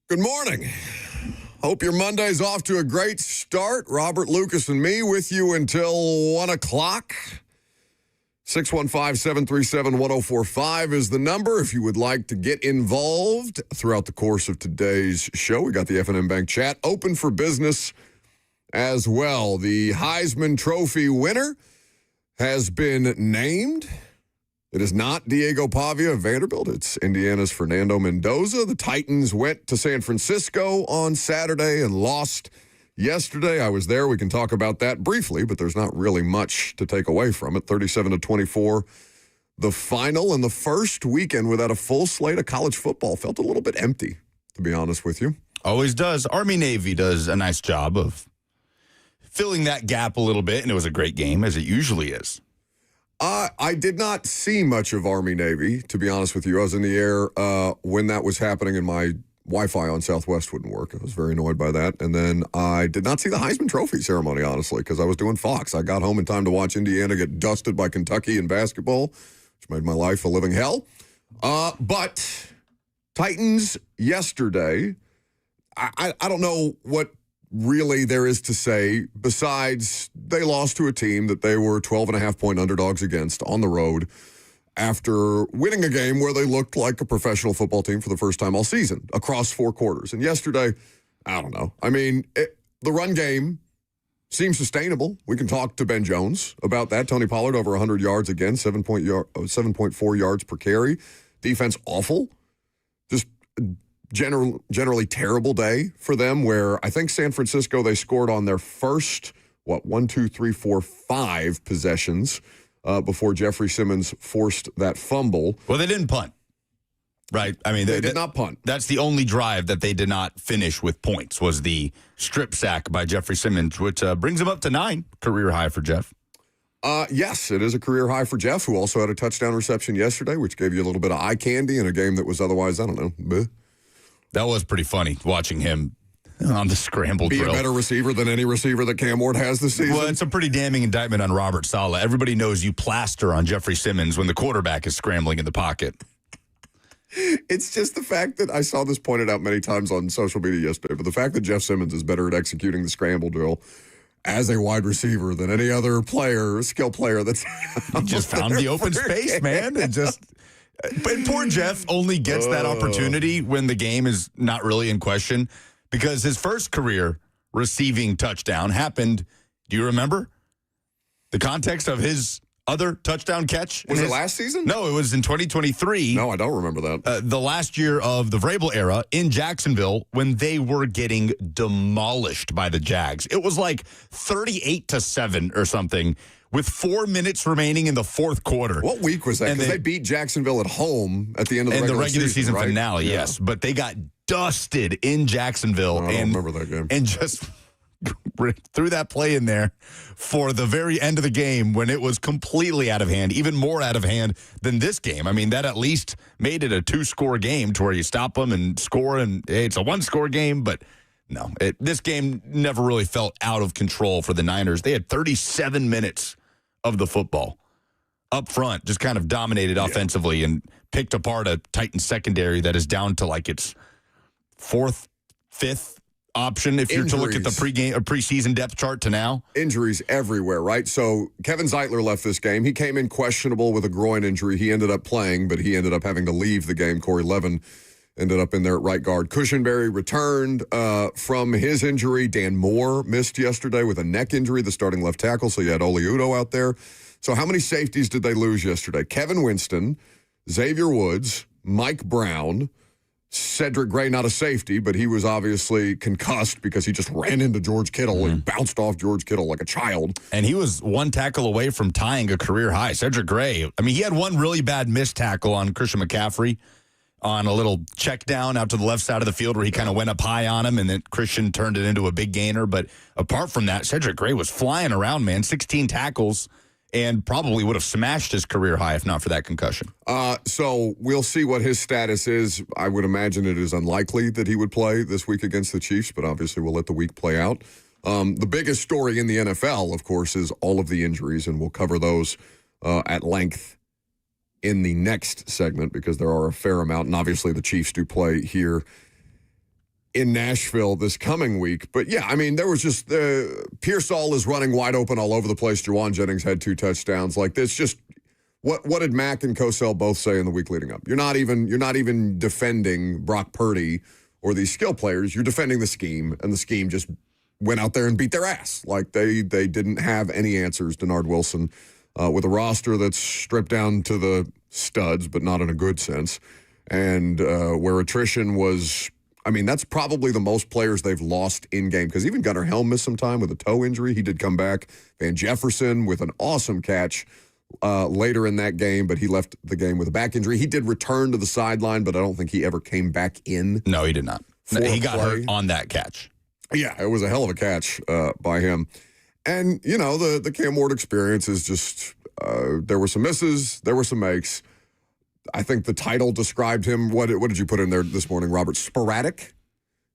Good morning. Hope your Monday's off to a great start. Robert, Lucas, and me with you until 1 o'clock. 615-737-1045 is the number if you would like to get involved throughout the course of today's show. We got the F&M Bank chat open for business as well. The Heisman Trophy winner has been named. It is not Diego Pavia of Vanderbilt. It's Indiana's Fernando Mendoza. The Titans went to San Francisco on Saturday and lost yesterday. I was there. We can talk about that briefly, but there's not really much to take away from it. 37-24, the final, and the first weekend without a full slate of college football felt a little bit empty, to be honest with you. Always does. Army-Navy does a nice job of filling that gap a little bit, and it was a great game, as it usually is. I did not see much of Army-Navy, to be honest with you. I was in the air when that was happening, and my Wi-Fi on Southwest wouldn't work. I was very annoyed by that. And then I did not see the Heisman Trophy ceremony, honestly, because I was doing Fox. I got home in time to watch Indiana get dusted by Kentucky in basketball, which made my life a living hell. But Titans yesterday, I don't know what really there is to say besides they lost to a team that they were 12.5-point underdogs against on the road after winning a game where they looked like a professional football team for the first time all season across 4 quarters. And yesterday, I don't know. I mean, the run game seems sustainable. We can talk to Ben Jones about that. Tony Pollard over 100 yards again, 7.4 yards per carry. Defense awful. Just generally terrible day for them, where I think San Francisco, they scored on their first, 5 possessions before Jeffrey Simmons forced that fumble. Well, they didn't punt, right? I mean, they did not punt. That's the only drive that they did not finish with points, was the strip sack by Jeffrey Simmons, which brings him up to 9, career high for Jeff. Yes, it is a career high for Jeff, who also had a touchdown reception yesterday, which gave you a little bit of eye candy in a game that was otherwise, I don't know, bleh. That was pretty funny, watching him on the scramble drill. Be a better receiver than any receiver that Cam Ward has this season. Well, it's a pretty damning indictment on Robert Saleh. Everybody knows you plaster on Jeffrey Simmons when the quarterback is scrambling in the pocket. It's just the fact that I saw this pointed out many times on social media yesterday, but the fact that Jeff Simmons is better at executing the scramble drill as a wide receiver than any other player, skill player that's he just found the open space, man, and just... But poor Jeff only gets that opportunity when the game is not really in question, because his first career receiving touchdown happened, do you remember the context of his other touchdown catch? Was it last season? No, it was in 2023. No, I don't remember that. The last year of the Vrabel era in Jacksonville, when they were getting demolished by the Jags. It was like 38-7 or something, with 4 minutes remaining in the fourth quarter. What week was that? Because they beat Jacksonville at home at the end of the regular season, right? Finale, yeah. Yes. But they got dusted in Jacksonville. I don't remember that game. And just threw that play in there for the very end of the game when it was completely out of hand, even more out of hand than this game. I mean, that at least made it a 2-score game to where you stop them and score, and hey, it's a 1-score game, but... No, this game never really felt out of control for the Niners. They had 37 minutes of the football up front, just kind of dominated offensively and picked apart a Titans secondary that is down to like its 4th, 5th option if you're to look at the preseason depth chart to now. Injuries everywhere, right? So Kevin Zeitler left this game. He came in questionable with a groin injury. He ended up playing, but he ended up having to leave the game. Corey Levin ended up in there at right guard. Cushenberry returned from his injury. Dan Moore missed yesterday with a neck injury, the starting left tackle, so you had Oli Udoh out there. So how many safeties did they lose yesterday? Kevin Winston, Xavier Woods, Mike Brown, Cedric Gray, not a safety, but he was obviously concussed because he just ran into George Kittle and bounced off George Kittle like a child. And he was 1 tackle away from tying a career high. Cedric Gray, I mean, he had one really bad missed tackle on Christian McCaffrey on a little check down out to the left side of the field where he kind of went up high on him, and then Christian turned it into a big gainer. But apart from that, Cedric Gray was flying around, man. 16 tackles, and probably would have smashed his career high if not for that concussion. So we'll see what his status is. I would imagine it is unlikely that he would play this week against the Chiefs, but obviously we'll let the week play out. The biggest story in the NFL, of course, is all of the injuries, and we'll cover those at length in the next segment because there are a fair amount, and obviously the Chiefs do play here in Nashville this coming week. But yeah, I mean, there was just Pearsall is running wide open all over the place. Juwan Jennings had 2 touchdowns. Like this, just what did Mack and Cosell both say in the week leading up? You're not even defending Brock Purdy or these skill players. You're defending the scheme, and the scheme just went out there and beat their ass. Like they didn't have any answers. Denard Wilson with a roster that's stripped down to the studs, but not in a good sense, and where attrition was. I mean, that's probably the most players they've lost in-game, because even Gunnar Helm missed some time with a toe injury. He did come back. Van Jefferson with an awesome catch later in that game, but he left the game with a back injury. He did return to the sideline, but I don't think he ever came back in. No, he did not. He got hurt on that catch. Yeah, it was a hell of a catch by him. And, you know, the Cam Ward experience is just there were some misses, there were some makes. I think the title described him. What did you put in there this morning, Robert? Sporadic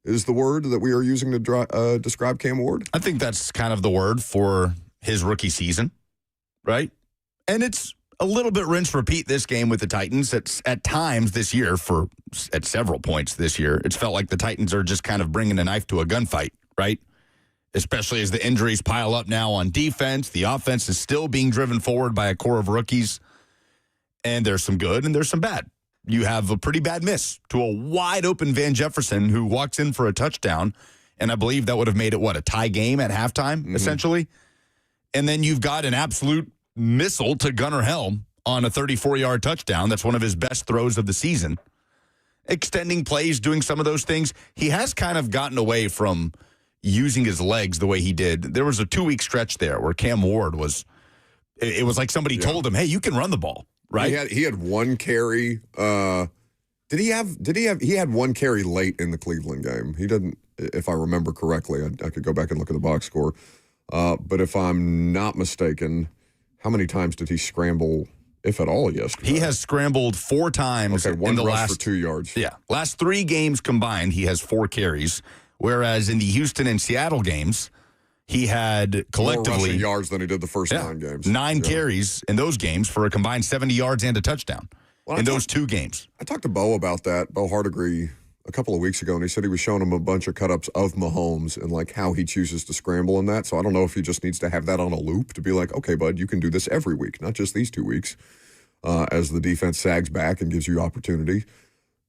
is the word that we are using to describe Cam Ward? I think that's kind of the word for his rookie season, right? And it's a little bit rinse repeat this game with the Titans. It's at times this year, at several points this year, it's felt like the Titans are just kind of bringing a knife to a gunfight, right? Especially as the injuries pile up now on defense. The offense is still being driven forward by a core of rookies. And there's some good and there's some bad. You have a pretty bad miss to a wide open Van Jefferson who walks in for a touchdown. And I believe that would have made it, a tie game at halftime, essentially. And then you've got an absolute missile to Gunnar Helm on a 34-yard touchdown. That's one of his best throws of the season. Extending plays, doing some of those things. He has kind of gotten away from using his legs the way he did. There was a 2-week stretch there where Cam Ward it was like somebody told him, hey, you can run the ball. Right. He had one carry. He had one carry late in the Cleveland game. He didn't, if I remember correctly. I could go back and look at the box score. But if I'm not mistaken, how many times did he scramble, if at all, yesterday? He has scrambled 4 times. Okay, one in the rush last for 2 yards. Yeah, last 3 games combined, he has 4 carries. Whereas in the Houston and Seattle games, he had collectively more rushing yards than he did the first 9 games. 9 carries in those games for a combined 70 yards and a touchdown in those 2 games. I talked to Bo about that, Bo Hardigree, a couple of weeks ago, and he said he was showing him a bunch of cut-ups of Mahomes and, like, how he chooses to scramble in that. So I don't know if he just needs to have that on a loop to be like, okay, bud, you can do this every week, not just these 2 weeks, as the defense sags back and gives you opportunity.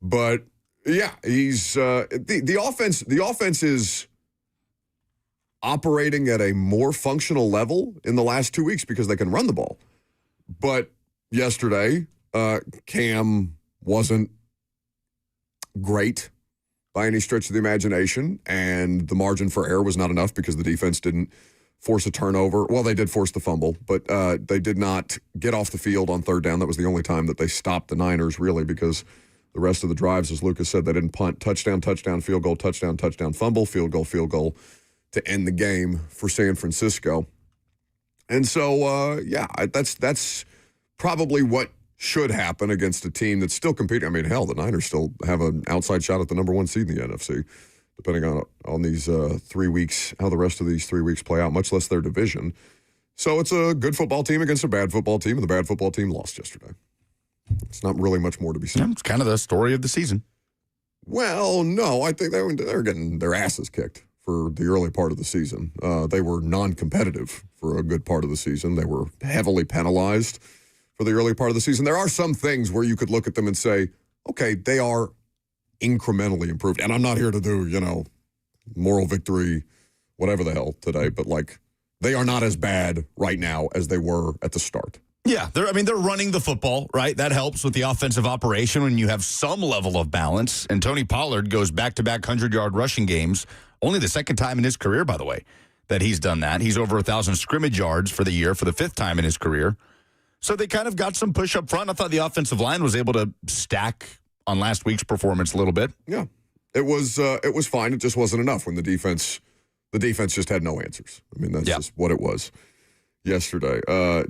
But, yeah, he's the offense is operating at a more functional level in the last 2 weeks because they can run the ball. But yesterday, Cam wasn't great by any stretch of the imagination, and the margin for error was not enough because the defense didn't force a turnover. Well, they did force the fumble, but they did not get off the field on 3rd down. That was the only time that they stopped the Niners, really, because the rest of the drives, as Lucas said, they didn't punt. Touchdown, touchdown, field goal, touchdown, touchdown, fumble, field goal, to end the game for San Francisco. And so, that's probably what should happen against a team that's still competing. I mean, hell, the Niners still have an outside shot at the number 1 seed in the NFC, depending on these 3 weeks, how the rest of these 3 weeks play out, much less their division. So it's a good football team against a bad football team, and the bad football team lost yesterday. It's not really much more to be said. Yeah, it's kind of the story of the season. Well, no, I think they're getting their asses kicked for the early part of the season. They were non-competitive for a good part of the season. They were heavily penalized for the early part of the season. There are some things where you could look at them and say, okay, they are incrementally improved. And I'm not here to do, moral victory, whatever the hell today, but like they are not as bad right now as they were at the start. Yeah, they're running the football, right? That helps with the offensive operation when you have some level of balance. And Tony Pollard goes back-to-back 100-yard rushing games, only the 2nd time in his career, by the way, that he's done that. He's over 1,000 scrimmage yards for the year for the 5th time in his career. So they kind of got some push up front. I thought the offensive line was able to stack on last week's performance a little bit. Yeah, it was fine. It just wasn't enough when the defense just had no answers. I mean, that's just what it was yesterday.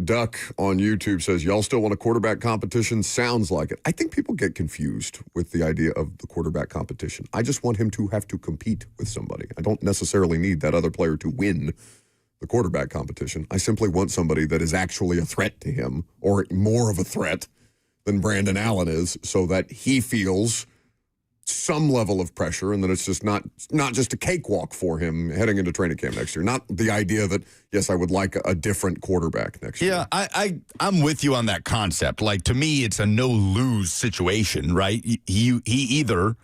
Duck on YouTube says, y'all still want a quarterback competition? Sounds like it. I think people get confused with the idea of the quarterback competition. I just want him to have to compete with somebody. I don't necessarily need that other player to win the quarterback competition. I simply want somebody that is actually a threat to him, or more of a threat than Brandon Allen is, so that he feels some level of pressure, and that it's just not just a cakewalk for him heading into training camp next year. Not the idea that, yes, I would like a different quarterback next year. Yeah, I'm with you on that concept. Like, to me, it's a no-lose situation, right? He either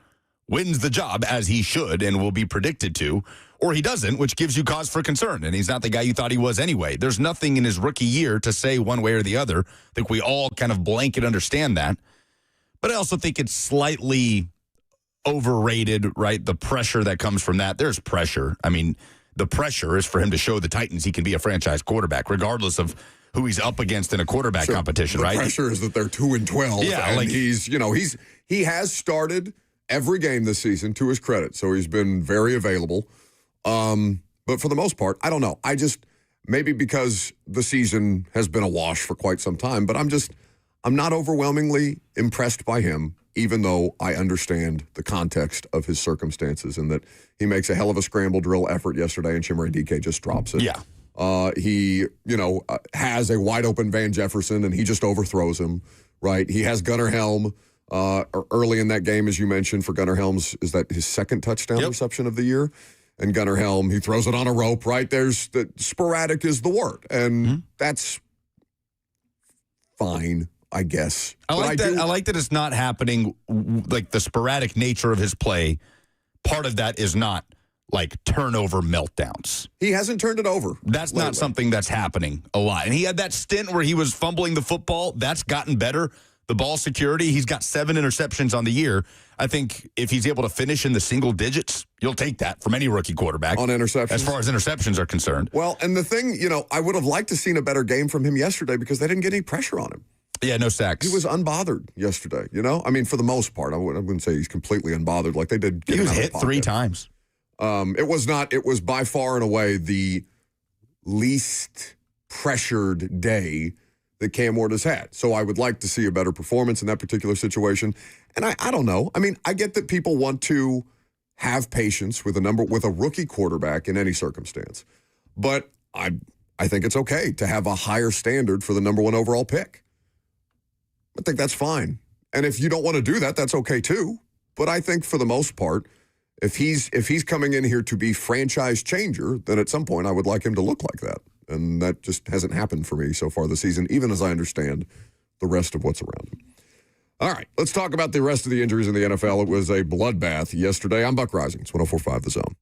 wins the job, as he should and will be predicted to, or he doesn't, which gives you cause for concern. And he's not the guy you thought he was anyway. There's nothing in his rookie year to say one way or the other. I think we all kind of blanket understand that. But I also think it's slightly overrated, right? The pressure that comes from that. There's pressure. I mean, the pressure is for him to show the Titans he can be a franchise quarterback, regardless of who he's up against in a quarterback competition, right? The pressure is that they're 2-12. Yeah, and like he has started every game this season, to his credit. So he's been very available. But for the most part, I don't know. Maybe because the season has been a wash for quite some time, but I'm not overwhelmingly impressed by him, even though I understand the context of his circumstances and that he makes a hell of a scramble drill effort yesterday and Chimere Dike just drops it. Yeah. He has a wide open Van Jefferson and he just overthrows him, right? He has Gunnar Helm early in that game, as you mentioned, for Gunnar Helm's, is that his second touchdown reception of the year? And Gunnar Helm, he throws it on a rope, right? Sporadic is the word. And that's fine, I guess. I like that it's not happening, like the sporadic nature of his play. Part of that is not like turnover meltdowns. He hasn't turned it over. That's lately. Not something that's happening a lot. And he had that stint where he was fumbling the football. That's gotten better. The ball security, he's got 7 interceptions on the year. I think if he's able to finish in the single digits, you'll take that from any rookie quarterback. On interceptions? As far as interceptions are concerned. Well, and the thing, I would have liked to seen a better game from him yesterday because they didn't get any pressure on him. Yeah, no sacks. He was unbothered yesterday, I mean, for the most part. I wouldn't say he's completely unbothered like they did. He was hit 3 times. It was by far and away the least pressured day that Cam Ward has had. So I would like to see a better performance in that particular situation. And I don't know. I mean, I get that people want to have patience with a rookie quarterback in any circumstance. But I think it's okay to have a higher standard for the number 1 overall pick. I think that's fine. And if you don't want to do that, that's okay too. But I think for the most part, if he's coming in here to be franchise changer, then at some point I would like him to look like that. And that just hasn't happened for me so far this season, even as I understand the rest of what's around him. All right, let's talk about the rest of the injuries in the NFL. It was a bloodbath yesterday. I'm Buck Rising. It's 104.5 The Zone.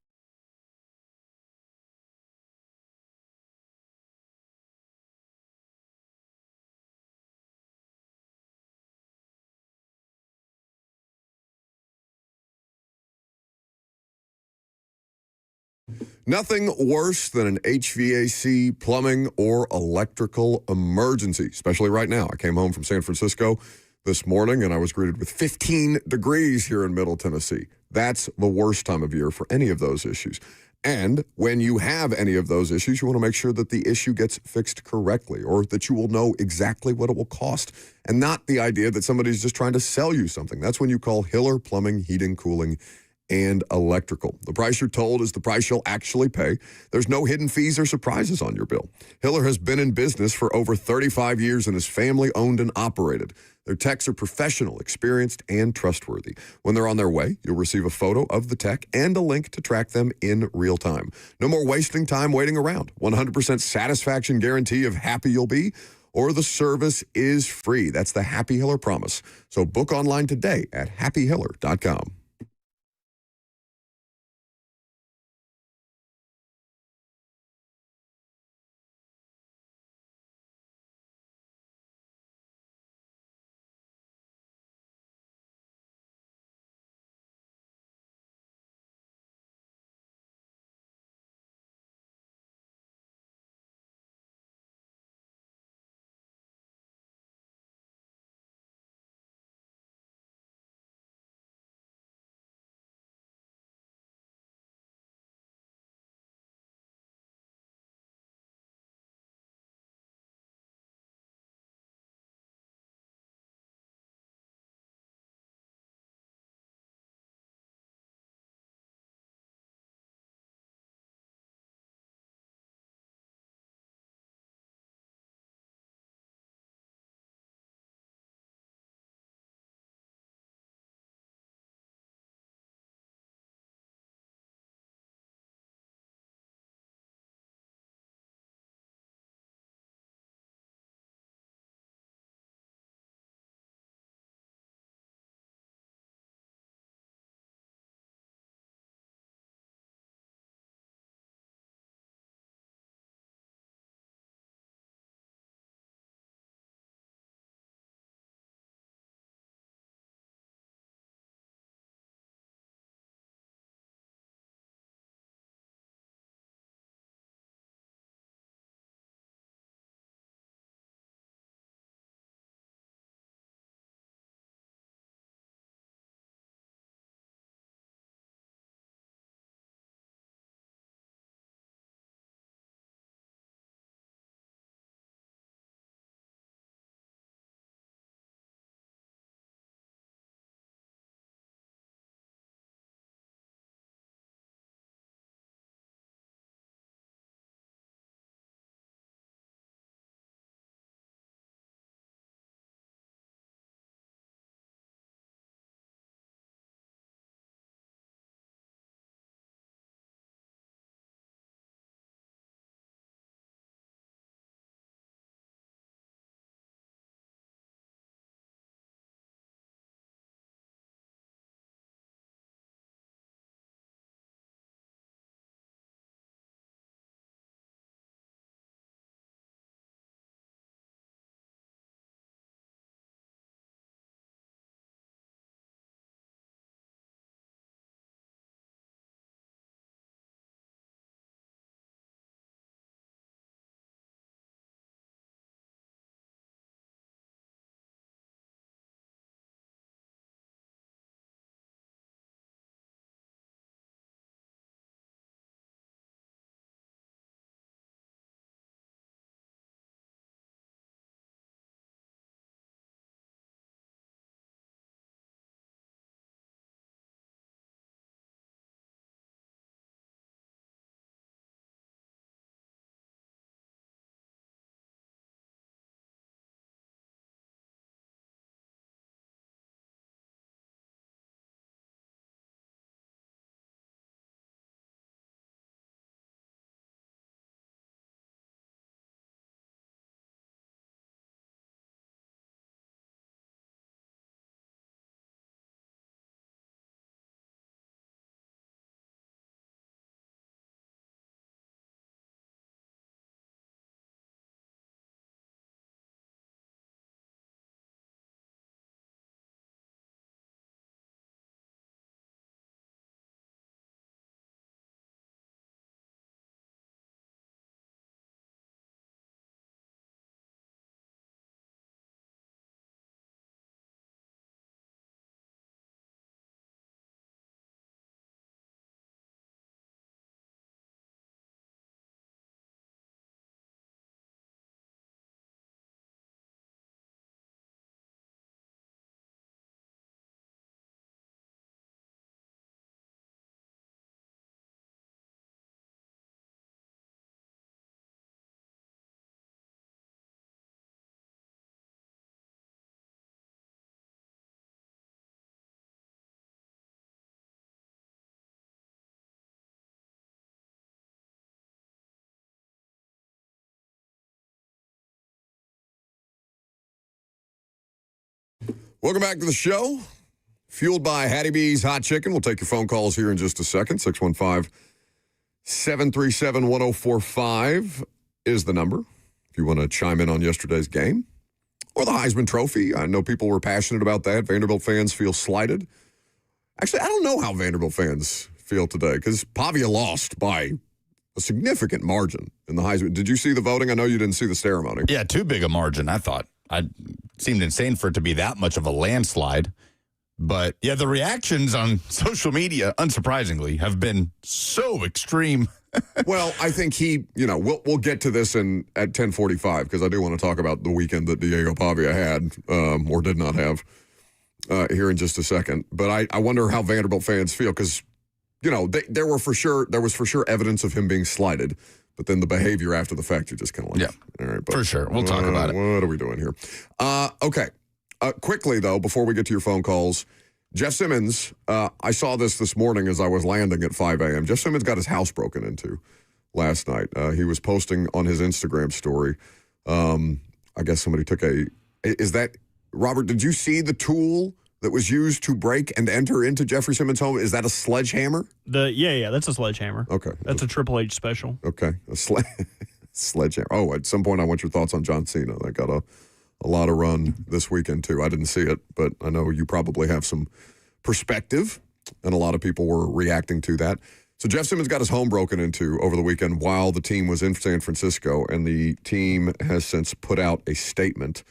Nothing worse than an HVAC, plumbing, or electrical emergency, especially right now. I came home from San Francisco this morning, and I was greeted with 15 degrees here in Middle Tennessee. That's the worst time of year for any of those issues. And when you have any of those issues, you want to make sure that the issue gets fixed correctly or that you will know exactly what it will cost and not the idea that somebody's just trying to sell you something. That's when you call Hiller Plumbing, Heating, Cooling, and Electrical. The price you're told is the price you'll actually pay. There's no hidden fees or surprises on your bill. Hiller has been in business for over 35 years and is family owned and operated. Their techs are professional, experienced, and trustworthy. When they're on their way, you'll receive a photo of the tech and a link to track them in real time. No more wasting time waiting around. 100% satisfaction guarantee of happy you'll be, or the service is free. That's the Happy Hiller promise. So book online today at happyhiller.com. Welcome back to the show. Fueled by Hattie B's Hot Chicken. We'll take your phone calls here in just a second. 615-737-1045 is the number if you want to chime in on yesterday's game or the Heisman Trophy. I know people were passionate about that. Vanderbilt fans feel slighted. Actually, I don't know how Vanderbilt fans feel today because Pavia lost by a significant margin in the Heisman. Did you see the voting? I know you didn't see the ceremony. Yeah, too big a margin, I thought. It seemed insane for it to be that much of a landslide. But, yeah, the reactions on social media, unsurprisingly, have been so extreme. Well, I think we'll get to this at 10:45 because I do want to talk about the weekend that Diego Pavia had or did not have here in just a second. But I wonder how Vanderbilt fans feel because, there was for sure evidence of him being slighted. But then the behavior after the fact, you're just kind of like, yeah, all right, for sure. We'll talk about it. What are we doing here? Okay. Quickly, though, before we get to your phone calls, Jeff Simmons, I saw this morning as I was landing at 5 a.m. Jeff Simmons got his house broken into last night. He was posting on his Instagram story. I guess somebody took Robert, did you see the tool that was used to break and enter into Jeffrey Simmons' home? Is that a sledgehammer? Yeah, that's a sledgehammer. Okay. That's a Triple H special. Okay. Sledgehammer. Oh, at some point I want your thoughts on John Cena. That got a lot of run this weekend, too. I didn't see it, but I know you probably have some perspective, and a lot of people were reacting to that. So Jeff Simmons got his home broken into over the weekend while the team was in San Francisco, and the team has since put out a statement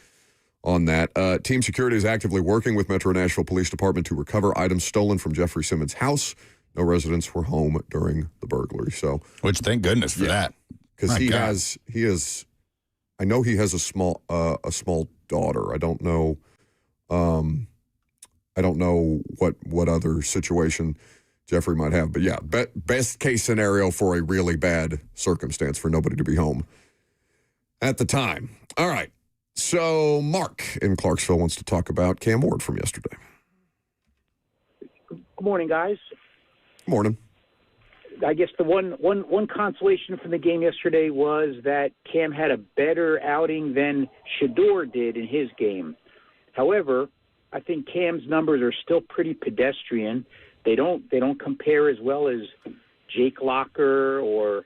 on that. Team security is actively working with Metro Nashville Police Department to recover items stolen from Jeffrey Simmons' house. No residents were home during the burglary. So, which, thank goodness for that. Because I know he has a small daughter. I don't know what other situation Jeffrey might have, but yeah, best case scenario for a really bad circumstance for nobody to be home at the time. All right. So Mark in Clarksville wants to talk about Cam Ward from yesterday. Good morning, guys. Morning. I guess the one consolation from the game yesterday was that Cam had a better outing than Shedeur did in his game. However, I think Cam's numbers are still pretty pedestrian. They don't compare as well as Jake Locker or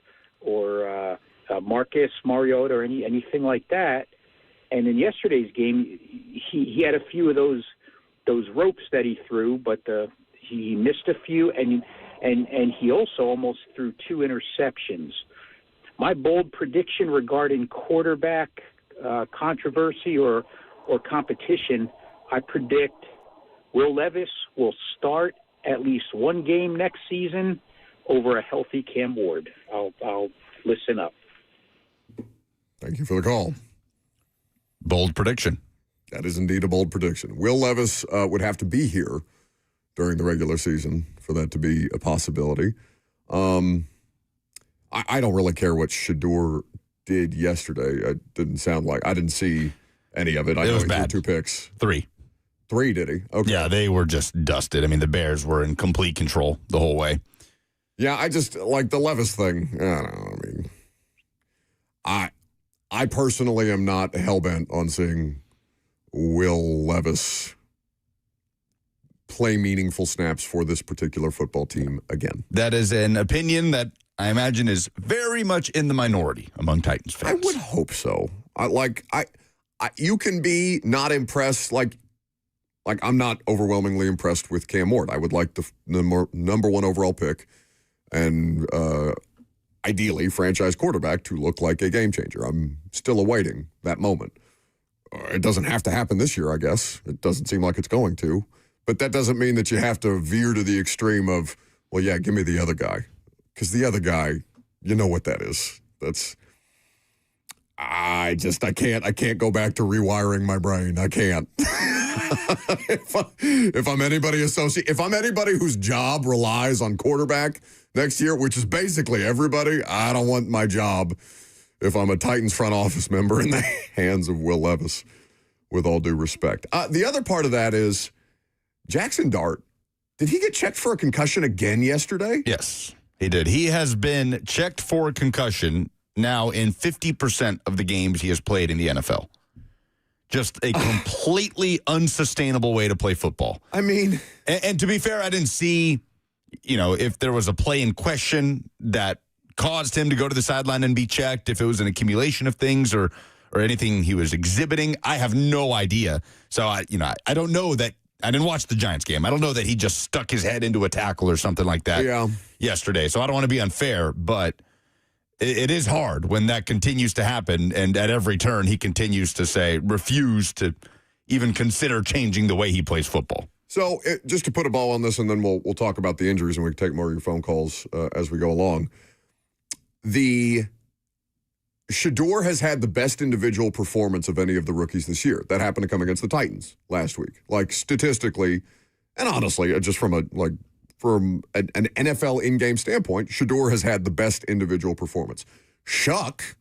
Marcus Mariota or anything like that. And in yesterday's game, he had a few of those ropes that he threw, but he missed a few, and he also almost threw 2 interceptions. My bold prediction regarding quarterback controversy or competition, I predict Will Levis will start at least one game next season over a healthy Cam Ward. I'll listen up. Thank you for the call. Bold prediction. That is indeed a bold prediction. Will Levis would have to be here during the regular season for that to be a possibility. I don't really care what Shedeur did yesterday. It didn't sound like I didn't see any of it. I know was he bad. threw 2 picks. 3. 3, did he? Okay. Yeah, they were just dusted. I mean, the Bears were in complete control the whole way. Yeah, I just like the Levis thing. I don't know. I mean, I personally am not hell-bent on seeing Will Levis play meaningful snaps for this particular football team again. That is an opinion that I imagine is very much in the minority among Titans fans. I would hope so. You can be not impressed. Like I'm not overwhelmingly impressed with Cam Ward. I would like the number 1 overall pick and ideally franchise quarterback to look like a game changer. I'm still awaiting that moment. It doesn't have to happen this year, I guess. It doesn't seem like it's going to. But that doesn't mean that you have to veer to the extreme of, well, yeah, give me the other guy. Because the other guy, you know what that is. I can't go back to rewiring my brain. I can't. If I'm anybody whose job relies on quarterback next year, which is basically everybody, I don't want my job if I'm a Titans front office member in the hands of Will Levis, with all due respect. The other part of that is Jackson Dart. Did he get checked for a concussion again yesterday? Yes, he did. He has been checked for a concussion now in 50% of the games he has played in the NFL. Just a completely unsustainable way to play football. I mean, And to be fair, I didn't see, if there was a play in question that caused him to go to the sideline and be checked, if it was an accumulation of things or anything he was exhibiting. I have no idea. So, I don't know that. I didn't watch the Giants game. I don't know that he just stuck his head into a tackle or something like that yesterday. So I don't want to be unfair, but it is hard when that continues to happen. And at every turn, he continues to refuse to even consider changing the way he plays football. So just to put a ball on this, and then we'll talk about the injuries, and we can take more of your phone calls as we go along. Shedeur has had the best individual performance of any of the rookies this year. That happened to come against the Titans last week. Like statistically, and honestly, just from an NFL in-game standpoint, Shedeur has had the best individual performance. Shuck,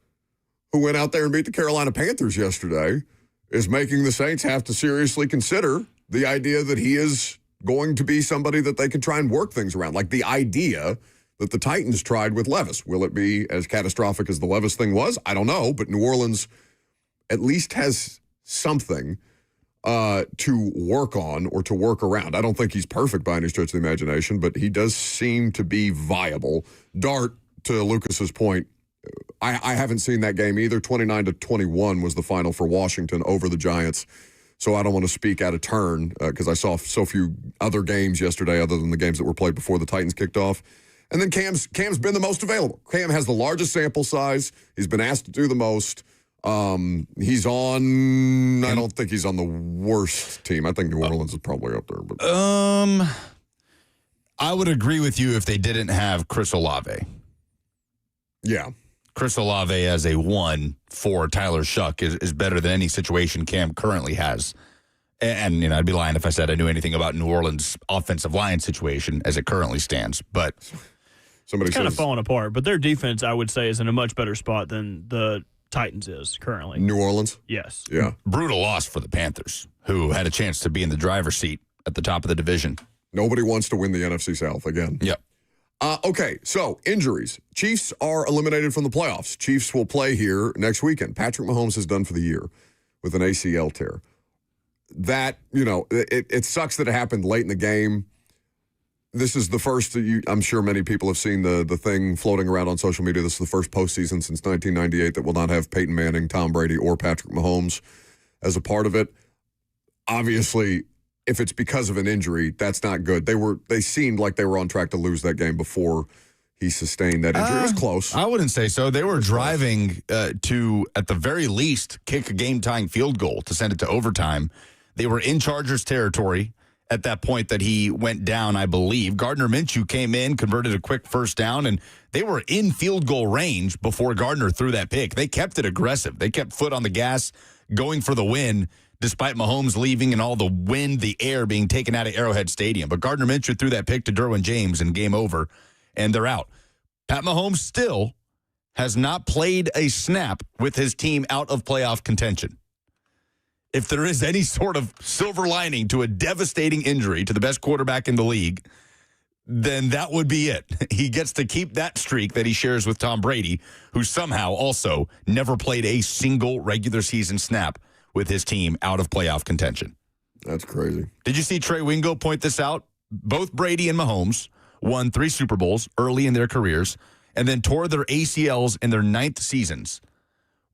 who went out there and beat the Carolina Panthers yesterday, is making the Saints have to seriously consider the idea that he is going to be somebody that they can try and work things around. Like the idea that the Titans tried with Levis. Will it be as catastrophic as the Levis thing was? I don't know, but New Orleans at least has something to work on or to work around. I don't think he's perfect by any stretch of the imagination, but he does seem to be viable. Dart, to Lucas's point, I haven't seen that game either. 29-21 was the final for Washington over the Giants. So I don't want to speak out of turn because I saw so few other games yesterday other than the games that were played before the Titans kicked off. And then Cam's been the most available. Cam has the largest sample size. He's been asked to do the most. He's on. I don't think he's on the worst team. I think New Orleans is probably up there. But I would agree with you if they didn't have Chris Olave. Yeah, Chris Olave as a 1 for Tyler Shuck is better than any situation Cam currently has. And I'd be lying if I said I knew anything about New Orleans' offensive line situation as it currently stands. But it's kind of falling apart. But their defense, I would say, is in a much better spot than the Titans is currently. New Orleans? Yes. Yeah. Brutal loss for the Panthers, who had a chance to be in the driver's seat at the top of the division. Nobody wants to win the NFC South again. Yep. Okay, so injuries. Chiefs are eliminated from the playoffs. Chiefs will play here next weekend. Patrick Mahomes is done for the year with an ACL tear. That, it sucks that it happened late in the game. This is the first, I'm sure many people have seen the thing floating around on social media. This is the first postseason since 1998 that will not have Peyton Manning, Tom Brady, or Patrick Mahomes as a part of it. Obviously, if it's because of an injury, that's not good. They seemed like they were on track to lose that game before he sustained that injury. It was close. I wouldn't say so. They were driving to, at the very least, kick a game-tying field goal to send it to overtime. They were in Chargers territory at that point that he went down, I believe. Gardner Minshew came in, converted a quick first down, and they were in field goal range before Gardner threw that pick. They kept it aggressive. They kept foot on the gas, going for the win, despite Mahomes leaving and all the wind, the air being taken out of Arrowhead Stadium. But Gardner Minshew threw that pick to Derwin James, and game over, and they're out. Pat Mahomes still has not played a snap with his team out of playoff contention. If there is any sort of silver lining to a devastating injury to the best quarterback in the league, then that would be it. He gets to keep that streak that he shares with Tom Brady, who somehow also never played a single regular season snap with his team out of playoff contention. That's crazy. Did you see Trey Wingo point this out? Both Brady and Mahomes won 3 Super Bowls early in their careers and then tore their ACLs in their 9th seasons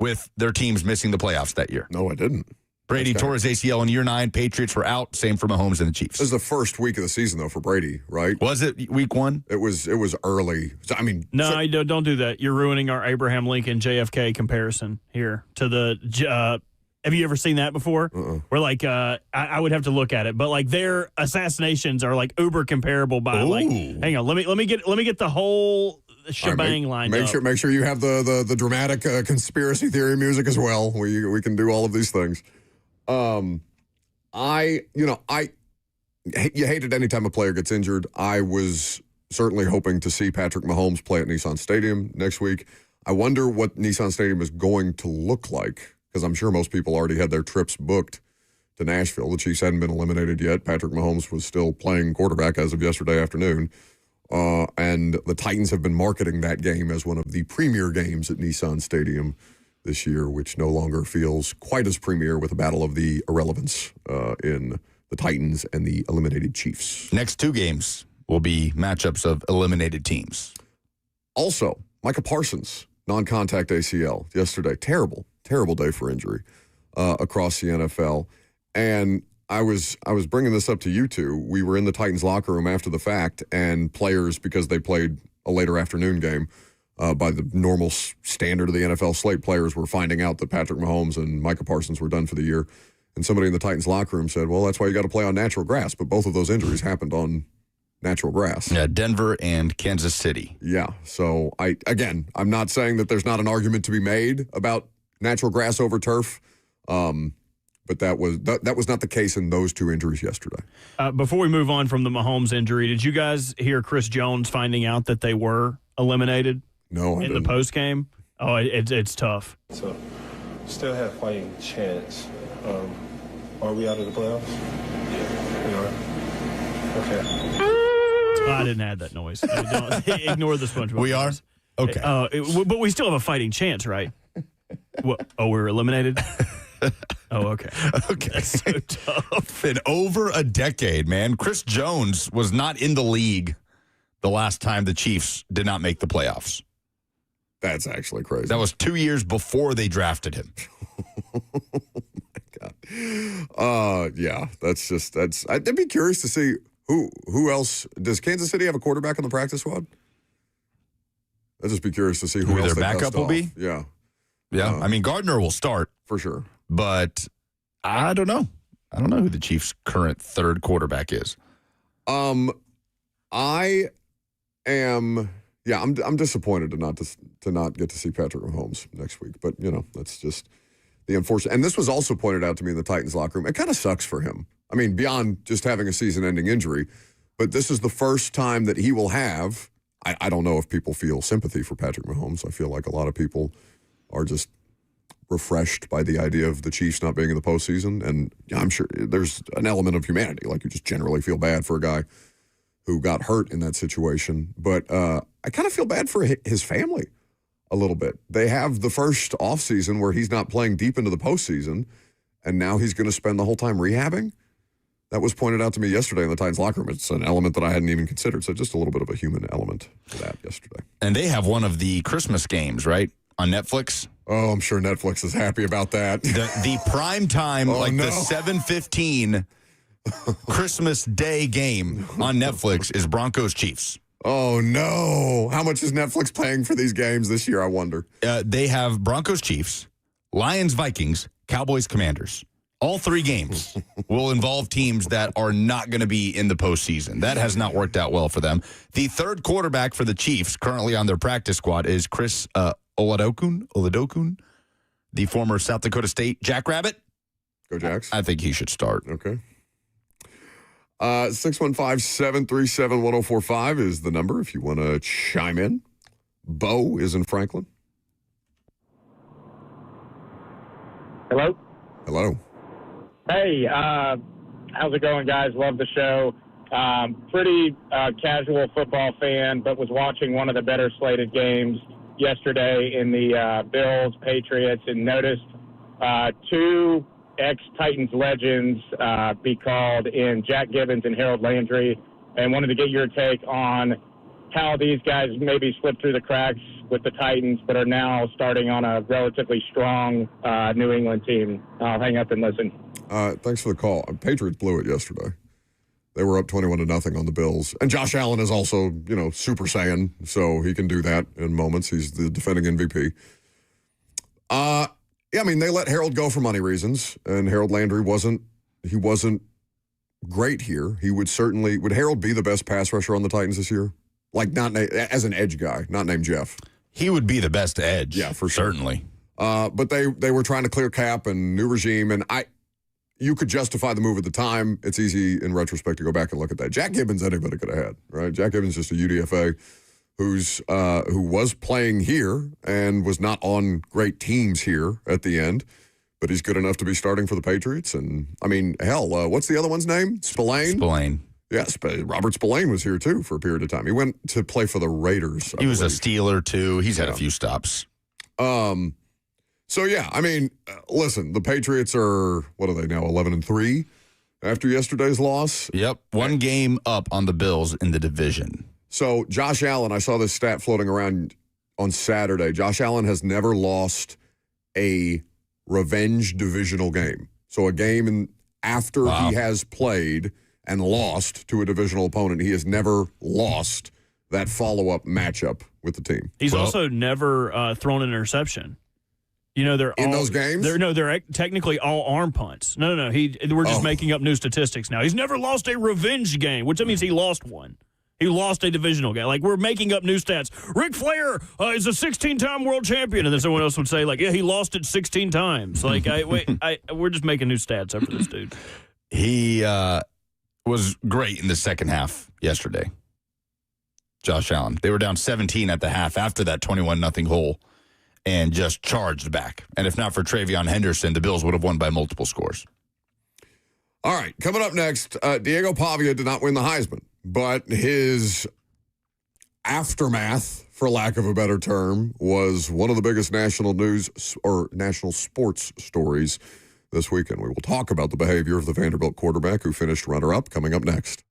with their teams missing the playoffs that year. No, I didn't. Brady tore his ACL in year 9. Patriots were out. Same for Mahomes and the Chiefs. This is the first week of the season, though, for Brady, right? Was it week 1? It was early. I mean, no, don't do that. You're ruining our Abraham Lincoln JFK comparison here to the. Have you ever seen that before? Where like I would have to look at it, but like their assassinations are like uber comparable by like. Hang on, let me get the whole shebang lined up. Make sure you have the dramatic conspiracy theory music as well. We can do all of these things. You hate it anytime a player gets injured. I was certainly hoping to see Patrick Mahomes play at Nissan Stadium next week. I wonder what Nissan Stadium is going to look like, because I'm sure most people already had their trips booked to Nashville. The Chiefs hadn't been eliminated yet. Patrick Mahomes was still playing quarterback as of yesterday afternoon. And the Titans have been marketing that game as one of the premier games at Nissan Stadium this year, which no longer feels quite as premier with a battle of the irrelevance in the Titans and the eliminated Chiefs. Next 2 games will be matchups of eliminated teams. Also, Micah Parsons, non-contact ACL yesterday. Terrible day for injury across the NFL. And I was bringing this up to you two. We were in the Titans locker room after the fact, and players, because they played a later afternoon game, by the normal standard of the NFL slate, players were finding out that Patrick Mahomes and Micah Parsons were done for the year. And somebody in the Titans locker room said, well, that's why you got to play on natural grass. But both of those injuries happened on natural grass. Yeah, Denver and Kansas City. Yeah. So, I'm not saying that there's not an argument to be made about natural grass over turf. But that was not the case in those 2 injuries yesterday. Before we move on from the Mahomes injury, did you guys hear Chris Jones finding out that they were eliminated? No, I in didn't. the post game. Oh, it's tough. So, still have fighting chance. Are we out of the playoffs? Yeah, we are. Okay. I didn't add that noise. Ignore the SpongeBob. We are? noise. Okay. But we still have a fighting chance, right? What? Oh, we're eliminated? Oh, okay. Okay. That's so tough. In over a decade, man. Chris Jones was not in the league the last time the Chiefs did not make the playoffs. That's actually crazy. That was 2 years before they drafted him. Oh, my God. Yeah, I'd be curious to see who else. Does Kansas City have a quarterback on the practice squad? I'd just be curious to see who else their they backup dust will off. be? Yeah. Yeah. I mean, Gardner will start, For sure. but I don't know. I don't know who the Chiefs' current 3rd quarterback is. I am. Yeah, I'm disappointed to not get to see Patrick Mahomes next week. But that's just the unfortunate. And this was also pointed out to me in the Titans locker room. It kind of sucks for him. I mean, beyond just having a season-ending injury, but this is the first time that he will have. I don't know if people feel sympathy for Patrick Mahomes. I feel like a lot of people are just refreshed by the idea of the Chiefs not being in the postseason. And I'm sure there's an element of humanity. Like, you just generally feel bad for a guy who got hurt in that situation. But I kind of feel bad for his family a little bit. They have the first offseason where he's not playing deep into the postseason, and now he's going to spend the whole time rehabbing. That was pointed out to me yesterday in the Titans locker room. It's an element that I hadn't even considered. So just a little bit of a human element to that yesterday. And they have one of the Christmas games, right, on Netflix? Oh, I'm sure Netflix is happy about that. The prime time, the 7:15 Christmas Day game on Netflix is Broncos Chiefs. Oh, no. How much is Netflix paying for these games this year, I wonder? They have Broncos Chiefs, Lions Vikings, Cowboys Commanders. All 3 games will involve teams that are not going to be in the postseason. That has not worked out well for them. The 3rd quarterback for the Chiefs, currently on their practice squad, is Chris Oladokun, the former South Dakota State Jackrabbit. Go Jacks. I think he should start. Okay. 615-737-1045 is the number if you want to chime in. Bo is in Franklin. Hello? Hello. Hey, how's it going, guys? Love the show. Pretty casual football fan, but was watching one of the better slated games yesterday in the Bills-Patriots and noticed 2 ex-Titans legends be called in Jack Gibbons and Harold Landry, and wanted to get your take on how these guys maybe slipped through the cracks with the Titans, but are now starting on a relatively strong New England team. I'll hang up and listen. Thanks for the call. Patriots blew it yesterday. They were up 21-0 on the Bills. And Josh Allen is also, Super Saiyan, so he can do that in moments. He's the defending MVP. Yeah, I mean, they let Harold go for money reasons, and Harold Landry wasn't great here. Would Harold be the best pass rusher on the Titans this year? Like, not as an edge guy, not named Jeff. He would be the best edge. Yeah, for sure. Certainly. But they were trying to clear cap and new regime, and you could justify the move at the time. It's easy in retrospect to go back and look at that. Jack Gibbons, anybody could have had, right? Jack Gibbons just a UDFA who was playing here and was not on great teams here at the end, but he's good enough to be starting for the Patriots. And, I mean, hell, what's the other one's name? Spillane? Yes, Robert Spillane was here, too, for a period of time. He went to play for the Raiders. He was a Steeler, too. He's had a few stops. So, yeah, I mean, listen, the Patriots are, what are they now, 11-3 after yesterday's loss? Yep, one game up on the Bills in the division. So, Josh Allen, I saw this stat floating around on Saturday. Josh Allen has never lost a revenge divisional game. So, a game after he has played and lost to a divisional opponent, he has never lost that follow-up matchup with the team. He's also never thrown an interception. You know, they're in all, those games. They're technically all arm punts. No. We're just making up new statistics now. He's never lost a revenge game, which means he lost one. He lost a divisional game. Like, we're making up new stats. Ric Flair is a 16-time world champion, and then someone else would say, like, yeah, he lost it 16 times. Like, we're just making new stats after this dude. He was great in the second half yesterday. Josh Allen. They were down 17 at the half after that 21-0 hole and just charged back. And if not for Travion Henderson, the Bills would have won by multiple scores. All right, coming up next, Diego Pavia did not win the Heisman, but his aftermath, for lack of a better term, was one of the biggest national news or national sports stories this weekend. We will talk about the behavior of the Vanderbilt quarterback who finished runner-up coming up next.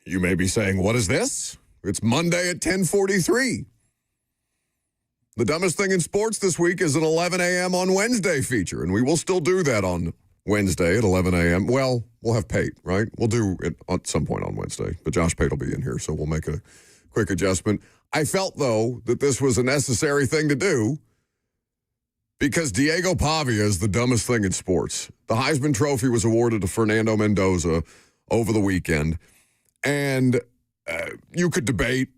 You may be saying, what is this? It's Monday at 10:43. The dumbest thing in sports this week is an 11 a.m. on Wednesday feature, and we will still do that on Wednesday at 11 a.m. Well, we'll have Pate, right? We'll do it at some point on Wednesday, but Josh Pate will be in here, so we'll make a quick adjustment. I felt, though, that this was a necessary thing to do because Diego Pavia is the dumbest thing in sports. The Heisman Trophy was awarded to Fernando Mendoza over the weekend, and you could debate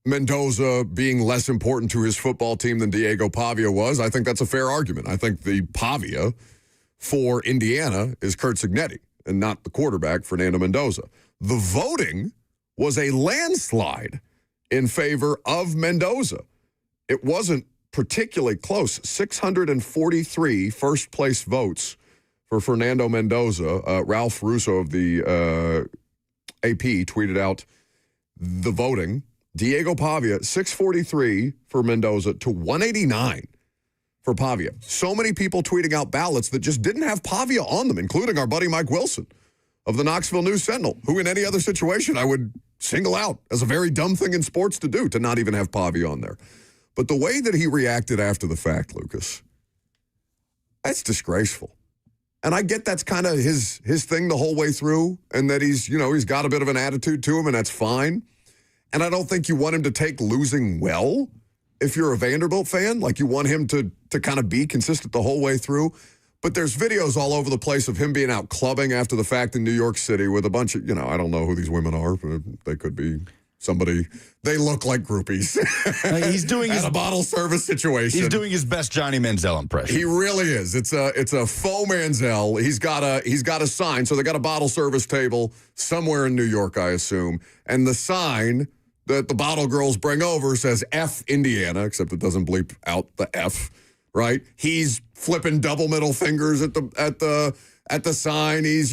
Mendoza being less important to his football team than Diego Pavia was. I think that's a fair argument. I think the Pavia for Indiana is Curt Cignetti and not the quarterback, Fernando Mendoza. The voting was a landslide in favor of Mendoza. It wasn't particularly close. 643 first-place votes for Fernando Mendoza. Ralph Russo of the AP tweeted out the voting. Diego Pavia, 643 for Mendoza to 189 for Pavia. So many people tweeting out ballots that just didn't have Pavia on them, including our buddy Mike Wilson of the Knoxville News-Sentinel, who in any other situation I would single out as a very dumb thing in sports to do, to not even have Pavia on there. But the way that he reacted after the fact, Lucas, that's disgraceful. And I get that's kind of his thing the whole way through, and that he's got a bit of an attitude to him, and that's fine. And I don't think you want him to take losing well if you're a Vanderbilt fan. Like, you want him to kind of be consistent the whole way through. But there's videos all over the place of him being out clubbing after the fact in New York City with a bunch of, I don't know who these women are. They could be somebody. They look like groupies. He's doing at a bottle service situation. He's doing his best Johnny Manziel impression. He really is. It's a faux Manziel. He's got a sign. So they got a bottle service table somewhere in New York, I assume. And the sign that the bottle girls bring over says F Indiana, except it doesn't bleep out the F, right? He's flipping double middle fingers at the sign. He's,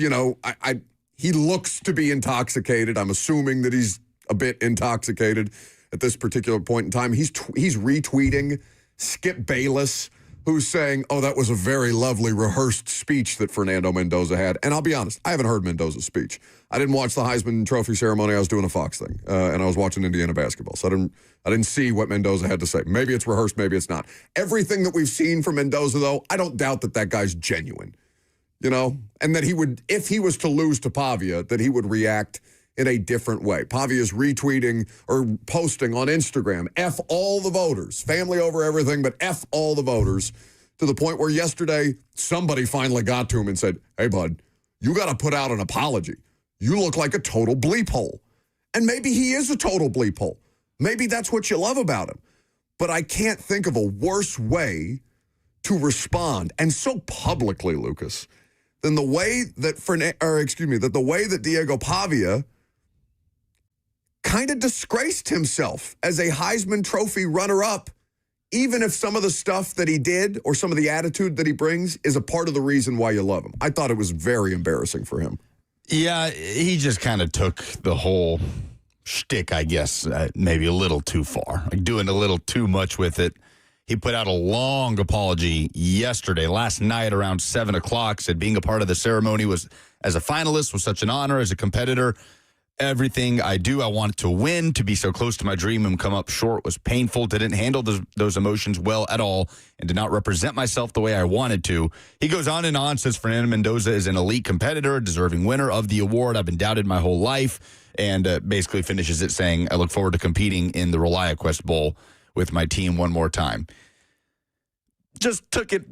he looks to be intoxicated. I'm assuming that he's a bit intoxicated at this particular point in time. He's retweeting Skip Bayless, who's saying, oh, that was a very lovely rehearsed speech that Fernando Mendoza had. And I'll be honest, I haven't heard Mendoza's speech. I didn't watch the Heisman Trophy ceremony. I was doing a Fox thing, and I was watching Indiana basketball. So I didn't see what Mendoza had to say. Maybe it's rehearsed, maybe it's not. Everything that we've seen from Mendoza, though, I don't doubt that guy's genuine, and that he would, if he was to lose to Pavia, that he would react in a different way. Pavia's retweeting or posting on Instagram, F all the voters, family over everything, but F all the voters, to the point where yesterday somebody finally got to him and said, hey, bud, you got to put out an apology. You look like a total bleep hole. And maybe he is a total bleep hole. Maybe that's what you love about him. But I can't think of a worse way to respond, and so publicly, Lucas, than the way that the way that Diego Pavia kind of disgraced himself as a Heisman Trophy runner-up, even if some of the stuff that he did or some of the attitude that he brings is a part of the reason why you love him. I thought it was very embarrassing for him. Yeah, he just kind of took the whole shtick, I guess, maybe a little too far, like doing a little too much with it. He put out a long apology last night around 7 o'clock, said being a part of the ceremony was, as a finalist, was such an honor. As a competitor, everything I do, I wanted to win. To be so close to my dream and come up short was painful. Didn't handle those emotions well at all and did not represent myself the way I wanted to. He goes on and on, says Fernando Mendoza is an elite competitor, deserving winner of the award. I've been doubted my whole life, and basically finishes it saying, I look forward to competing in the ReliaQuest Bowl with my team one more time. Just took it.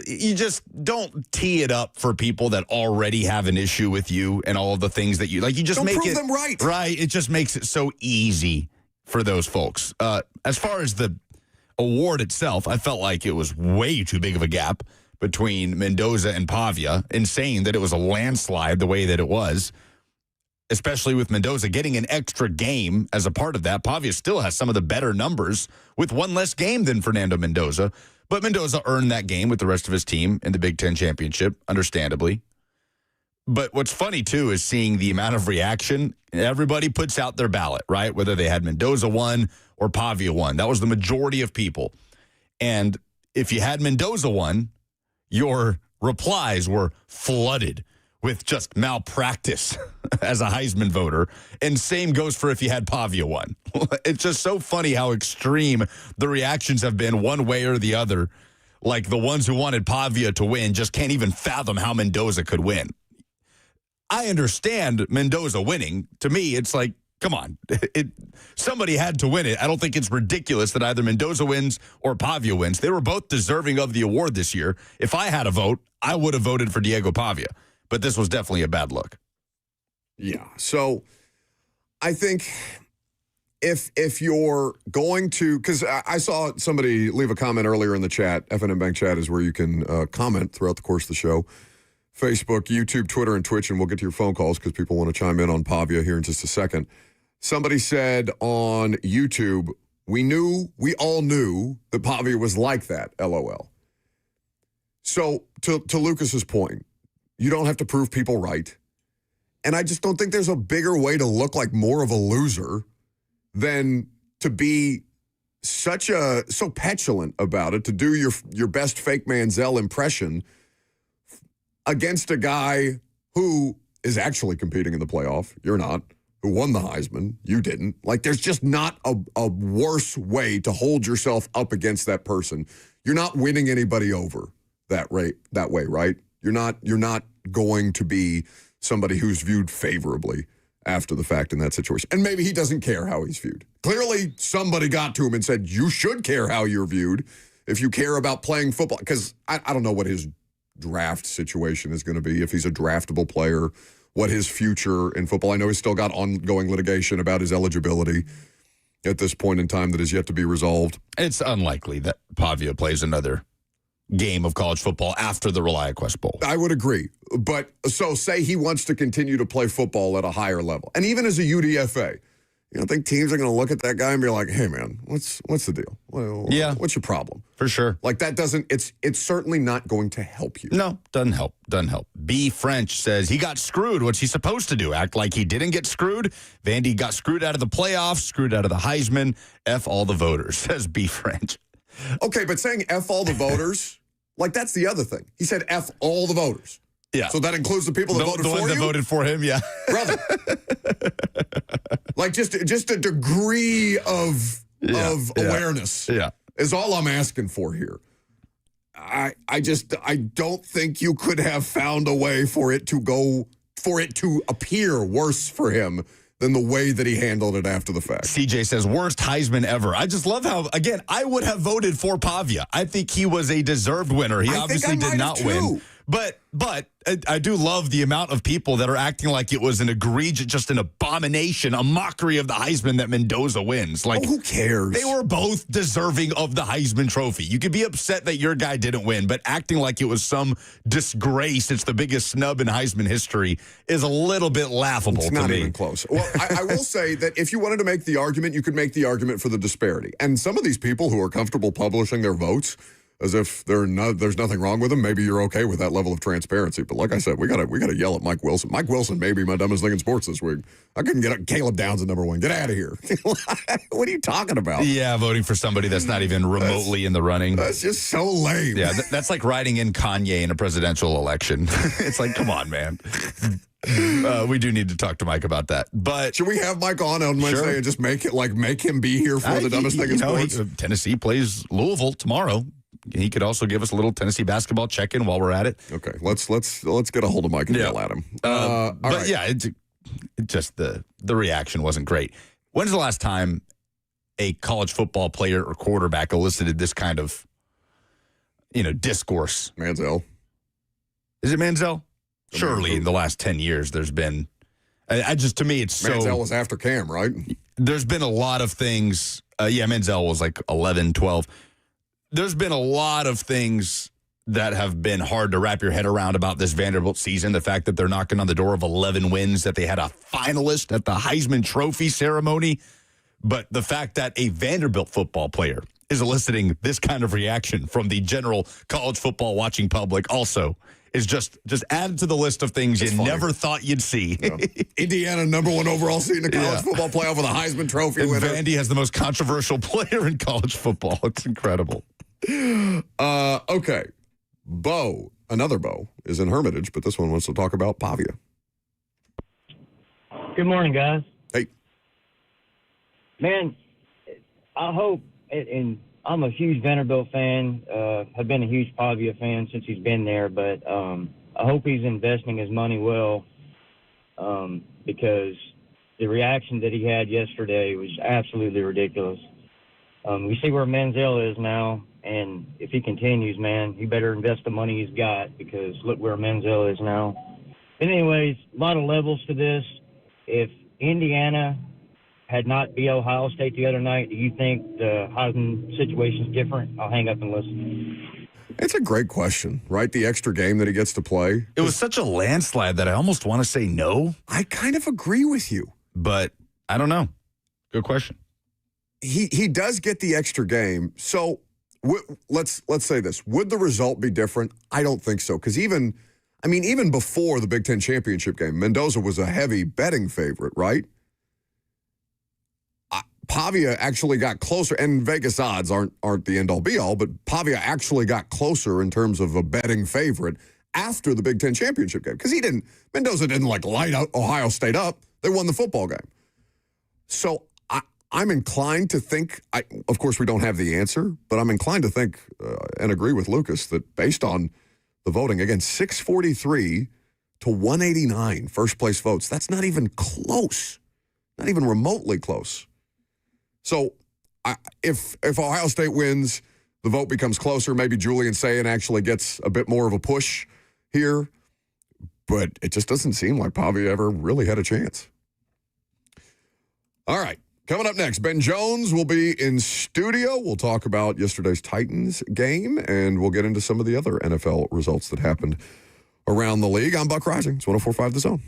You just don't tee it up for people that already have an issue with you and all of the things that you like. You just don't make prove it them right. Right. It just makes it so easy for those folks. As far as the award itself, I felt like it was way too big of a gap between Mendoza and Pavia, in saying that it was a landslide the way that it was. Especially with Mendoza getting an extra game as a part of that. Pavia still has some of the better numbers with one less game than Fernando Mendoza. But Mendoza earned that game with the rest of his team in the Big Ten championship, understandably. But what's funny, too, is seeing the amount of reaction. Everybody puts out their ballot, right? Whether they had Mendoza won or Pavia won. That was the majority of people. And if you had Mendoza won, your replies were flooded with just malpractice as a Heisman voter. And same goes for if you had Pavia won. It's just so funny how extreme the reactions have been one way or the other. Like the ones who wanted Pavia to win just can't even fathom how Mendoza could win. I understand Mendoza winning. To me, it's like, come on. Somebody had to win it. I don't think it's ridiculous that either Mendoza wins or Pavia wins. They were both deserving of the award this year. If I had a vote, I would have voted for Diego Pavia. But this was definitely a bad look. Yeah. So I think if you're going to, because I saw somebody leave a comment earlier in the chat. FNM Bank chat is where you can comment throughout the course of the show. Facebook, YouTube, Twitter, and Twitch, and we'll get to your phone calls because people want to chime in on Pavia here in just a second. Somebody said on YouTube, we all knew that Pavia was like that, LOL. So to Lucas's point, you don't have to prove people right. And I just don't think there's a bigger way to look like more of a loser than to be so petulant about it, to do your best fake Manziel impression against a guy who is actually competing in the playoff. You're not. Who won the Heisman. You didn't. Like, there's just not a worse way to hold yourself up against that person. You're not winning anybody over that way, right? You're not going to be somebody who's viewed favorably after the fact in that situation. And maybe he doesn't care how he's viewed. Clearly, somebody got to him and said, you should care how you're viewed if you care about playing football. Because I don't know what his draft situation is going to be, if he's a draftable player, what his future in football. I know he's still got ongoing litigation about his eligibility at this point in time that is yet to be resolved. It's unlikely that Pavia plays another game of college football after the ReliaQuest Bowl. I would agree. But so say he wants to continue to play football at a higher level. And even as a UDFA, you don't think teams are going to look at that guy and be like, hey, man, what's the deal? What's your problem? For sure. Like, that doesn't, it's certainly not going to help you. No, doesn't help. B. French says he got screwed. What's he supposed to do? Act like he didn't get screwed? Vandy got screwed out of the playoffs, screwed out of the Heisman. F all the voters, says B. French. Okay, but saying F all the voters, like, that's the other thing. He said F all the voters. Yeah. So that includes the people that voted for you? The ones that voted for him, yeah. Brother. Like, just a degree of awareness is all I'm asking for here. I don't think you could have found a way for it to appear worse for him than the way that he handled it after the fact. CJ says, worst Heisman ever. I just love how, again, I would have voted for Pavia. I think he was a deserved winner. He obviously did not win. But I do love the amount of people that are acting like it was an egregious, just an abomination, a mockery of the Heisman that Mendoza wins. Like, who cares? They were both deserving of the Heisman Trophy. You could be upset that your guy didn't win, but acting like it was some disgrace, it's the biggest snub in Heisman history, is a little bit laughable to me. It's not even close. Well, I will say that if you wanted to make the argument, you could make the argument for the disparity. And some of these people who are comfortable publishing their votes as if there's nothing wrong with them, maybe you're okay with that level of transparency. But like I said, we gotta yell at Mike Wilson. Mike Wilson may be my dumbest thing in sports this week. I couldn't get Caleb Downs at number one. Get out of here. What are you talking about? Yeah, voting for somebody that's not even remotely in the running. That's just so lame. Yeah, that's like writing in Kanye in a presidential election. It's like, come on, man. We do need to talk to Mike about that. But should we have Mike on Wednesday and just make him be here for the dumbest thing in sports? Tennessee plays Louisville tomorrow. He could also give us a little Tennessee basketball check-in while we're at it. Okay, let's get a hold of Mike and yell at him. But right. Yeah, it just the reaction wasn't great. When's the last time a college football player or quarterback elicited this kind of, discourse? Manziel. Is it Manziel? Surely in the last 10 years there's been. To me, it's Manziel was after Cam, right? There's been a lot of things. Manziel was like 11, 12. There's been a lot of things that have been hard to wrap your head around about this Vanderbilt season. The fact that they're knocking on the door of 11 wins, that they had a finalist at the Heisman Trophy ceremony. But the fact that a Vanderbilt football player is eliciting this kind of reaction from the general college football watching public also is just added to the list of things you never thought you'd see. Yeah. Indiana, number one overall seed in the college football playoff with a Heisman Trophy winner. Vandy has the most controversial player in college football. It's incredible. Okay. Bo, another Bo, is in Hermitage, but this one wants to talk about Pavia. Good morning, guys. Hey. Man, I hope, and I'm a huge Vanderbilt fan, have been a huge Pavia fan since he's been there, but I hope he's investing his money well, because the reaction that he had yesterday was absolutely ridiculous. We see where Manziel is now, and if he continues, man, he better invest the money he's got, because look where Manziel is now. But anyways, a lot of levels to this. If Indiana had not beat Ohio State the other night, do you think the Heisman situation's different? I'll hang up and listen. It's a great question, right? The extra game that he gets to play. It was such a landslide that I almost want to say no, I kind of agree with you. but I don't know. Good question. He does get the extra game. So let's say this. Would the result be different? I don't think so. Because even before the Big Ten championship game, Mendoza was a heavy betting favorite, right? Pavia actually got closer, and Vegas odds aren't the end-all be-all, but Pavia actually got closer in terms of a betting favorite after the Big Ten championship game. Because Mendoza didn't light out Ohio State up. They won the football game. So I'm inclined to think, of course we don't have the answer, but I'm inclined to think and agree with Lucas that based on the voting, again, 643 to 189 first place votes, that's not even close, not even remotely close. So if Ohio State wins, the vote becomes closer. Maybe Julian Sayin actually gets a bit more of a push here, but it just doesn't seem like Pavia ever really had a chance. All right. Coming up next, Ben Jones will be in studio. We'll talk about yesterday's Titans game, and we'll get into some of the other NFL results that happened around the league. I'm Buck Rising. It's 104.5 The Zone.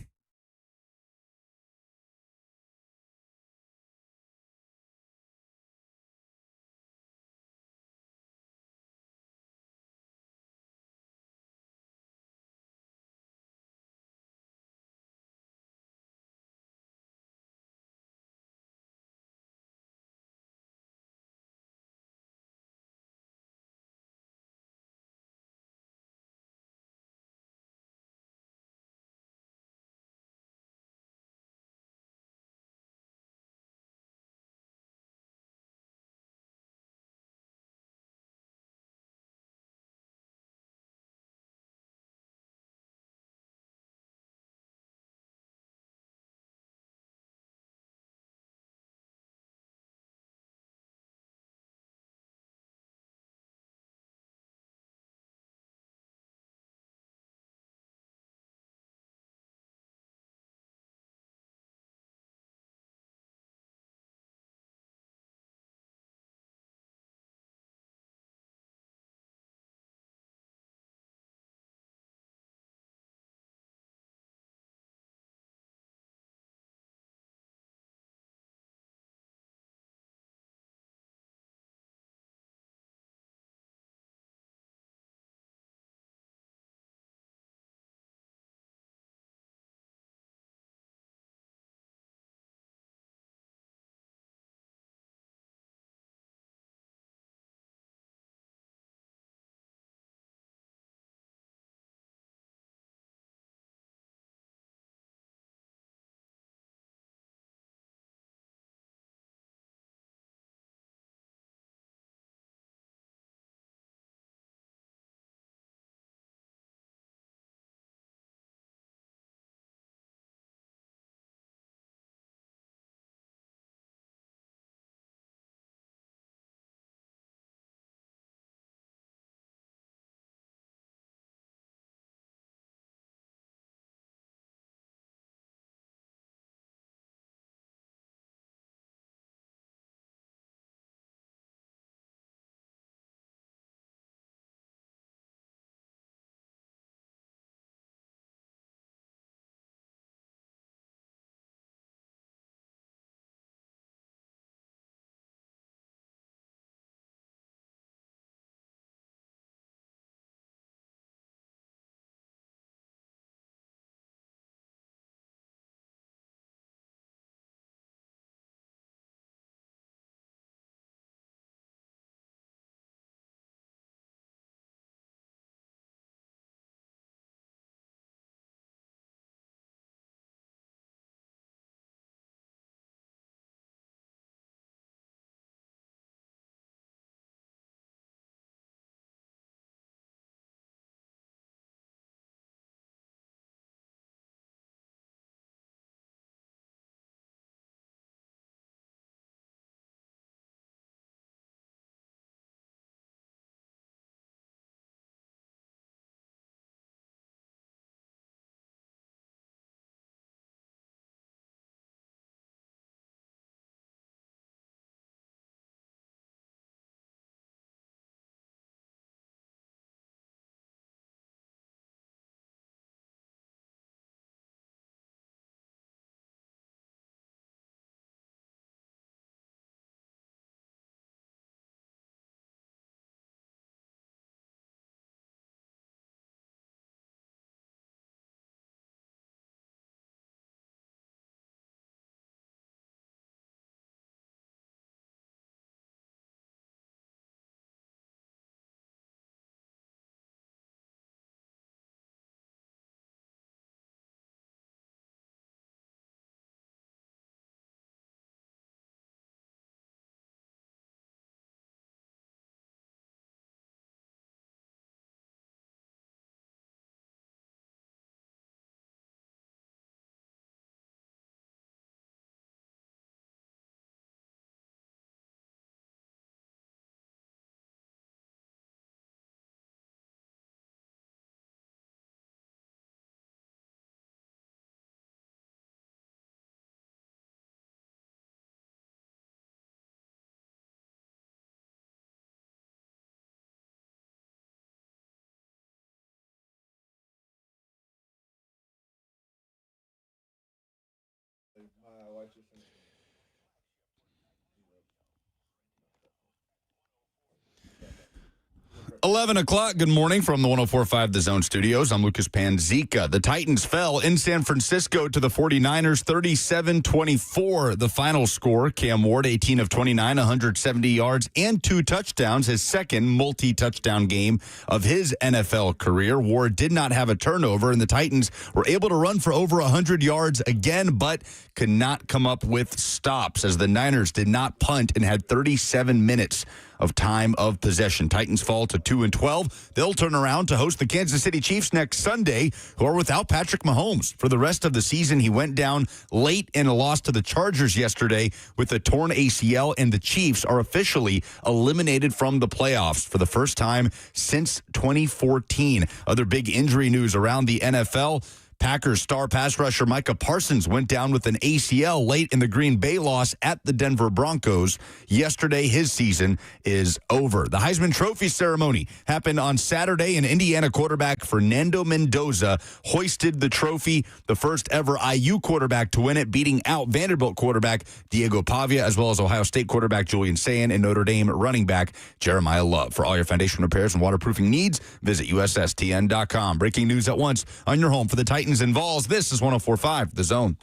$11 o'clock. Good morning from the 104.5 The Zone Studios. I'm Lucas Panzica. The Titans fell in San Francisco to the 49ers 37-24. The final score, Cam Ward, 18 of 29, 170 yards and 2 touchdowns, his second multi-touchdown game of his NFL career. Ward did not have a turnover, and the Titans were able to run for over 100 yards again, but could not come up with stops as the Niners did not punt and had 37 minutes of time of possession. Titans fall to 2-12. They'll turn around to host the Kansas City Chiefs next Sunday, who are without Patrick Mahomes. For the rest of the season, he went down late in a loss to the Chargers yesterday with a torn ACL, and the Chiefs are officially eliminated from the playoffs for the first time since 2014. Other big injury news around the NFL. Packers star pass rusher Micah Parsons went down with an ACL late in the Green Bay loss at the Denver Broncos. Yesterday, his season is over. The Heisman Trophy ceremony happened on Saturday, and Indiana quarterback Fernando Mendoza hoisted the trophy, the first ever IU quarterback to win it, beating out Vanderbilt quarterback Diego Pavia, as well as Ohio State quarterback Julian Sayin and Notre Dame running back Jeremiah Love. For all your foundation repairs and waterproofing needs, visit USSTN.com. Breaking news at once on your home for the Titans and Vols. This is 104.5 The Zone.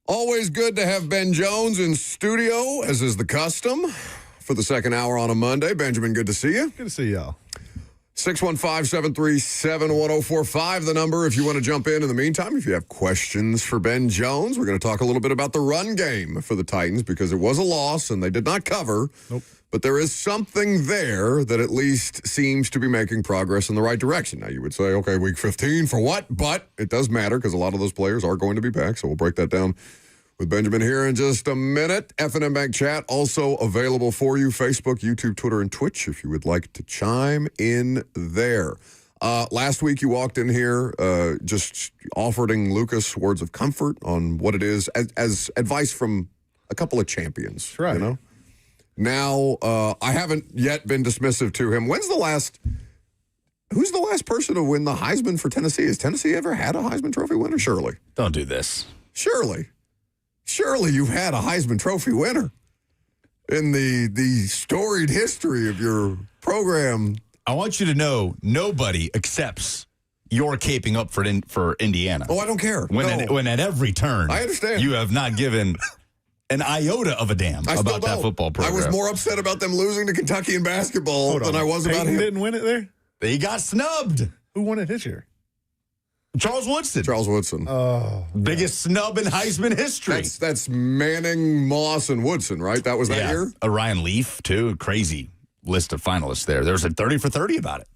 Always good to have Ben Jones in studio, as is the custom, for the second hour on a Monday. Benjamin, good to see you. Good to see y'all. 615-737-1045, the number if you want to jump in the meantime. If you have questions for Ben Jones, we're going to talk a little bit about the run game for the Titans because it was a loss and they did not cover. Nope. But there is something there that at least seems to be making progress in the right direction. Now, you would say, okay, week 15 for what? But it does matter because a lot of those players are going to be back, so we'll break that down with Benjamin here in just a minute. F&M Bank Chat also available for you. Facebook, YouTube, Twitter, and Twitch if you would like to chime in there. Last week you walked in here just offering Lucas words of comfort on what it is as advice from a couple of champions. That's right. You know? Now, I haven't yet been dismissive to him. Who's the last person to win the Heisman for Tennessee? Has Tennessee ever had a Heisman Trophy winner? Surely. Don't do this. Surely you've had a Heisman Trophy winner in the storied history of your program. I want you to know nobody accepts your caping up for Indiana. Oh, I don't care. When at every turn, I understand. You have not given an iota of a damn about that football program. I was more upset about them losing to Kentucky in basketball than I was about him. Didn't win it there? He got snubbed. Who won it this year? Charles Woodson. Oh, biggest snub in Heisman history. That's Manning, Moss, and Woodson, right? That was that year? Ryan Leaf, too. Crazy list of finalists there. There's a 30 for 30 about it.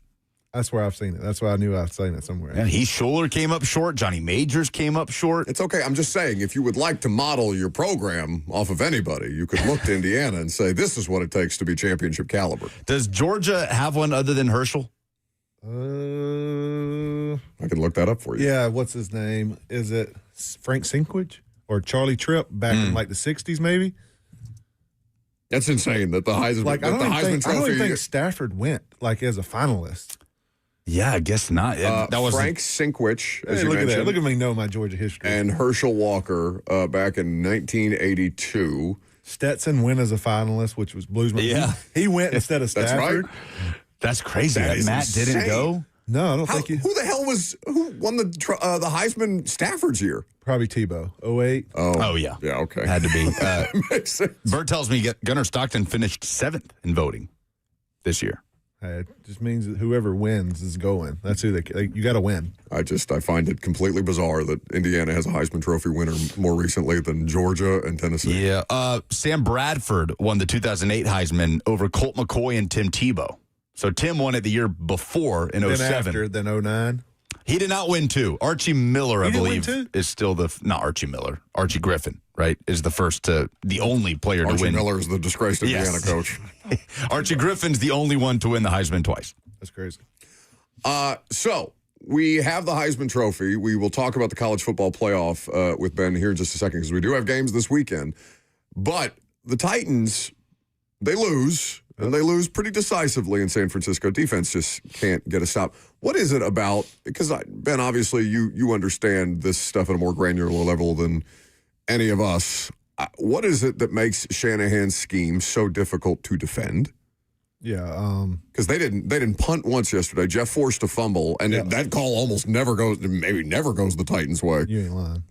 That's where I've seen it. That's why I knew I've seen it somewhere. And Heath Schuler came up short. Johnny Majors came up short. It's okay. I'm just saying, if you would like to model your program off of anybody, you could look to Indiana and say, this is what it takes to be championship caliber. Does Georgia have one other than Herschel? I can look that up for you. Yeah, what's his name? Is it Frank Sinkwich or Charlie Tripp back in like the 60s maybe? That's insane that the Heisman, I don't Trophy. even think Stafford went as a finalist. Yeah, I guess not. That was Frank Sinkwich, as you Look at mentioned. that. Look at me know my Georgia history. And Herschel Walker back in 1982. Stetson went as a finalist, which was Bluesman. Yeah. He went instead of That's Stafford. right. That's crazy that is Matt didn't insane. go. No, I don't think he. Who the hell who won the Heisman Stafford's year? Probably Tebow. 08. Oh, yeah. Yeah, okay. Had to be. Makes sense. Bert tells me Gunnar Stockton finished 7th in voting this year. It just means that whoever wins is going. That's who you got to win. I find it completely bizarre that Indiana has a Heisman Trophy winner more recently than Georgia and Tennessee. Yeah. Sam Bradford won the 2008 Heisman over Colt McCoy and Tim Tebow. So Tim won it the year before in 07. Then 09. He did not win 2. Archie Miller, I He didn't win believe, 2? is still not Archie Miller. Archie Griffin, right, is the only player Archie to win. Miller is the disgraced Indiana coach. Archie Griffin's the only one to win the Heisman twice. That's crazy. So we have the Heisman Trophy. We will talk about the college football playoff with Ben here in just a second because we do have games this weekend. But the Titans, they lose, and they lose pretty decisively in San Francisco. Defense just can't get a stop. What is it about, because Ben, obviously you understand this stuff at a more granular level than any of us. What is it that makes Shanahan's scheme so difficult to defend? Yeah, because they didn't punt once yesterday. Jeff forced a fumble, and that call almost never goes the Titans' way. You ain't lying.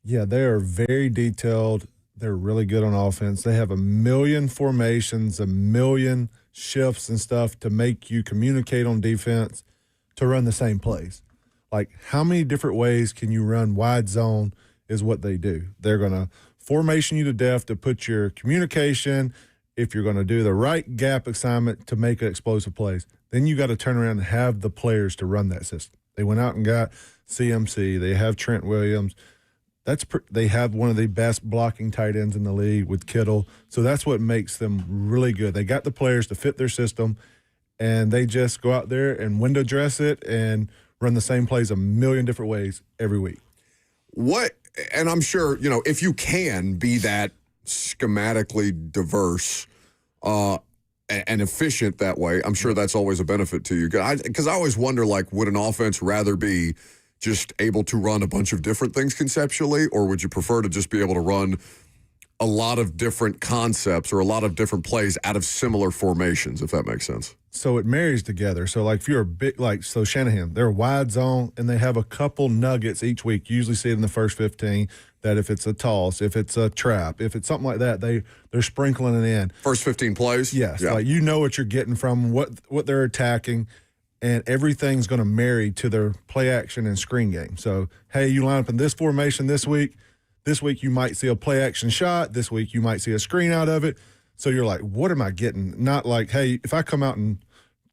Yeah, they are very detailed. They're really good on offense. They have a million formations, a million shifts and stuff to make you communicate on defense to run the same plays. Like, how many different ways can you run wide zone is what they do. They're going to formation you to death to put your communication. If you're going to do the right gap assignment to make explosive plays, then you got to turn around and have the players to run that system. They went out and got CMC. They have Trent Williams. They have one of the best blocking tight ends in the league with Kittle. So that's what makes them really good. They got the players to fit their system, and they just go out there and window dress it and run the same plays a million different ways every week. And I'm sure, if you can be that schematically diverse and efficient that way, I'm sure that's always a benefit to you. Because I always wonder, would an offense rather be just able to run a bunch of different things conceptually, or would you prefer to just be able to run a lot of different concepts or a lot of different plays out of similar formations, if that makes sense? So it marries together. So, if you're a big, so Shanahan, they're wide zone, and they have a couple nuggets each week. You usually see it in the first 15 that if it's a toss, if it's a trap, if it's something like that, they're sprinkling it in. First 15 plays? Yes. Yeah. You know what you're getting from what they're attacking, and everything's going to marry to their play action and screen game. So, hey, you line up in this formation this week. This week you might see a play action shot. This week you might see a screen out of it. So you're like, what am I getting? Not like, hey, if I come out in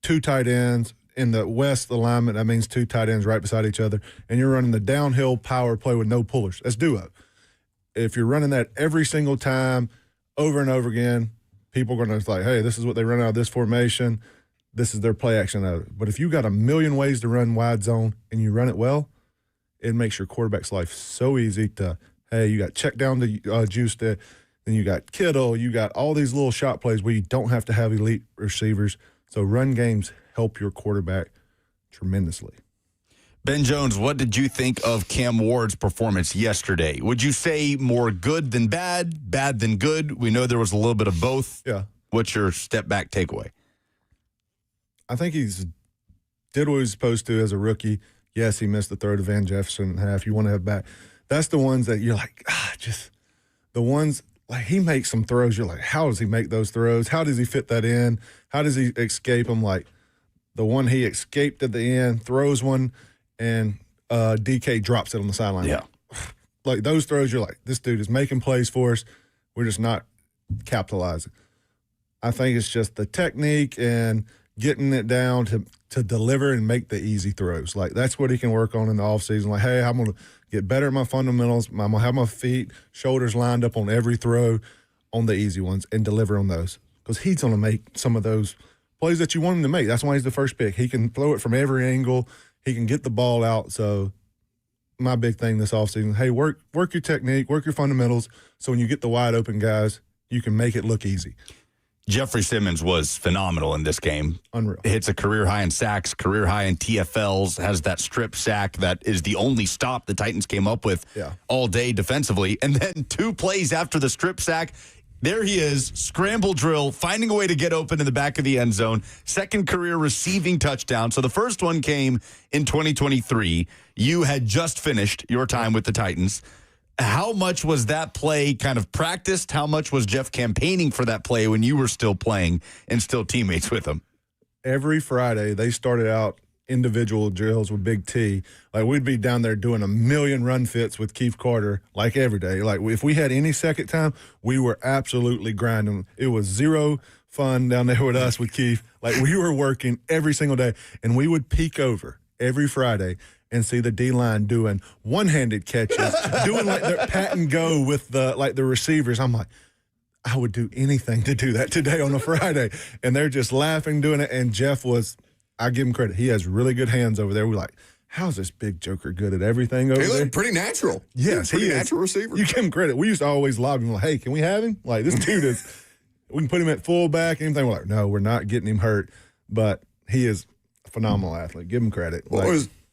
two tight ends in the west alignment, that means two tight ends right beside each other, and you're running the downhill power play with no pullers. That's do-up. If you're running that every single time over and over again, people are going to like, hey, this is what they run out of this formation. This is their play action out of it. But if you got a million ways to run wide zone and you run it well, it makes your quarterback's life so easy to, hey, you got check down to juice it. Then you got Kittle. You got all these little shot plays where you don't have to have elite receivers. So run games help your quarterback tremendously. Ben Jones, what did you think of Cam Ward's performance yesterday? Would you say more good than bad, bad than good? We know there was a little bit of both. Yeah. What's your step back takeaway? I think he's did what he was supposed to as a rookie. Yes, he missed the throw to Van Jefferson in half. You want to have back. That's the ones that you're like, just the ones like he makes some throws. You're like, how does he make those throws? How does he fit that in? How does he escape them? Like the one he escaped at the end, throws one, and DK drops it on the sideline. Yeah. Like those throws, you're like, this dude is making plays for us. We're just not capitalizing. I think it's just the technique and getting it down to deliver and make the easy throws. Like that's what he can work on in the offseason. Like, hey, I'm going to get better at my fundamentals. I'm going to have my feet, shoulders lined up on every throw on the easy ones and deliver on those because he's going to make some of those plays that you want him to make. That's why he's the first pick. He can throw it from every angle. He can get the ball out. So my big thing this offseason, hey, work your technique, work your fundamentals so when you get the wide open guys, you can make it look easy. Jeffrey Simmons was phenomenal in this game. Unreal. Hits a career high in sacks, career high in TFLs, has that strip sack that is the only stop the Titans came up with all day defensively. And then 2 plays after the strip sack, there he is, scramble drill, finding a way to get open in the back of the end zone. Second career receiving touchdown. So the first one came in 2023. You had just finished your time with the Titans. How much was that play kind of practiced? How much was Jeff campaigning for that play when you were still playing and still teammates with him? Every Friday, they started out individual drills with Big T. Like, we'd be down there doing a million run fits with Keith Carter, like every day. Like, if we had any second time, we were absolutely grinding. It was zero fun down there with us with Keith. Like, we were working every single day, and we would peek over every Friday and see the D-line doing one-handed catches, doing like the pat and go with the receivers. I'm like, I would do anything to do that today on a Friday. And they're just laughing, doing it. And Jeff was, I give him credit. He has really good hands over there. We're like, how's this big joker good at everything over He there? looked pretty natural. Yes, pretty he is. natural receiver. You give him credit. We used to always lob him like, hey, can we have him? Like, this dude is, we can put him at fullback, anything. We're like, no, we're not getting him hurt. But he is a phenomenal athlete. Give him credit. Well,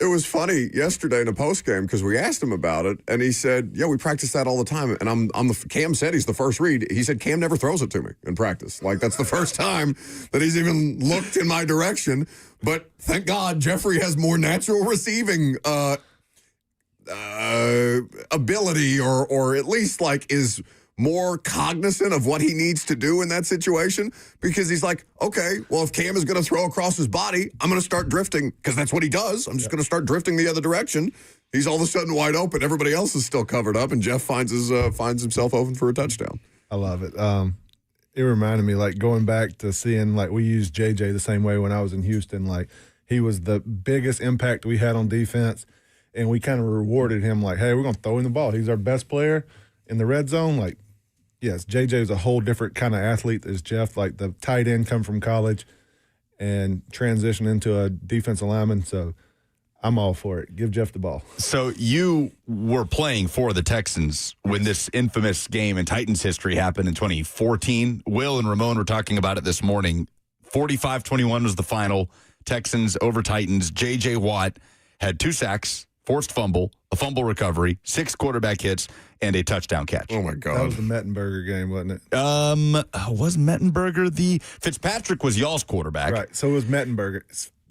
it was funny yesterday in the post game because we asked him about it, and he said, "Yeah, we practice that all the time." And Cam said he's the first read. He said Cam never throws it to me in practice. Like that's the first time that he's even looked in my direction. But thank God Jeffrey has more natural receiving ability, or at least like is more cognizant of what he needs to do in that situation, because he's like, okay, well, if Cam is going to throw across his body, I'm going to start drifting because that's what he does. I'm just going to start drifting the other direction. He's all of a sudden wide open. Everybody else is still covered up, and Jeff finds himself open for a touchdown. I love it. It reminded me, like, going back to seeing, like, we used JJ the same way when I was in Houston. Like, he was the biggest impact we had on defense, and we kind of rewarded him like, hey, we're going to throw him the ball. He's our best player in the red zone. Like, yes, JJ is a whole different kind of athlete as Jeff. Like, the tight end come from college and transition into a defensive lineman. So I'm all for it. Give Jeff the ball. So you were playing for the Texans when this infamous game in Titans history happened in 2014. Will and Ramon were talking about it this morning. 45-21 was the final. Texans over Titans. J.J. Watt had 2 sacks, forced fumble, a fumble recovery, 6 quarterback hits, and a touchdown catch. Oh, my God. That was the Mettenberger game, wasn't it? Was Mettenberger Fitzpatrick was y'all's quarterback. Right. So it was Mettenberger.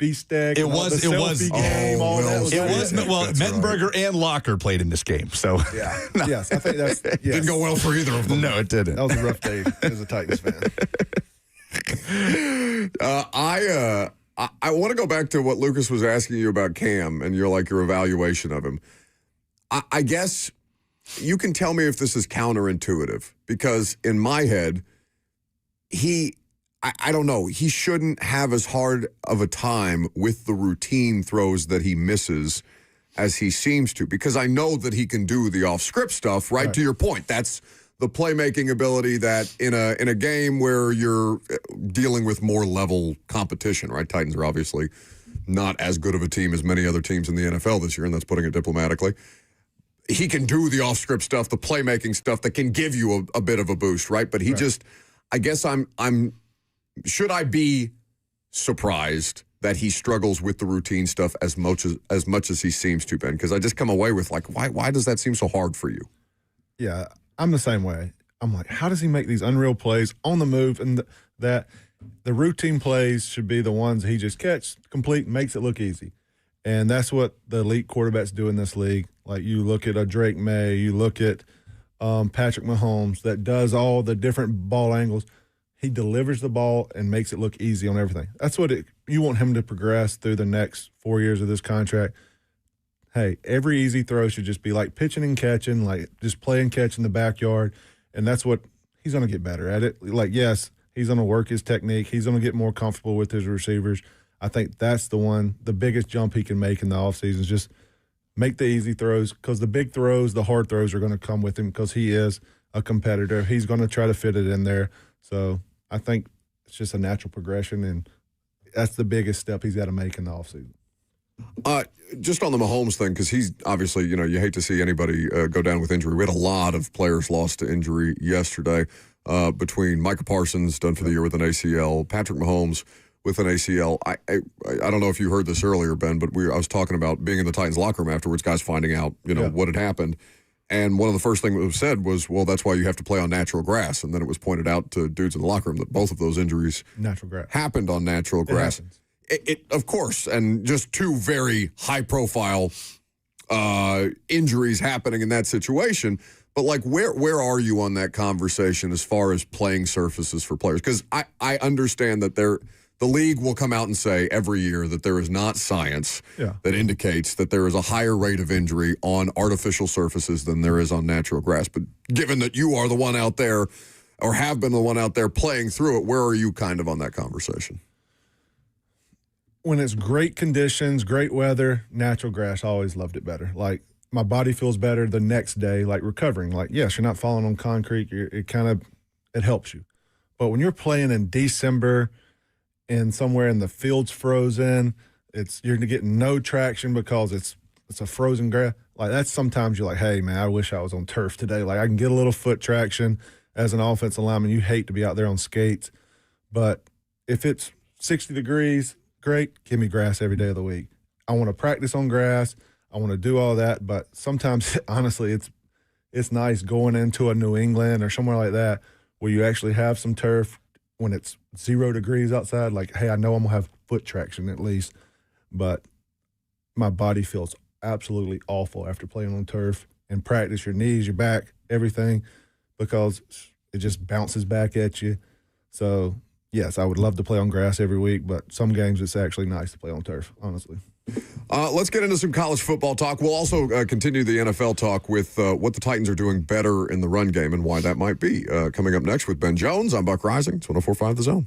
It was. It was. Game, all that was. Mettenberger and Locker played in this game. So yeah. Yes, I think that's. Yes. Didn't go well for either of them. No, it didn't. That was a rough day as a Titans fan. I want to go back to what Lucas was asking you about Cam and your evaluation of him. I guess you can tell me if this is counterintuitive, because in my head, I don't know, he shouldn't have as hard of a time with the routine throws that he misses as he seems to, because I know that he can do the off-script stuff, right? To your point. That's the playmaking ability that in a game where you're dealing with more level competition, right? Titans are obviously not as good of a team as many other teams in the NFL this year, and that's putting it diplomatically. He can do the off-script stuff, the playmaking stuff that can give you a bit of a boost, right? But he just, I guess should I be surprised that he struggles with the routine stuff as much as he seems to, Ben? Because I just come away with, like, why does that seem so hard for you? Yeah, I'm the same way. I'm like, how does he make these unreal plays on the move, and that the routine plays should be the ones he just complete, makes it look easy. And that's what the elite quarterbacks do in this league. Like, you look at a Drake May, you look at Patrick Mahomes that does all the different ball angles. He delivers the ball and makes it look easy on everything. That's what you want him to progress through the next 4 years of this contract. Hey, every easy throw should just be like pitching and catching, like just play and catch in the backyard. And that's what he's going to get better at it. Like, yes, he's going to work his technique. He's going to get more comfortable with his receivers. I think that's the biggest jump he can make in the offseason is just make the easy throws, because the big throws, the hard throws are going to come with him because he is a competitor. He's going to try to fit it in there. So I think it's just a natural progression, and that's the biggest step he's got to make in the offseason. Just on the Mahomes thing, because he's obviously, you hate to see anybody go down with injury. We had a lot of players lost to injury yesterday, between Micah Parsons, done for the year with an ACL, Patrick Mahomes with an ACL. I don't know if you heard this earlier, Ben, but I was talking about being in the Titans locker room afterwards, guys finding out, what had happened. And one of the first things that was said was, well, that's why you have to play on natural grass. And then it was pointed out to dudes in the locker room that both of those injuries happened on natural grass. It of course, and just 2 very high-profile injuries happening in that situation. But, like, where are you on that conversation as far as playing surfaces for players? Because I understand that the league will come out and say every year that there is not science that indicates that there is a higher rate of injury on artificial surfaces than there is on natural grass. But given that you are the one out there, or have been the one out there playing through it, where are you kind of on that conversation? When it's great conditions, great weather, natural grass, I always loved it better. Like, my body feels better the next day, like recovering. Like, yes, you're not falling on concrete. It helps you. But when you're playing in December in somewhere and the field's frozen, you're getting no traction because it's a frozen grass. Like that's sometimes you're like, hey man, I wish I was on turf today. Like I can get a little foot traction as an offensive lineman. You hate to be out there on skates, but if it's 60 degrees, great. Give me grass every day of the week. I want to practice on grass. I want to do all that, but sometimes honestly, it's nice going into a New England or somewhere like that where you actually have some turf when it's 0 degrees outside. Like, hey, I know I'm gonna have foot traction at least, but my body feels absolutely awful after playing on turf and practice, your knees, your back, everything, because it just bounces back at you. So, yes, I would love to play on grass every week, but some games it's actually nice to play on turf, honestly. Let's get into some college football talk. We'll also continue the NFL talk with what the Titans are doing better in the run game and why that might be. Coming up next with Ben Jones, I'm Buck Rising. It's 104.5 The Zone.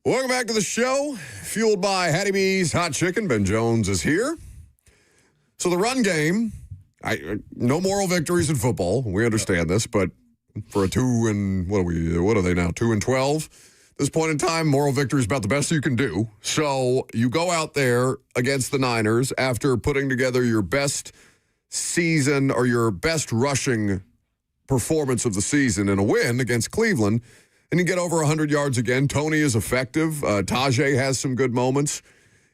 Welcome back to the show. Fueled by Hattie B's Hot Chicken. Ben Jones is here. So the run game, no moral victories in football. We understand this, but for a 2 and what are they now? 2-12. At this point in time, moral victory is about the best you can do. So you go out there against the Niners after putting together your best season or your best rushing performance of the season in a win against Cleveland, and you get over 100 yards again. Tony is effective. Tajay has some good moments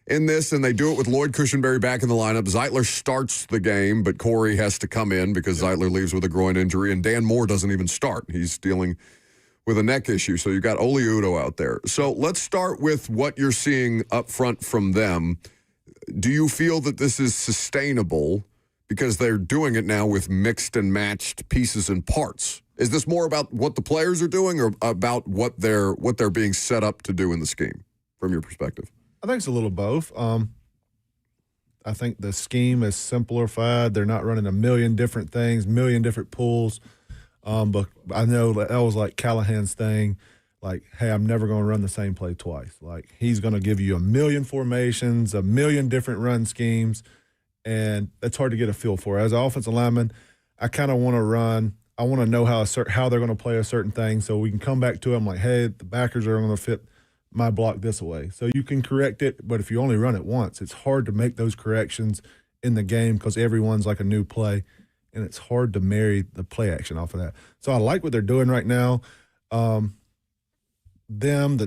in this, and they do it with Lloyd Cushenberry back in the lineup. Zeitler starts the game, but Corey has to come in because Zeitler leaves with a groin injury, and Dan Moore doesn't even start. He's dealing with a neck issue, so you got Oli Udoh out there. So let's start with what you're seeing up front from them. Do you feel that this is sustainable because they're doing it now with mixed and matched pieces and parts? Is this more about what the players are doing or about what they're being set up to do in the scheme from your perspective? I think it's a little both. I think the scheme is simplified. They're not running a million different things, million different pulls. But I know that was like Callahan's thing. Like, hey, I'm never going to run the same play twice. Like, he's going to give you a million formations, a million different run schemes, and that's hard to get a feel for. As an offensive lineman, I kind of want to run. I want to know how they're going to play a certain thing so we can come back to them like, hey, the backers are going to fit my block this way. So you can correct it, but if you only run it once, it's hard to make those corrections in the game because everyone's like a new play, and it's hard to marry the play action off of that. So I like what they're doing right now. The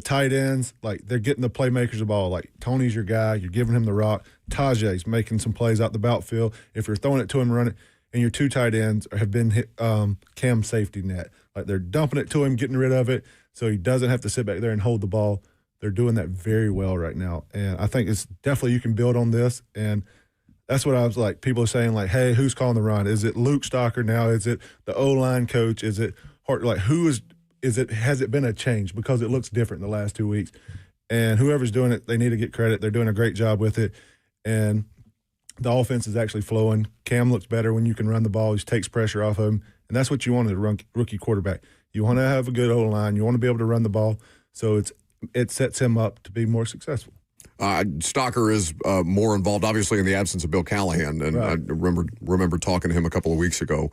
tight ends, like they're getting the playmakers the ball. Like Tony's your guy. You're giving him the rock. Tajay's making some plays out the backfield. If you're throwing it to him, run it. And your two tight ends have been hit cam safety net. Like they're dumping it to him, getting rid of it, so he doesn't have to sit back there and hold the ball. They're doing that very well right now. And I think it's definitely you can build on this. And that's what I was like. People are saying, like, hey, who's calling the run? Is it Luke Stocker now? Is it the O-line coach? Is it Hart? Like, who is it? Has it been a change? Because it looks different in the last 2 weeks. And whoever's doing it, they need to get credit. They're doing a great job with it. And the offense is actually flowing. Cam looks better when you can run the ball. He takes pressure off of him. And that's what you want as a rookie quarterback. You want to have a good O-line. You want to be able to run the ball. So it sets him up to be more successful. Stocker is more involved, obviously, in the absence of Bill Callahan. And right. I remember talking to him a couple of weeks ago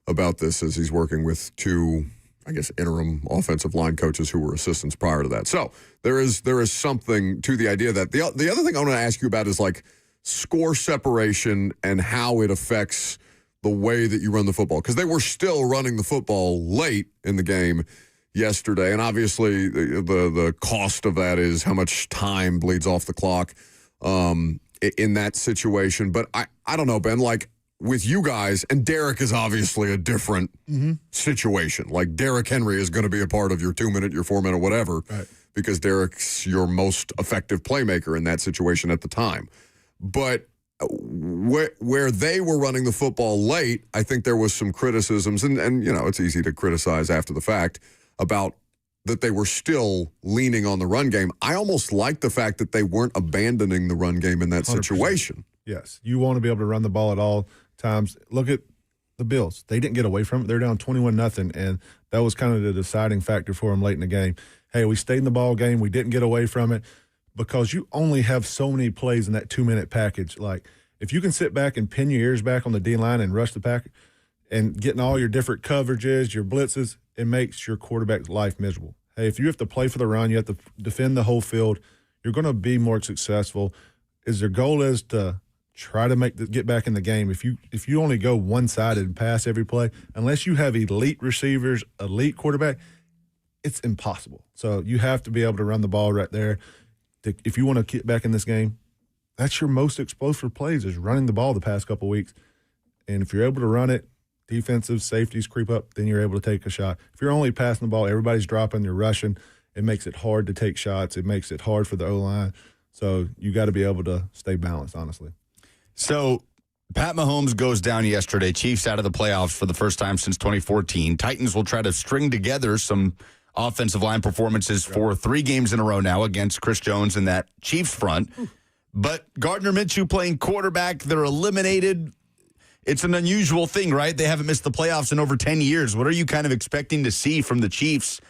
about this as he's working with two, I guess, interim offensive line coaches who were assistants prior to that. So there is something to the idea that the other thing I want to ask you about is like score separation and how it affects the way that you run the football. Because they were still running the football late in the game yesterday, and obviously the cost of that is how much time bleeds off the clock in that situation. But I don't know, Ben, like with you guys, and Derek is obviously a different situation. Like Derrick Henry is going to be a part of your 2-minute, your 4-minute, whatever, right, because Derek's your most effective playmaker in that situation at the time. But where they were running the football late, I think there was some criticisms, and you know, it's easy to criticize after the fact about that they were still leaning on the run game. I almost like the fact that they weren't abandoning the run game in that 100%. Situation. Yes. You want to be able to run the ball at all times. Look at the Bills. They didn't get away from it. They're down 21-0, and that was kind of the deciding factor for them late in the game. Hey, we stayed in the ball game. We didn't get away from it because you only have so many plays in that 2-minute package. Like, if you can sit back and pin your ears back on the D-line and rush the pack and getting all your different coverages, your blitzes, it makes your quarterback's life miserable. Hey, if you have to play for the run, you have to defend the whole field, you're going to be more successful. Their goal is to try to get back in the game. If you only go one-sided and pass every play, unless you have elite receivers, elite quarterback, it's impossible. So you have to be able to run the ball right there. If you want to get back in this game, that's your most explosive plays is running the ball the past couple of weeks. And if you're able to run it, defensive safeties creep up, then you're able to take a shot. If you're only passing the ball, everybody's dropping, you're rushing, it makes it hard to take shots. It makes it hard for the O-line. So you got to be able to stay balanced, honestly. So Pat Mahomes goes down yesterday. Chiefs out of the playoffs for the first time since 2014. Titans will try to string together some offensive line performances for 3 games in a row now against Chris Jones and that Chiefs front. But Gardner Minshew playing quarterback, they're eliminated. It's an unusual thing, right? They haven't missed the playoffs in over 10 years. What are you kind of expecting to see from the Chiefs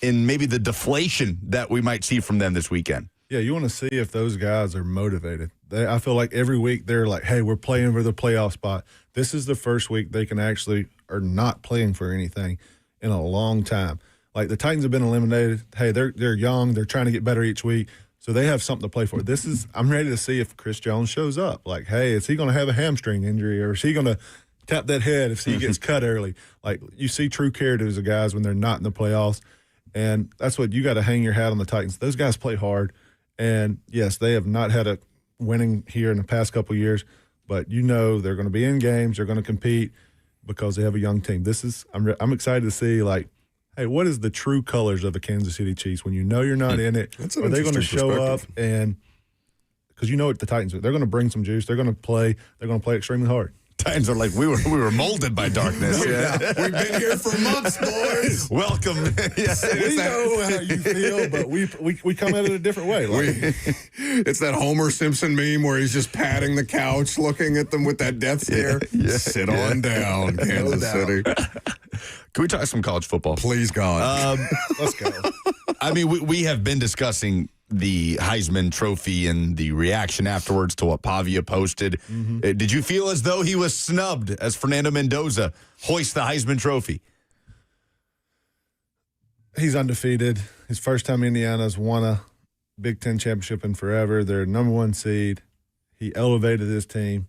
in maybe the deflation that we might see from them this weekend. Yeah, you want to see if those guys are motivated. I feel like every week they're like, hey, we're playing for the playoff spot. This is the first week they can actually are not playing for anything in a long time. Like the Titans have been eliminated. Hey, they're young. They're trying to get better each week. So they have something to play for. I'm ready to see if Chris Jones shows up. Like, hey, is he going to have a hamstring injury or is he going to tap that head if he gets cut early? Like you see true characters of guys when they're not in the playoffs. And that's what you got to hang your hat on the Titans. Those guys play hard. And, yes, they have not had a winning here in the past couple of years, but you know they're going to be in games. They're going to compete because they have a young team. I'm excited to see, like, hey, what is the true colors of the Kansas City Chiefs when you know you're not in it? Are they going to show up? And because you know what the Titans are. They're going to bring some juice. They're going to play. They're going to play extremely hard. Titans are like, we were molded by darkness. Yeah. We've been here for months, boys. Welcome. We know how you feel, but we come at it a different way. It's that Homer Simpson meme where he's just patting the couch, looking at them with that death stare. Sit on down, Kansas City. Can we talk some college football? Please, God. Let's go. I mean, we have been discussing the Heisman Trophy and the reaction afterwards to what Pavia posted. Mm-hmm. Did you feel as though he was snubbed as Fernando Mendoza hoists the Heisman Trophy? He's undefeated. His first time Indiana's won a Big Ten championship in forever. They're number one seed. He elevated his team.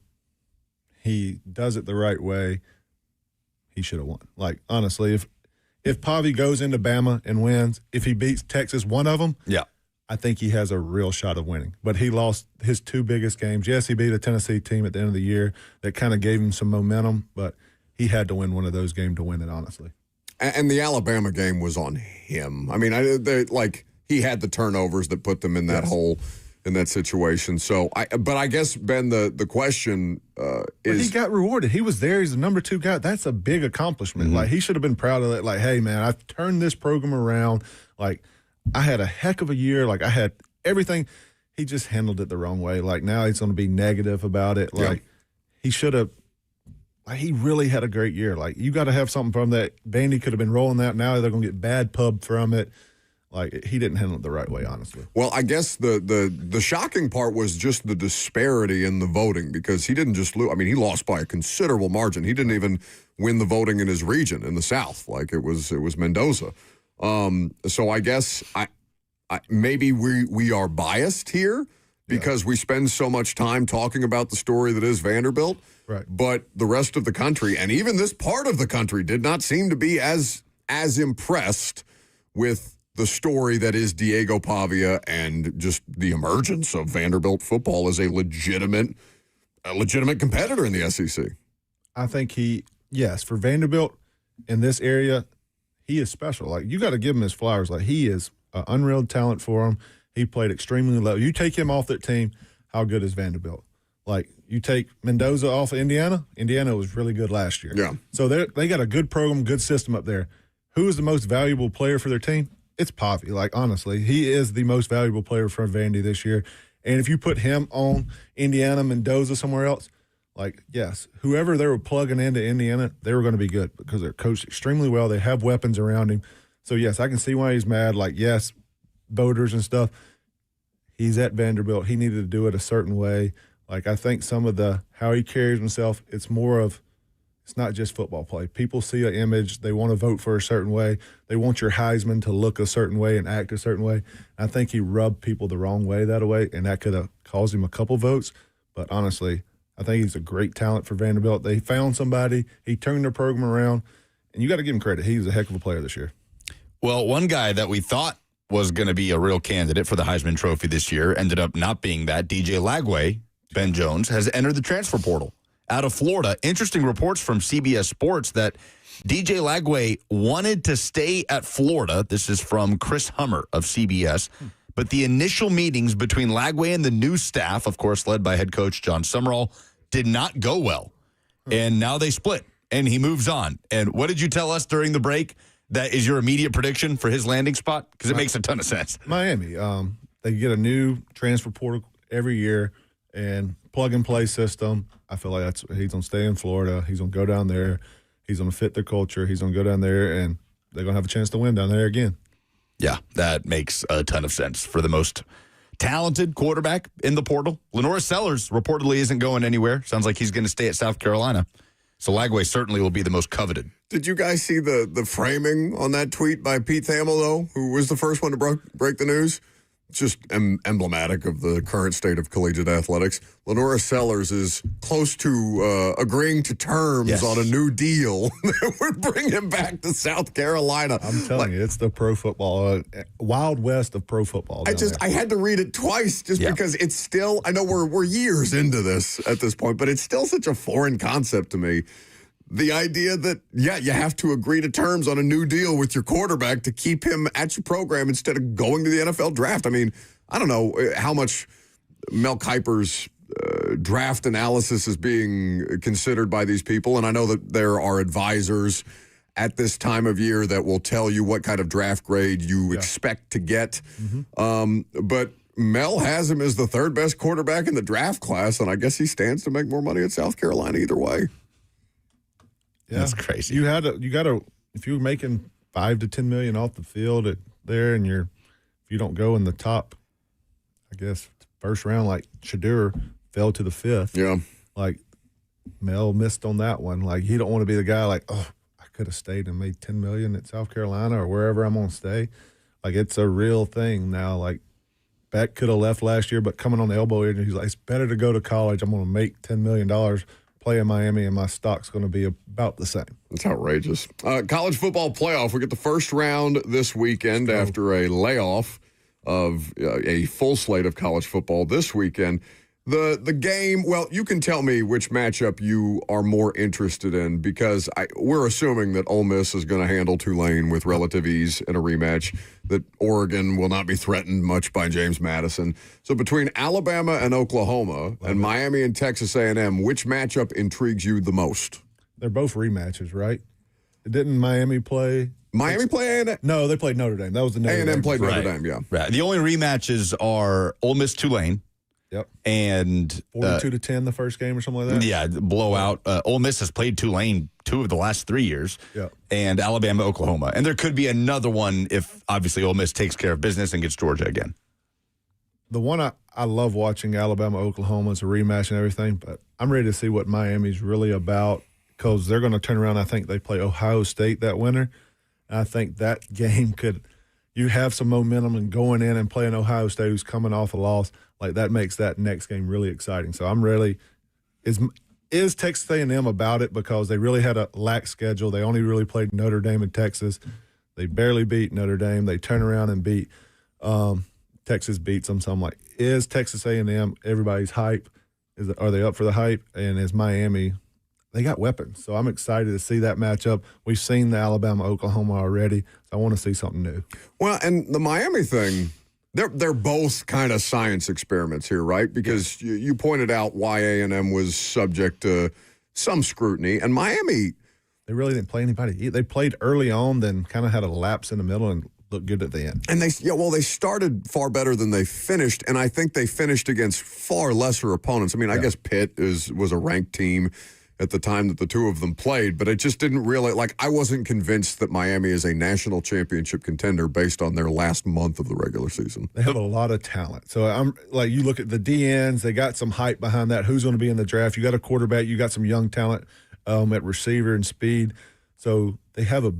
He does it the right way. He should have won. Like, honestly, if Pavia goes into Bama and wins, if he beats Texas, one of them, yeah, I think he has a real shot of winning. But he lost his two biggest games. Yes, he beat a Tennessee team at the end of the year that kind of gave him some momentum, but he had to win one of those games to win it, honestly. And the Alabama game was on him. I mean, he had the turnovers that put them in that hole, in that situation. So, but I guess, Ben, the question is... He got rewarded. He was there. He's the number 2 guy. That's a big accomplishment. Mm-hmm. Like, he should have been proud of it. Like, hey, man, I've turned this program around. Like, I had a heck of a year. Like, I had everything. He just handled it the wrong way. Like, now he's going to be negative about it. Like, he should have – like, he really had a great year. Like, you got to have something from that. Vandy could have been rolling that. Now they're going to get bad pub from it. Like, he didn't handle it the right way, honestly. Well, I guess the shocking part was just the disparity in the voting, because he didn't just lose. I mean, he lost by a considerable margin. He didn't even win the voting in his region in the South. Like, it was Mendoza. So I guess maybe we are biased here because we spend so much time talking about the story that is Vanderbilt. Right. But the rest of the country, and even this part of the country, did not seem to be as impressed with the story that is Diego Pavia and just the emergence of Vanderbilt football as a legitimate competitor in the SEC. I think for Vanderbilt in this area, he is special. Like, you got to give him his flowers. Like, he is an unreal talent for him. He played extremely low. You take him off that team, how good is Vanderbilt? Like, you take Mendoza off of Indiana was really good last year. Yeah. So they got a good program, good system up there. Who is the most valuable player for their team? It's Pavia. Like, honestly, he is the most valuable player for Vandy this year. And if you put him on Indiana, Mendoza, somewhere else, like, yes, whoever they were plugging into Indiana, they were going to be good because they're coached extremely well. They have weapons around him. So, yes, I can see why he's mad. Like, yes, voters and stuff. He's at Vanderbilt. He needed to do it a certain way. Like, I think some of how he carries himself, it's not just football play. People see an image. They want to vote for a certain way. They want your Heisman to look a certain way and act a certain way. I think he rubbed people the wrong way that way, and that could have caused him a couple votes. But honestly, I think he's a great talent for Vanderbilt. They found somebody. He turned their program around, and you got to give him credit. He's a heck of a player this year. Well, one guy that we thought was going to be a real candidate for the Heisman Trophy this year ended up not being that. DJ Lagway, Ben Jones, has entered the transfer portal out of Florida. Interesting reports from CBS Sports that DJ Lagway wanted to stay at Florida. This is from Chris Hummer of CBS. But the initial meetings between Lagway and the new staff, of course, led by head coach John Summerall, did not go well. And now they split, and he moves on. And what did you tell us during the break that is your immediate prediction for his landing spot? Because it makes a ton of sense. Miami. They get a new transfer portal every year and plug-and-play system. I feel like he's going to stay in Florida. He's going to go down there. He's going to fit their culture. He's going to go down there, and they're going to have a chance to win down there again. Yeah, that makes a ton of sense for the most talented quarterback in the portal. Lenora Sellers reportedly isn't going anywhere. Sounds like he's going to stay at South Carolina. So Lagway certainly will be the most coveted. Did you guys see the framing on that tweet by Pete Thamel, though, who was the first one to break the news? Just emblematic of the current state of collegiate athletics. Lenora Sellers is close to agreeing to terms on a new deal that would bring him back to South Carolina. I'm telling you, it's the pro football, wild west of pro football. I had to read it twice just because it's still, I know we're years into this at this point, but it's still such a foreign concept to me. The idea that, you have to agree to terms on a new deal with your quarterback to keep him at your program instead of going to the NFL draft. I mean, I don't know how much Mel Kiper's draft analysis is being considered by these people, and I know that there are advisors at this time of year that will tell you what kind of draft grade you expect to get. But Mel has him as the third best quarterback in the draft class, and I guess he stands to make more money at South Carolina either way. Yeah. That's crazy. You got to if you're making $5 to $10 million off the field there, and if you don't go in the top, I guess first round, like Shadur fell to the fifth. Yeah, like Mel missed on that one. Like he don't want to be the guy like, oh, I could have stayed and made $10 million at South Carolina or wherever I'm gonna stay. Like it's a real thing now. Like Beck could have left last year, but coming on the elbow injury, he's like, it's better to go to college. I'm gonna make $10 million. Play in Miami, and my stock's going to be about the same. It's outrageous. College football playoff. We get the first round this weekend after a layoff of a full slate of college football this weekend. The game, well, you can tell me which matchup you are more interested in because we're assuming that Ole Miss is going to handle Tulane with relative ease in a rematch, that Oregon will not be threatened much by James Madison. So between Alabama and Oklahoma and Miami and Texas A&M, which matchup intrigues you the most? They're both rematches, right? Didn't Miami play? Miami play A&M? No, they played Notre Dame. That was the Notre Dame. A&M played Notre Dame, yeah. Right. The only rematches are Ole Miss Tulane. Yep. And 42-10 the first game or something like that. Yeah, blowout. Ole Miss has played Tulane 2 of the last 3 years. Yep. And Alabama, Oklahoma. And there could be another one if obviously Ole Miss takes care of business and gets Georgia again. The one I love watching, Alabama, Oklahoma, is a rematch and everything, but I'm ready to see what Miami's really about because they're going to turn around. I think they play Ohio State that winter. And I think that game you have some momentum and going in and playing Ohio State who's coming off a loss. Like that makes that next game really exciting. So I'm really is Texas A&M about it because they really had a lax schedule. They only really played Notre Dame and Texas. They barely beat Notre Dame. They turn around and beat Texas beats them. So I'm like, is Texas A&M everybody's hype? Are they up for the hype? And is Miami? They got weapons. So I'm excited to see that matchup. We've seen the Alabama-Oklahoma already. So I want to see something new. Well, and the Miami thing. They're both kind of science experiments here, right? Because you pointed out why A&M was subject to some scrutiny, and Miami. They really didn't play anybody. They played early on, then kind of had a lapse in the middle and looked good at the end. And they started far better than they finished, and I think they finished against far lesser opponents. I mean, I guess Pitt was a ranked team at the time that the two of them played, but it just didn't really, I wasn't convinced that Miami is a national championship contender based on their last month of the regular season. They have a lot of talent. So I'm you look at the DNs, they got some hype behind that. Who's going to be in the draft? You got a quarterback, you got some young talent at receiver and speed. So they have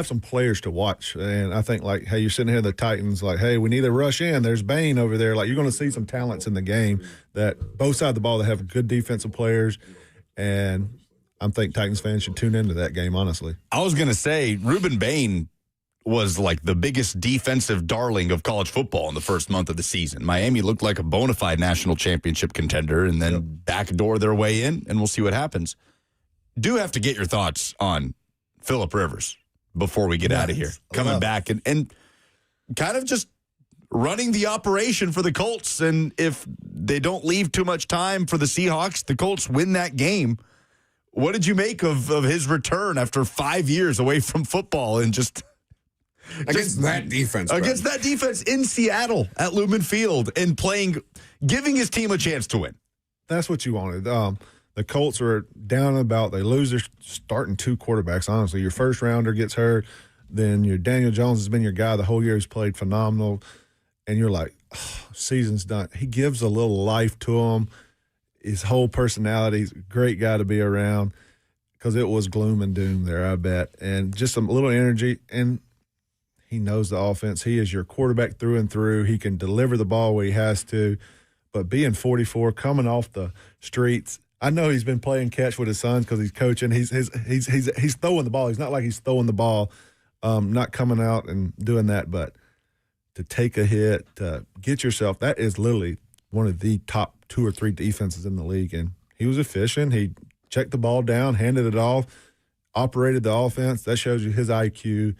some players to watch. And I think hey, you're sitting here, the Titans, hey, we need to rush in. There's Bain over there. You're going to see some talents in the game that both sides of the ball that have good defensive players. And I think Titans fans should tune into that game, honestly. I was going to say, Reuben Bain was the biggest defensive darling of college football in the first month of the season. Miami looked like a bona fide national championship contender and then backdoor their way in, and we'll see what happens. Do have to get your thoughts on Phillip Rivers before we get out of here. Coming back and kind of just running the operation for the Colts, and if they don't leave too much time for the Seahawks, the Colts win that game. What did you make of his return after 5 years away from football and just against that defense? Against that defense in Seattle at Lumen Field and giving his team a chance to win. That's what you wanted. The Colts are down and about. They lose their starting 2 quarterbacks, honestly. Your first rounder gets hurt. Then your Daniel Jones has been your guy the whole year. He's played phenomenal. And you're like, oh, season's done. He gives a little life to him. His whole personality, he's a great guy to be around because it was gloom and doom there, I bet. And just a little energy. And he knows the offense. He is your quarterback through and through. He can deliver the ball where he has to. But being 44, coming off the streets, I know he's been playing catch with his sons because he's coaching. He's throwing the ball. He's not like he's throwing the ball, not coming out and doing that. But to take a hit, to get yourself, that is literally one of the top 2 or 3 defenses in the league. And he was efficient. He checked the ball down, handed it off, operated the offense. That shows you his IQ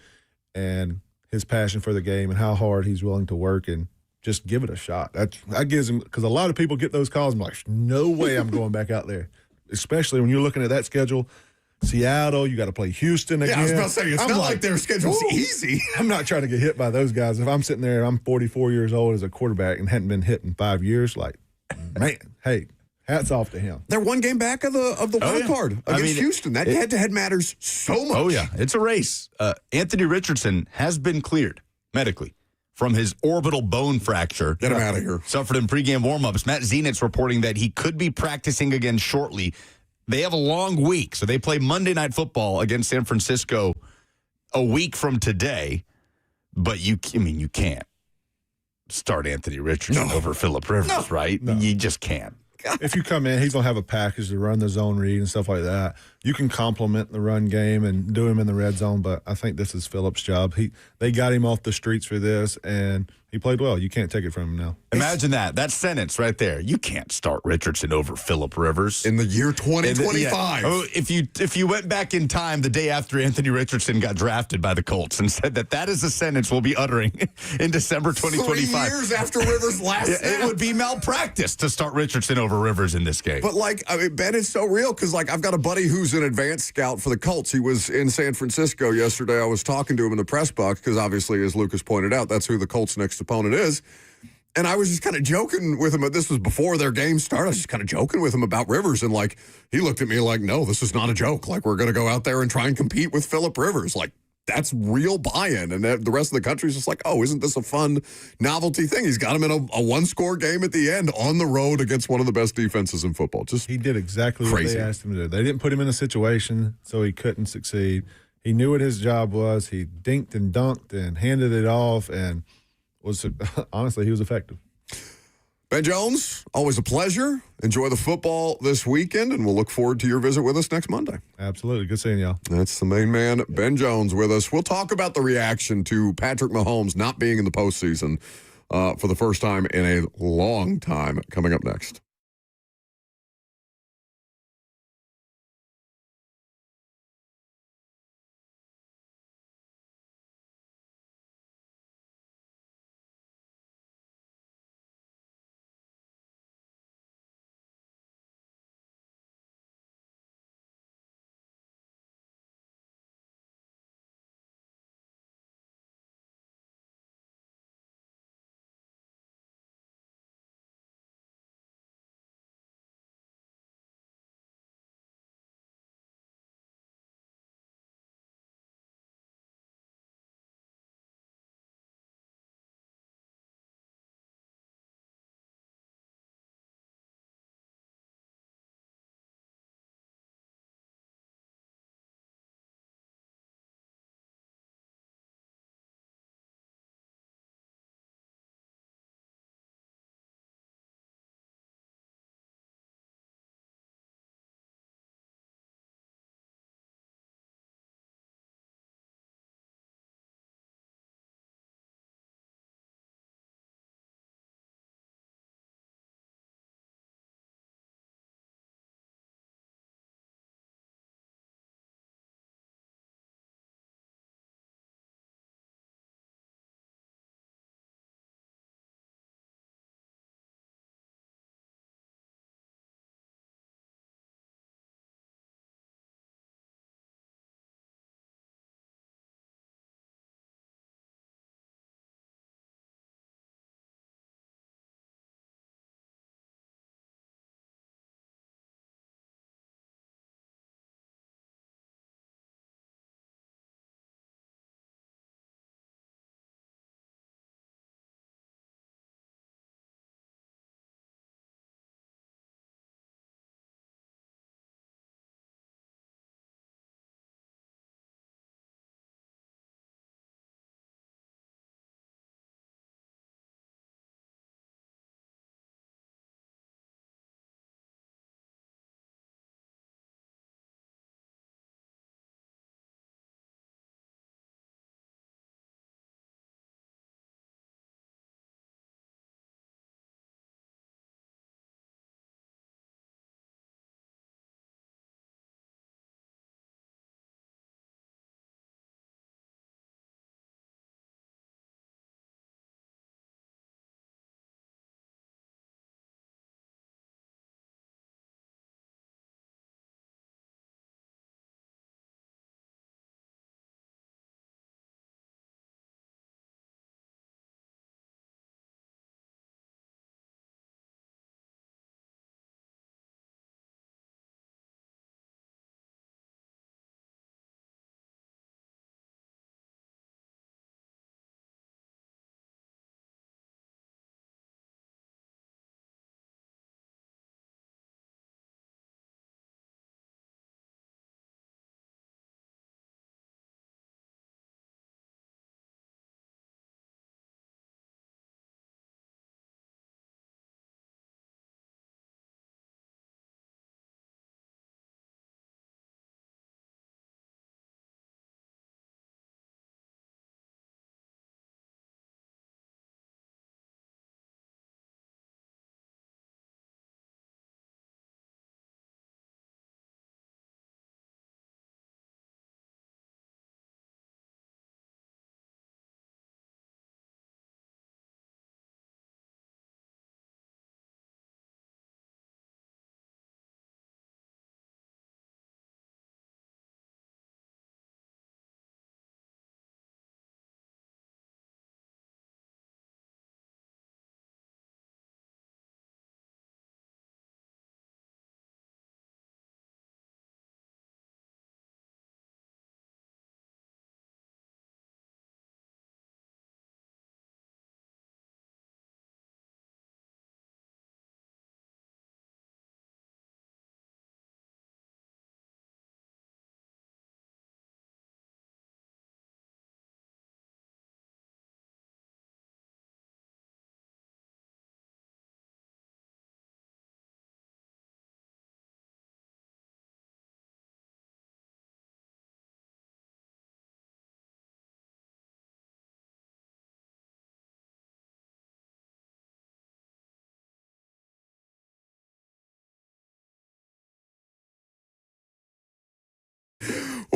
and his passion for the game and how hard he's willing to work and just give it a shot. That gives him, because a lot of people get those calls and be like, no way I'm going back out there. Especially when you're looking at that schedule. Seattle, you got to play Houston again. Yeah, I was about to say, it's not like their schedule's easy. I'm not trying to get hit by those guys. If I'm sitting there, I'm 44 years old as a quarterback and hadn't been hit in 5 years, like, man, hey, hats off to him. They're one game back of the wild card against Houston. That head-to-head matters so much. Oh, yeah. It's a race. Anthony Richardson has been cleared medically from his orbital bone fracture. Get him out of here. Suffered in pregame warmups. Matt Zenit's reporting that he could be practicing again shortly. They have a long week, so they play Monday Night Football against San Francisco a week from today. But you can't start Anthony Richardson over Phillip Rivers, right? No. You just can't. If you come in, he's going to have a package to run the zone read and stuff like that. You can complement the run game and do him in the red zone, but I think this is Phillip's job. They got him off the streets for this, and he played well. You can't take it from him now. Imagine that sentence right there. You can't start Richardson over Phillip Rivers. In the year 2025. If you went back in time the day after Anthony Richardson got drafted by the Colts and said that is a sentence we'll be uttering in December 2025. 3 years after Rivers last it would be malpractice to start Richardson over Rivers in this game. But, Ben, it's so real because, I've got a buddy who's an advanced scout for the Colts. He was in San Francisco yesterday. I was talking to him in the press box because, obviously, as Lucas pointed out, that's who the Colts' next opponent is. And I was just kind of joking with him. This was before their game started. I was just kind of joking with him about Rivers. And, he looked at me like, no, this is not a joke. We're going to go out there and try and compete with Phillip Rivers. That's real buy-in. And the rest of the country is just like, oh, isn't this a fun novelty thing? He's got him in a one-score game at the end on the road against one of the best defenses in football. He did exactly crazy. What they asked him to do. They didn't put him in a situation so he couldn't succeed. He knew what his job was. He dinked and dunked and handed it off and honestly, he was effective. Ben Jones, always a pleasure. Enjoy the football this weekend, and we'll look forward to your visit with us next Monday. Absolutely. Good seeing y'all. That's the main man, Ben Jones, with us. We'll talk about the reaction to Patrick Mahomes not being in the postseason for the first time in a long time coming up next.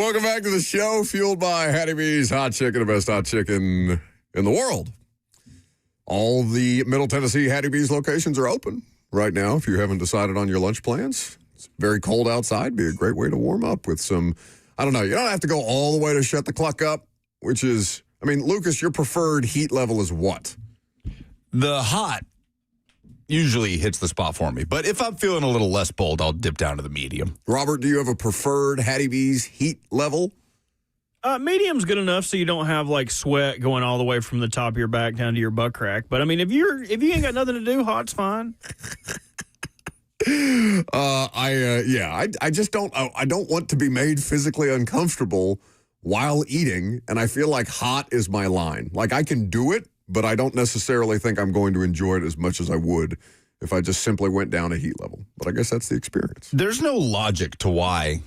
Welcome back to the show, fueled by Hattie B's Hot Chicken, the best hot chicken in the world. All the Middle Tennessee Hattie B's locations are open right now. If you haven't decided on your lunch plans, it's very cold outside. Be a great way to warm up with some, I don't know, you don't have to go all the way to shut the clock up, which is, I mean, Lucas, your preferred heat level is what? The hot usually hits the spot for me. But if I'm feeling a little less bold, I'll dip down to the medium. Robert, do you have a preferred Hattie B's heat level? Medium's good enough so you don't have like sweat going all the way from the top of your back down to your butt crack. But I mean, if you ain't got nothing to do, hot's fine. I just don't. I don't want to be made physically uncomfortable while eating, and I feel like hot is my line. Like I can do it, but I don't necessarily think I'm going to enjoy it as much as I would if I just simply went down a heat level. But I guess that's the experience. There's no logic to why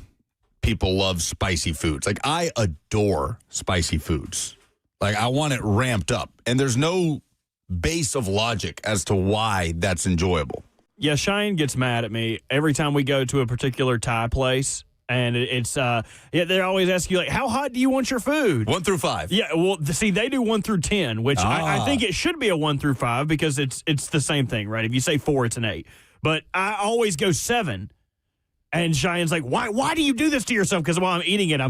people love spicy foods. Like, I adore spicy foods. Like, I want it ramped up. And there's no base of logic as to why that's enjoyable. Yeah, Cheyenne gets mad at me every time we go to a particular Thai place. And they always ask you, like, how hot do you want your food? 1 through 5. Yeah, well, see, they do 1 through 10, which I think it should be a 1 through 5 because it's the same thing, right? If you say 4, it's an 8. But I always go 7. And Cheyenne's like, why do you do this to yourself? Because while I'm eating it,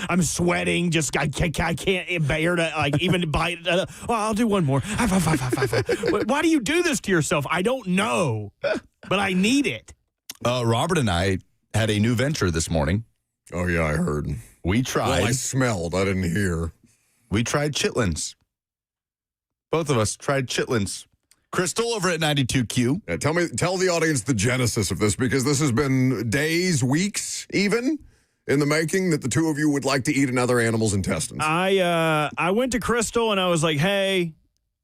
I'm sweating. Just I can't bear to like even bite. Well, I'll do one more. Why do you do this to yourself? I don't know, but I need it. Robert and I had a new venture this morning. Oh, yeah, I heard. We tried. Well, I smelled. I didn't hear. We tried chitlins. Both of us tried chitlins. Crystal over at 92Q. Yeah, tell the audience the genesis of this, because this has been days, weeks, even in the making, that the two of you would like to eat another animal's intestines. I went to Crystal and I was like, hey,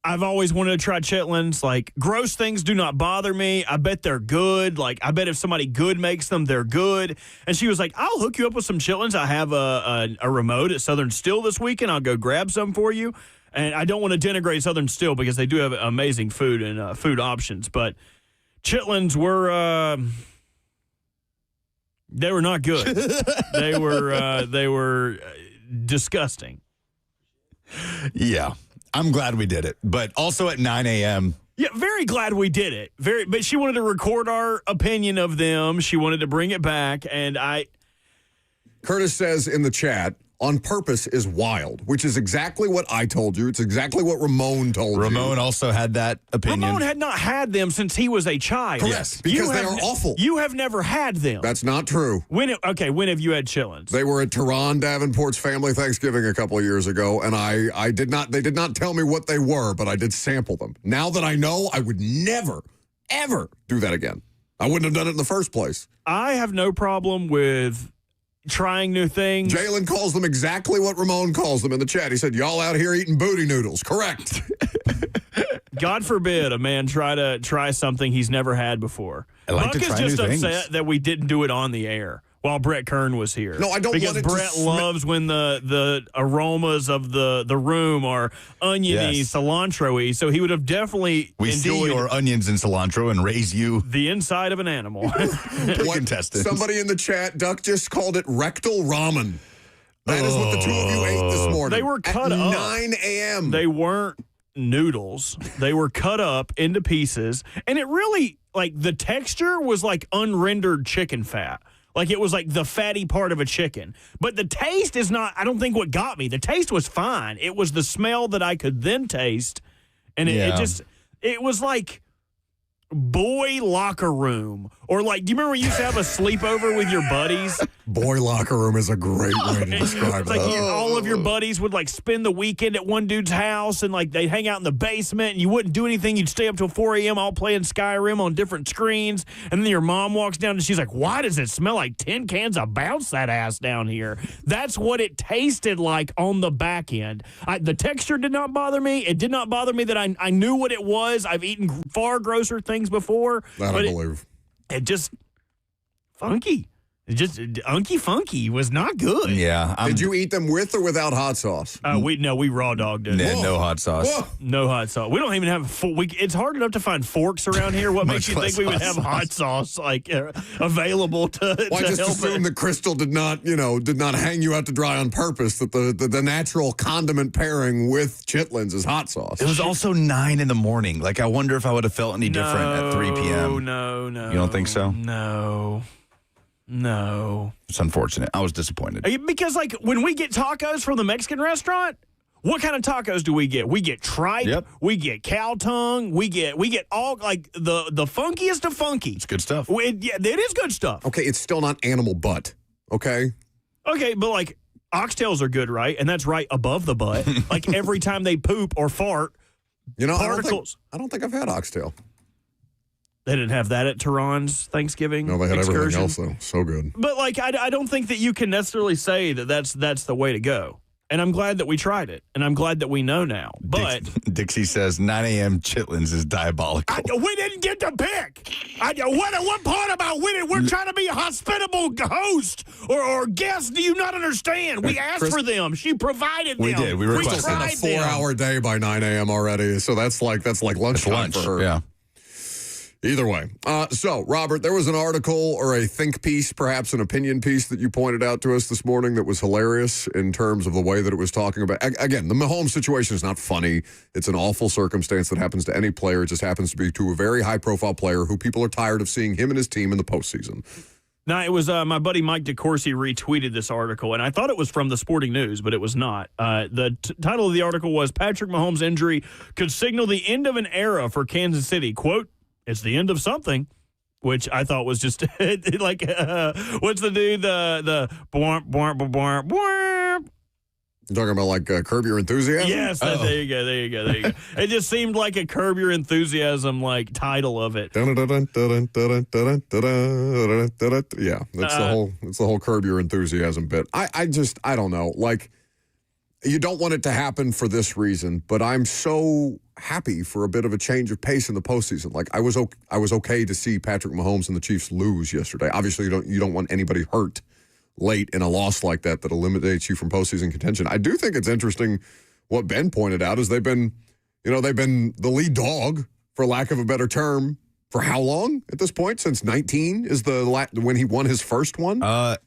I've always wanted to try chitlins. Like, gross things do not bother me. I bet they're good. Like, I bet if somebody good makes them, they're good. And she was like, I'll hook you up with some chitlins. I have a remote at Southern Still this weekend. I'll go grab some for you. And I don't want to denigrate Southern Still because they do have amazing food and food options. But chitlins were they were not good. they were disgusting. Yeah. I'm glad we did it. But also at 9 a.m. Yeah, very glad we did it. But she wanted to record our opinion of them. She wanted to bring it back. And Curtis says in the chat, on purpose is wild, which is exactly what I told you. It's exactly what Ramon told you. Ramon also had that opinion. Ramon had not had them since he was a child. Yes, because they are awful. You have never had them. That's not true. When have you had chitlins? They were at Teron Davenport's family Thanksgiving a couple of years ago, and I did not. They did not tell me what they were, but I did sample them. Now that I know, I would never, ever do that again. I wouldn't have done it in the first place. I have no problem with trying new things. Jalen calls them exactly what Ramon calls them in the chat. He said, y'all out here eating booty noodles. Correct. God forbid a man try something he's never had before. I like Buck to try is just new upset things. that we didn't do it on the air while Brett Kern was here. No, I don't because want it to Brett loves when the aromas of the room are oniony, Yes. cilantro-y, so he would have definitely We see enjoyed your onions and cilantro and raise you the inside of an animal. pig intestines. Somebody in the chat, Duck just called it rectal ramen. That is what the two of you ate this morning. They were cut at up. 9 a.m. They weren't noodles. They were cut up into pieces, and it really, like, the texture was like unrendered chicken fat. Like, it was like the fatty part of a chicken. But the taste is not, I don't think, what got me. The taste was fine. It was the smell that I could then taste. And it was like boy locker room. Or like, do you remember when you used to have a sleepover with your buddies? Boy locker room is a great way to describe It's like that. all of your buddies would like spend the weekend at one dude's house and like they'd hang out in the basement and you wouldn't do anything. You'd stay up till 4 a.m. all playing Skyrim on different screens. And then your mom walks down and she's like, why does it smell like tin cans of Bounce That Ass down here? That's what it tasted like on the back end. The texture did not bother me. It did not bother me that I knew what it was. I've eaten far grosser things before. That I believe. It just funky. Just Unky Funky was not good. Yeah. Did you eat them with or without hot sauce? We raw dogged it. No hot sauce. Whoa. No hot sauce. We don't even have. It's hard enough to find forks around here. What makes Much you think we would less have hot hot sauce available to? Well, I to just help assumed it? that Crystal did not hang you out to dry on purpose. That the natural condiment pairing with chitlins is hot sauce. It was also 9 in the morning. Like, I wonder if I would have felt any different at 3 p.m. No. You don't think so? No. It's unfortunate. I was disappointed. Because, like, when we get tacos from the Mexican restaurant, what kind of tacos do we get? We get tripe. Yep. We get cow tongue. We get all, like, the funkiest of funky. It's good stuff. It is good stuff. Okay, it's still not animal butt. Okay. Okay, but, like, oxtails are good, right? And that's right above the butt. Like, every time they poop or fart, particles. I don't think I've had oxtail. They didn't have that at Tehran's Thanksgiving No, they had excursion. everything else though. So good. But like, I don't think that you can necessarily say that that's the way to go. And I'm glad that we tried it, and I'm glad that we know now. But Dixie says 9 a.m. chitlins is diabolical. we didn't get to pick. What part about winning? We're trying to be a hospitable host or guest. Do you not understand? We asked for them. She provided them. We did. We requested Crystal's in a tried them. 4-hour day by 9 a.m. already. So that's like lunchtime for her. Yeah. Either way. So, Robert, there was an article or a think piece, perhaps an opinion piece that you pointed out to us this morning that was hilarious in terms of the way that it was talking about. Again, the Mahomes situation is not funny. It's an awful circumstance that happens to any player. It just happens to be to a very high-profile player who people are tired of seeing him and his team in the postseason. No, it was my buddy Mike DeCourcy retweeted this article, and I thought it was from the Sporting News, but it was not. The title of the article was Patrick Mahomes' injury could signal the end of an era for Kansas City. Quote, it's the end of something, which I thought was just like, what's the dude? The bwarp, bwarp, bwarp, bwarp. You're talking about like Curb Your Enthusiasm? Yes, there you go. It just seemed like a Curb Your Enthusiasm like title of it. Yeah, that's the whole Curb Your Enthusiasm bit. I don't know. Like, you don't want it to happen for this reason, but I'm so happy for a bit of a change of pace in the postseason. Like, I was okay to see Patrick Mahomes and the Chiefs lose yesterday. Obviously, you don't want anybody hurt late in a loss like that eliminates you from postseason contention. I do think it's interesting what Ben pointed out is they've been the lead dog, for lack of a better term, for how long at this point? Since 19 is when he won his first one?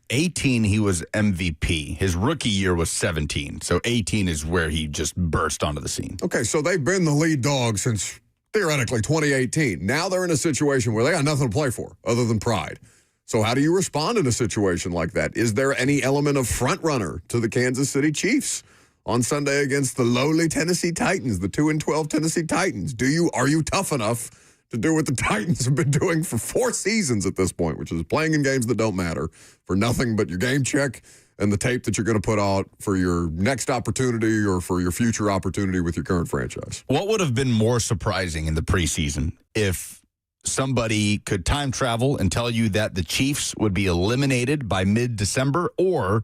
18 he was MVP. His rookie year was 17. So 18 is where he just burst onto the scene. Okay, so they've been the lead dog since theoretically 2018. Now they're in a situation where they got nothing to play for other than pride. So how do you respond in a situation like that? Is there any element of front runner to the Kansas City Chiefs on Sunday against the lowly Tennessee Titans, the 2-12 Tennessee Titans? Are you tough enough to do what the Titans have been doing for 4 seasons at this point, which is playing in games that don't matter for nothing but your game check and the tape that you're going to put out for your next opportunity or for your future opportunity with your current franchise? What would have been more surprising in the preseason if somebody could time travel and tell you that the Chiefs would be eliminated by mid-December or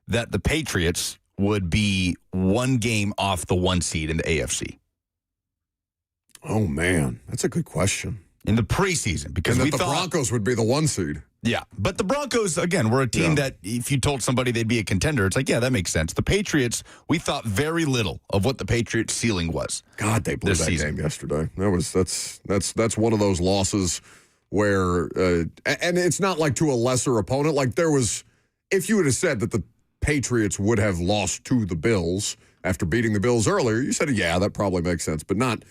that the Patriots would be 1 game off the 1 seed in the AFC? Oh, man, that's a good question. In the preseason, because And we that the thought Broncos would be the 1 seed. Yeah, but the Broncos, again, were a team that if you told somebody they'd be a contender, it's like, yeah, that makes sense. The Patriots, we thought very little of what the Patriots' ceiling was. God, they blew this that season. game yesterday. That's one of those losses where, and it's not like to a lesser opponent. Like if you would have said that the Patriots would have lost to the Bills after beating the Bills earlier, you said, yeah, that probably makes sense, but not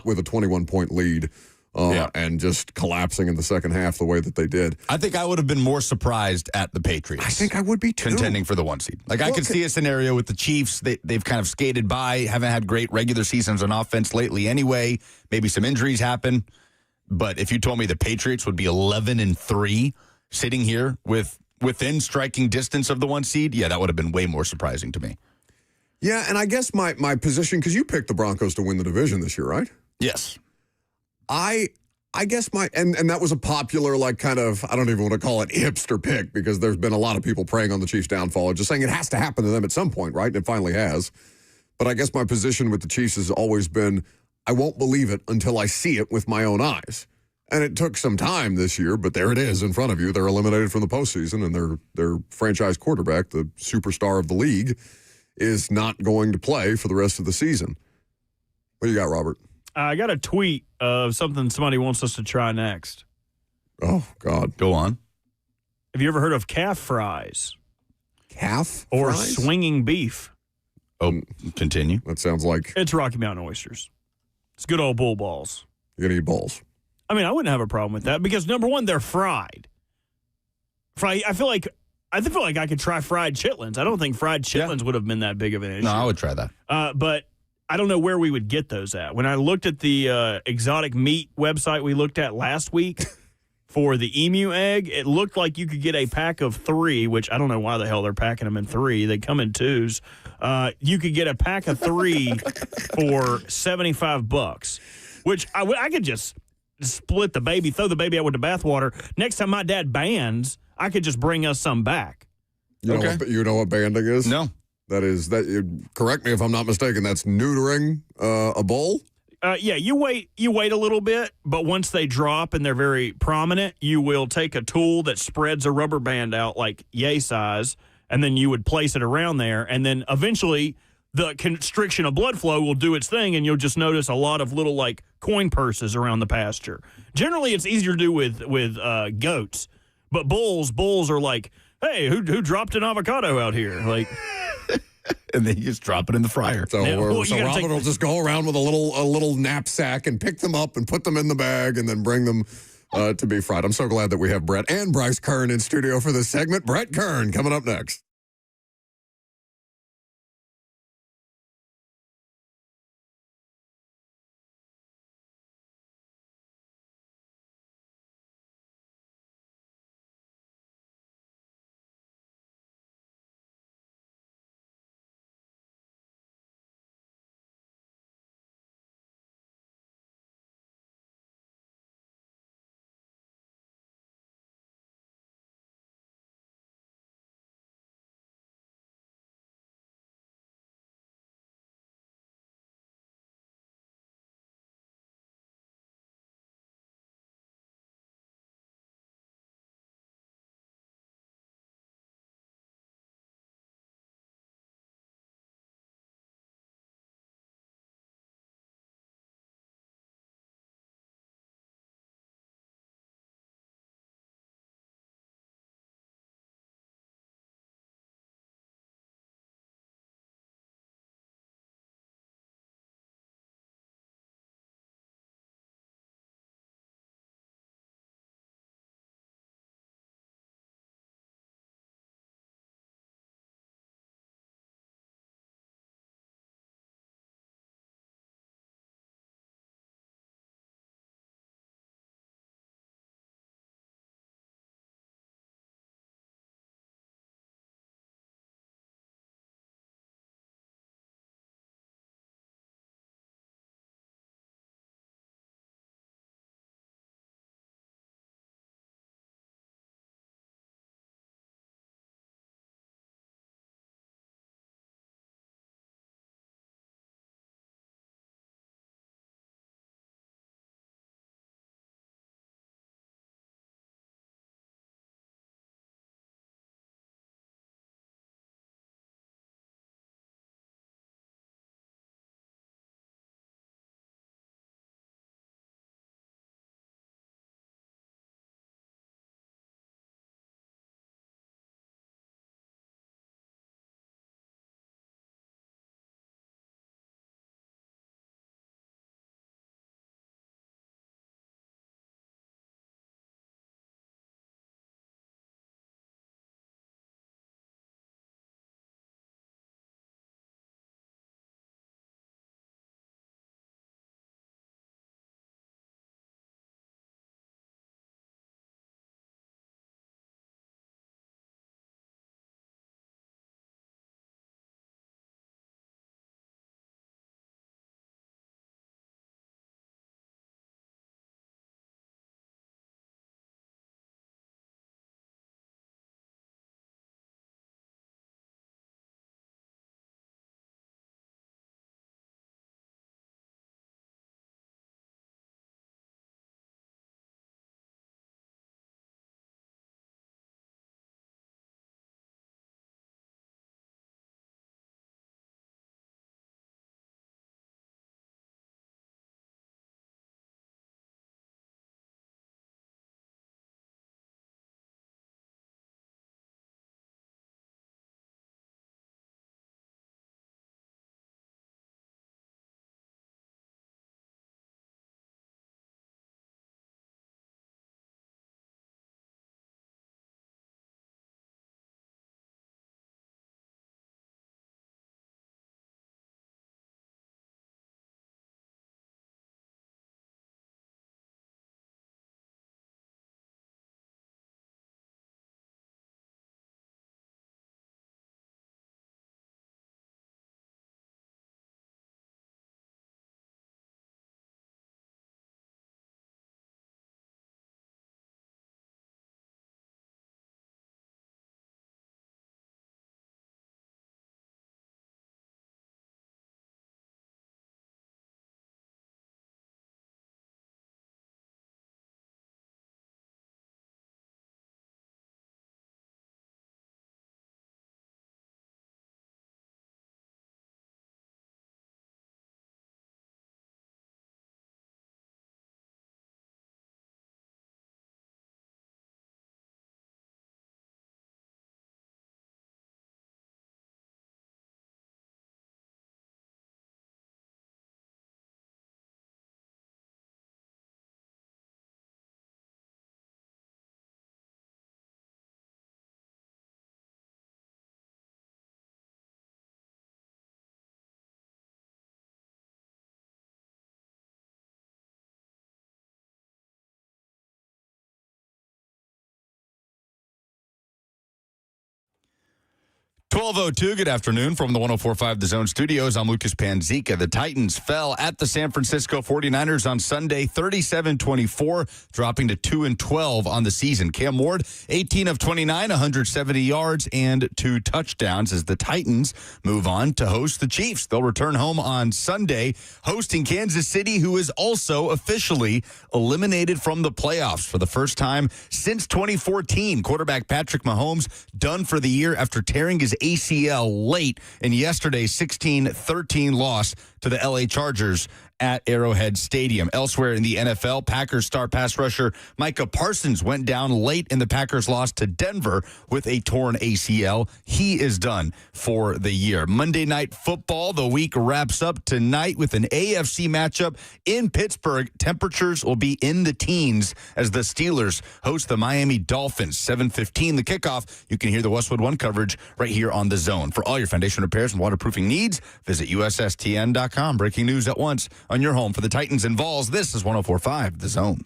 with a 21-point lead. And just collapsing in the second half the way that they did. I think I would have been more surprised at the Patriots. I think I would be too. Contending for the 1 seed. Like, I could see a scenario with the Chiefs. They've kind of skated by, haven't had great regular seasons on offense lately anyway. Maybe some injuries happen. But if you told me the Patriots would be 11-3 sitting here within striking distance of the 1 seed, yeah, that would have been way more surprising to me. Yeah, and I guess my position, because you picked the Broncos to win the division this year, right? Yes. I guess and that was a popular, like, kind of, I don't even want to call it hipster pick, because there's been a lot of people preying on the Chiefs' downfall, just saying it has to happen to them at some point, right? And it finally has. But I guess my position with the Chiefs has always been, I won't believe it until I see it with my own eyes. And it took some time this year, but there it is in front of you. They're eliminated from the postseason, and their franchise quarterback, the superstar of the league, is not going to play for the rest of the season. What do you got, Robert? I got a tweet of something somebody wants us to try next. Oh, God. Go on. Have you ever heard of calf fries? Calf Or fries? swinging beef? Oh, continue. That sounds like It's Rocky Mountain oysters. It's good old bull balls. you're going to eat balls. I mean, I wouldn't have a problem with that because, number one, they're fried. I feel like I could try fried chitlins. I don't think fried chitlins would have been that big of an issue. No, I would try that. But I don't know where we would get those at. When I looked at the exotic meat website we looked at last week for the emu egg, it looked like you could get a pack of 3, which I don't know why the hell they're packing them in 3. They come in 2s. You could get a pack of 3 for $75, which I could just split the baby, throw the baby out with the bathwater. Next time my dad bands, I could just bring us some back. You know what banding is? No. Correct me if I'm not mistaken, that's neutering a bull? Yeah, you wait a little bit, but once they drop and they're very prominent, you will take a tool that spreads a rubber band out like yay size, and then you would place it around there, and then eventually the constriction of blood flow will do its thing, and you'll just notice a lot of little like coin purses around the pasture. Generally, it's easier to do with goats, but bulls are like, hey, who dropped an avocado out here? Like. And then you just drop it in the fryer. So, Robert will just go around with a little knapsack and pick them up and put them in the bag and then bring them to be fried. I'm so glad that we have Brett and Bryce Kern in studio for this segment. Brett Kern coming up next. 12:02, good afternoon from the 104.5 The Zone Studios. I'm Lucas Panzica. The Titans fell at the San Francisco 49ers on Sunday, 37-24, dropping to 2-12 on the season. Cam Ward, 18 of 29, 170 yards and 2 touchdowns as the Titans move on to host the Chiefs. They'll return home on Sunday, hosting Kansas City, who is also officially eliminated from the playoffs for the first time since 2014. Quarterback Patrick Mahomes done for the year after tearing his ACL late in yesterday's 16-13 loss to the LA Chargers at Arrowhead Stadium. Elsewhere in the NFL, Packers star pass rusher Micah Parsons went down late in the Packers' loss to Denver with a torn ACL. He is done for the year. Monday Night Football, the week wraps up tonight with an AFC matchup in Pittsburgh. Temperatures will be in the teens as the Steelers host the Miami Dolphins. 7:15 the kickoff. You can hear the Westwood One coverage right here on The Zone. For all your foundation repairs and waterproofing needs, visit USSTN.com. Breaking news at once on your home for the Titans and Vols. This is 104.5 The Zone.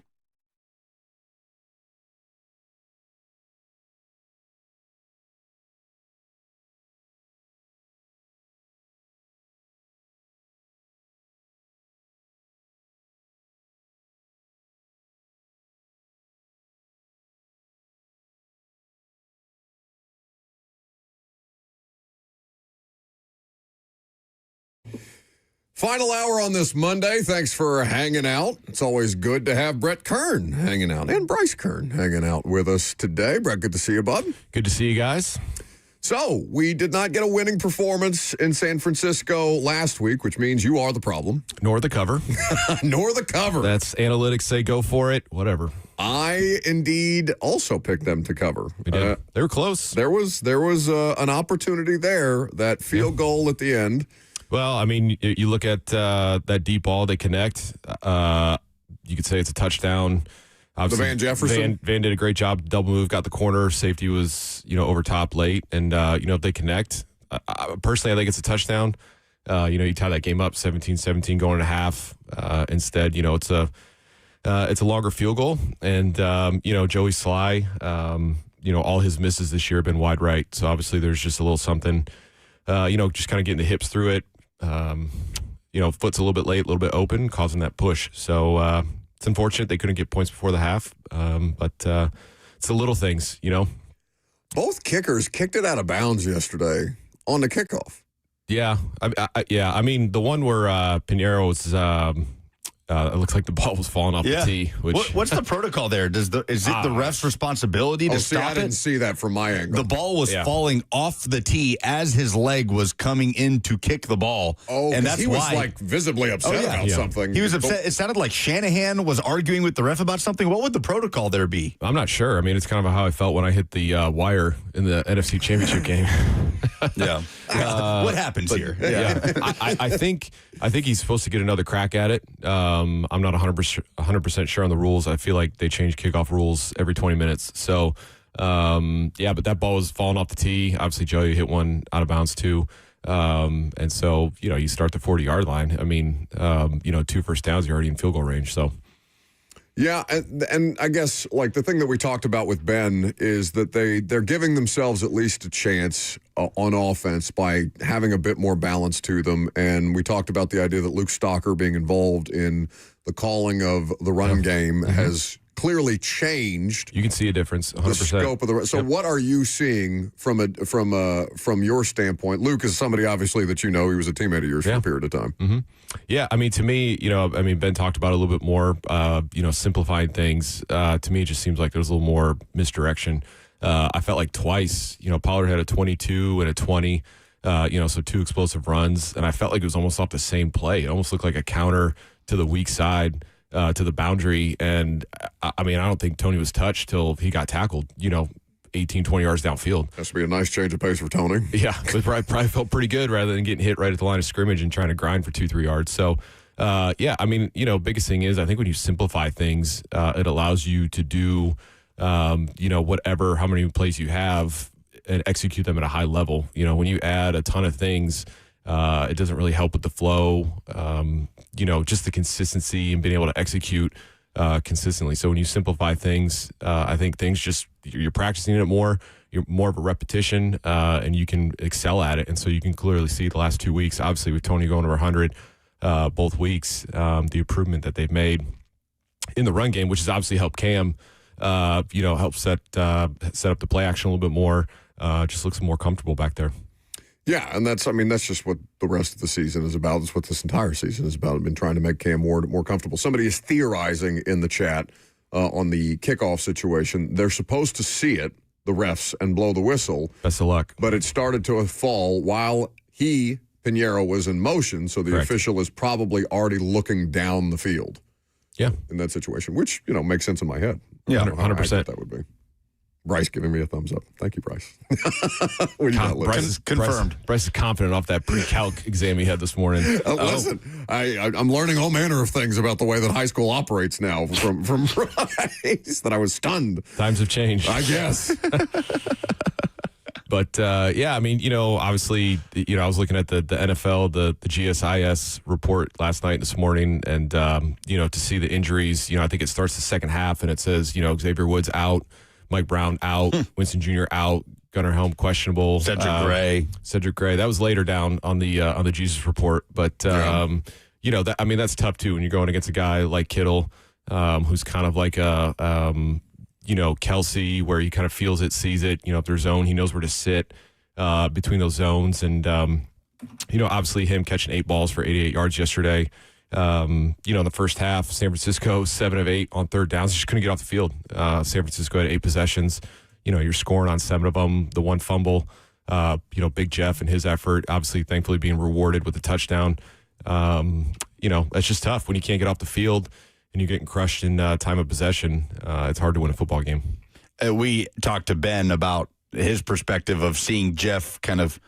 Final hour on this Monday. Thanks for hanging out. It's always good to have Brett Kern hanging out and Bryce Kern hanging out with us today. Brett, good to see you, bud. Good to see you guys. So, we did not get a winning performance in San Francisco last week, which means you are the problem. Nor the cover. Nor the cover. That's analytics say go for it, whatever. I indeed also picked them to cover. We did. They were close. There was an opportunity there, that field goal at the end. Well, I mean, you look at that deep ball, they connect. You could say it's a touchdown. Obviously, the Van Jefferson. Van did a great job. Double move, got the corner. Safety was, over top late. And, if they connect, personally, I think it's a touchdown. You tie that game up 17-17 going to half. Instead, it's a longer field goal. And, Joey Sly, all his misses this year have been wide right. So obviously there's just a little something, just kind of getting the hips through it. Foot's a little bit late, a little bit open, causing that push. So it's unfortunate they couldn't get points before the half, but it's the little things, Both kickers kicked it out of bounds yesterday on the kickoff. Yeah, I mean, the one where Pinheiro was. It looks like the ball was falling off the tee. What's the protocol there? Is it the ref's responsibility to stop it? I didn't see that from my angle. The ball was falling off the tee as his leg was coming in to kick the ball. Oh, and that's was like visibly upset about something. He was upset. It sounded like Shanahan was arguing with the ref about something. What would the protocol there be? I'm not sure. I mean, it's kind of how I felt when I hit the wire in the NFC Championship game. Yeah. What happens here? Yeah. I think he's supposed to get another crack at it. I'm not 100% sure on the rules. I feel like they change kickoff rules every 20 minutes. So, but that ball was falling off the tee. Obviously, Joey hit one out of bounds too. And so, you start the 40-yard line. I mean, 2 first downs, you're already in field goal range. So. Yeah, and I guess like the thing that we talked about with Ben is that they're giving themselves at least a chance on offense by having a bit more balance to them. And we talked about the idea that Luke Stalker being involved in the calling of the run game has clearly changed. You can see a difference, 100%. The scope of the. So, what are you seeing from your standpoint? Luke is somebody obviously that he was a teammate of yours for a period of time. Mm-hmm. Yeah, I mean, to me, Ben talked about it a little bit more. Simplifying things. To me, it just seems like there's a little more misdirection. I felt like twice, Pollard had a 22 and a 20. So 2 explosive runs, and I felt like it was almost off the same play. It almost looked like a counter to the weak side. To the boundary, and I mean, I don't think Tony was touched till he got tackled, 18, 20 yards downfield. Has to be a nice change of pace for Tony. Yeah, it probably felt pretty good rather than getting hit right at the line of scrimmage and trying to grind for 2-3 yards. So, I mean, biggest thing is I think when you simplify things, it allows you to do, whatever, how many plays you have and execute them at a high level. When you add a ton of things, it doesn't really help with the flow, just the consistency and being able to execute consistently. So when you simplify things, I think things just, you're practicing it more, you're more of a repetition, and you can excel at it. And so you can clearly see the last 2 weeks, obviously with Tony going over 100 both weeks, the improvement that they've made in the run game, which has obviously helped Cam, help set up the play action a little bit more. Just looks more comfortable back there. Yeah, and that's just what the rest of the season is about. It's what this entire season is about. I've been trying to make Cam Ward more comfortable. Somebody is theorizing in the chat on the kickoff situation. They're supposed to see it, the refs, and blow the whistle. Best of luck. But it started to fall while Pinheiro, was in motion, so the Correct. official is probably already looking down the field. Yeah. In that situation, which, makes sense in my head. Yeah, I don't know how 100%. accurate that would be. Bryce giving me a thumbs up. Thank you, Bryce. What do you got, Liz? Confirmed. Bryce is confident off that pre-calc exam he had this morning. Listen, I'm learning all manner of things about the way that high school operates now from Bryce that I was stunned. Times have changed. I guess. But, obviously, I was looking at the NFL, the GSIS report last night and this morning, and, to see the injuries, I think it starts the second half, and it says, Xavier Woods out, Mike Brown out, Winston Jr. out, Gunnar Helm questionable. Cedric Gray. That was later down on the Jesus report. But, that's tough, too, when you're going against a guy like Kittle, who's kind of like Kelsey, where he kind of feels it, sees it, if there's zone, he knows where to sit between those zones. And, obviously him catching 8 balls for 88 yards yesterday. In the first half, San Francisco, 7 of 8 on third downs. Just couldn't get off the field. San Francisco had 8 possessions. You're scoring on 7 of them, the 1 fumble. Big Jeff and his effort, obviously, thankfully being rewarded with a touchdown. That's just tough when you can't get off the field and you're getting crushed in time of possession. It's hard to win a football game. We talked to Ben about his perspective of seeing Jeff kind of,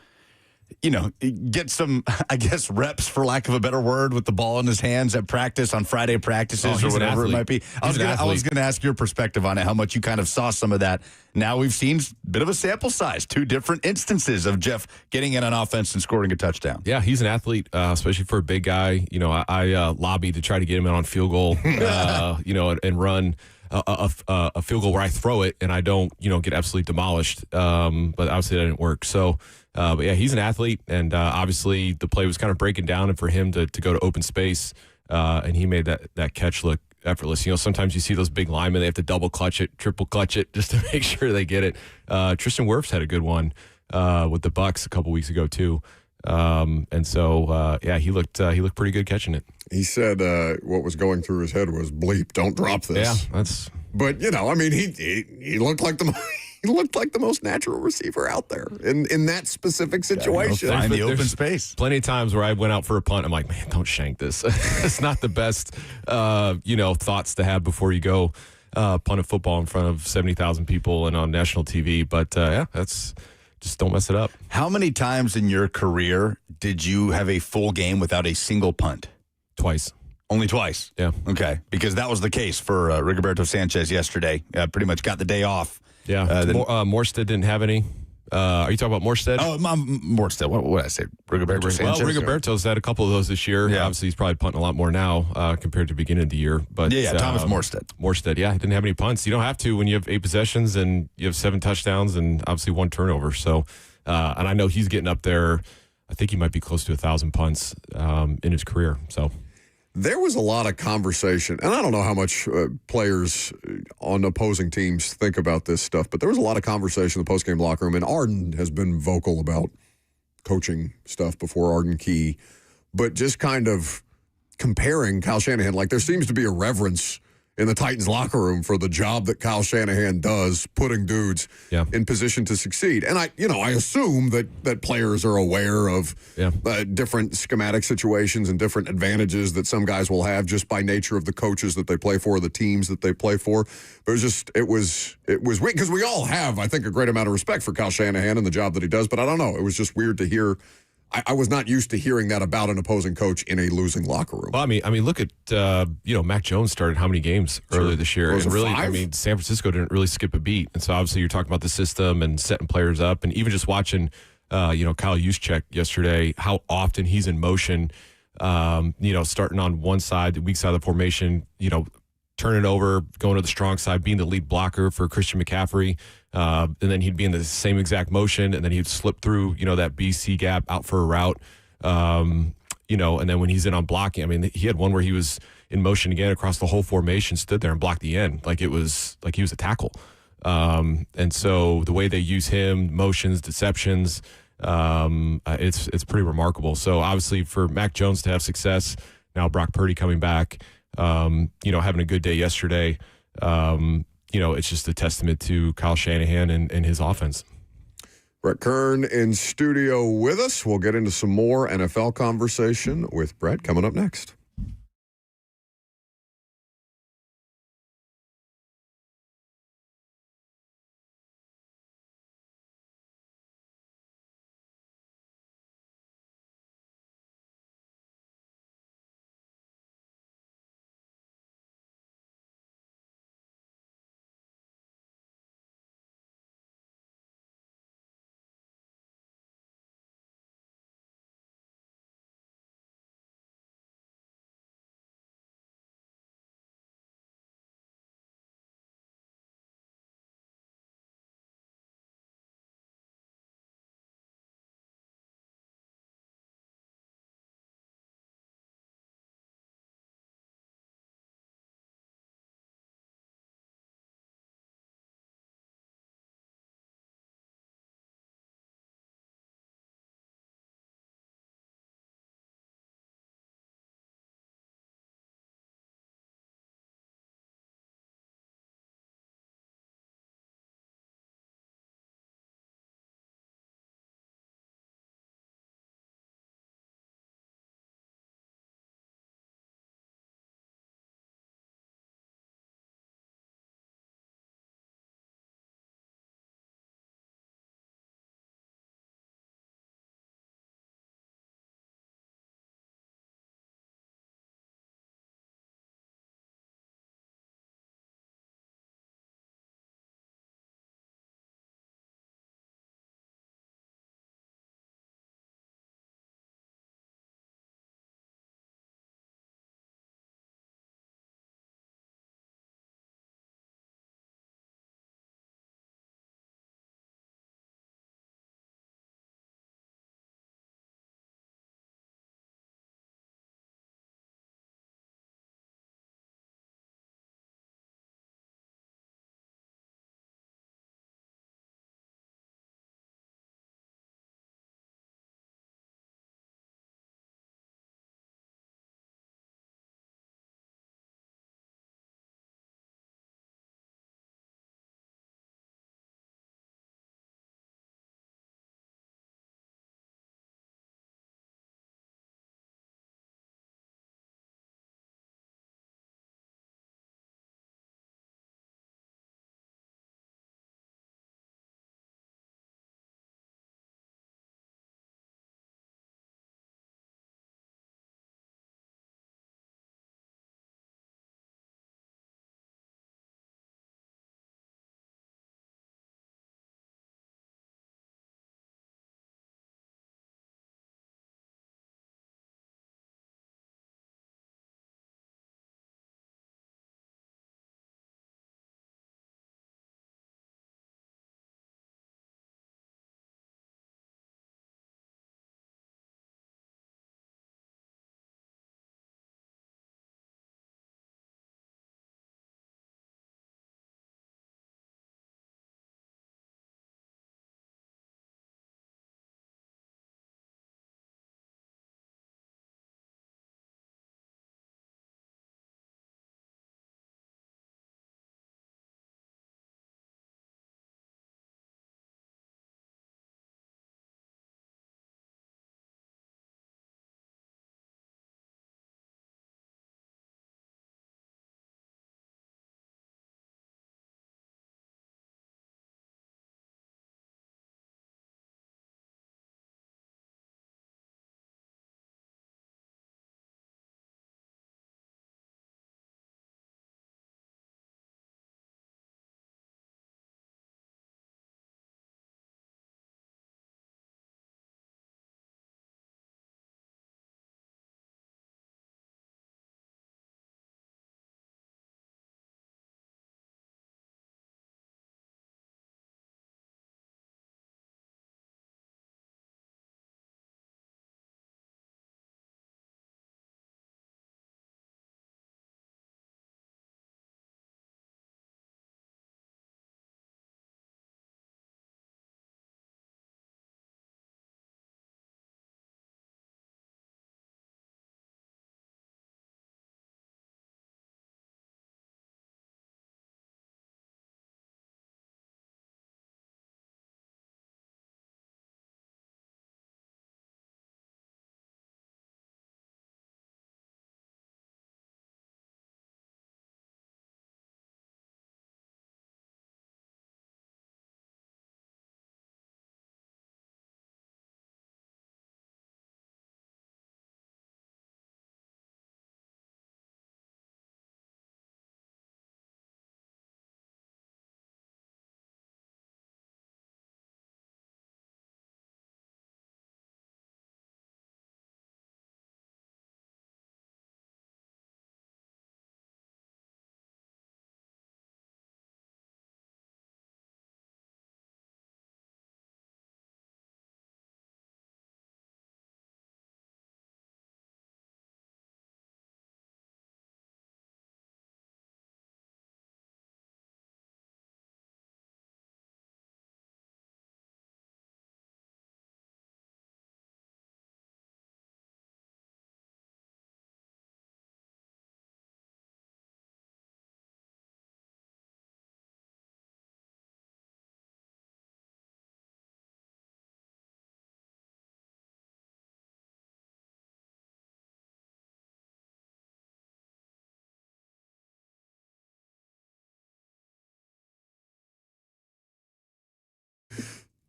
get some, I guess, reps, for lack of a better word, with the ball in his hands at practice on Friday practices or whatever it might be. I was going to ask your perspective on it, how much you kind of saw some of that. Now we've seen a bit of a sample size, 2 different instances of Jeff getting in on offense and scoring a touchdown. Yeah, he's an athlete, especially for a big guy. I lobbied to try to get him in on field goal, and run a field goal where I throw it and I don't, get absolutely demolished. But obviously that didn't work. So, but yeah, he's an athlete, and obviously the play was kind of breaking down, and for him to go to open space, and he made that catch look effortless. Sometimes you see those big linemen, they have to double clutch it, triple clutch it just to make sure they get it. Tristan Wirfs had a good one with the Bucks a couple weeks ago too. And so, he looked pretty good catching it. He said what was going through his head was, bleep, don't drop this. Yeah, that's. But, he looked like the most natural receiver out there in that specific situation. Find the open space. Plenty of times where I went out for a punt, I'm like, man, don't shank this. It's not the best, thoughts to have before you go punt a football in front of 70,000 people and on national TV. But, that's just don't mess it up. How many times in your career did you have a full game without a single punt? Twice. Only twice? Yeah. Okay. Because that was the case for Rigoberto Sanchez yesterday. Pretty much got the day off. Yeah. Morstead didn't have any. Are you talking about Morstead? Oh, Morstead. What did I say? Rigoberto Sanchez? Well, Rigoberto's had a couple of those this year. Yeah. Obviously, he's probably punting a lot more now compared to the beginning of the year. But Thomas Morstead. Morstead, he didn't have any punts. You don't have to when you have 8 possessions and you have 7 touchdowns and obviously 1 turnover. So, and I know he's getting up there. I think he might be close to 1,000 punts in his career. So. There was a lot of conversation, and I don't know how much players on opposing teams think about this stuff, but there was a lot of conversation in the postgame locker room, and Arden has been vocal about coaching stuff before, Arden Key, but just kind of comparing Kyle Shanahan. Like, there seems to be a reverence in the Titans locker room for the job that Kyle Shanahan does, putting dudes in position to succeed. And I assume that players are aware of different schematic situations and different advantages that some guys will have just by nature of the coaches that they play for, the teams that they play for. But it was weird because we all have, I think, a great amount of respect for Kyle Shanahan and the job that he does. But I don't know. It was just weird to hear. I was not used to hearing that about an opposing coach in a losing locker room. Well, I mean, look at Mac Jones started how many games earlier this year, and really, 5? San Francisco didn't really skip a beat, and so obviously you're talking about the system and setting players up, and even just watching, Kyle Juszczyk yesterday, how often he's in motion, starting on one side, the weak side of the formation, turning it over, going to the strong side, being the lead blocker for Christian McCaffrey. And then he'd be in the same exact motion, and then he'd slip through, that BC gap out for a route. And then when he's in on blocking, I mean, he had one where he was in motion again across the whole formation, stood there and blocked the end like it was like he was a tackle. And so the way they use him, motions, deceptions, it's pretty remarkable. So obviously for Mac Jones to have success, now Brock Purdy coming back, having a good day yesterday, it's just a testament to Kyle Shanahan and his offense. Brett Kern in studio with us. We'll get into some more NFL conversation with Brett coming up next.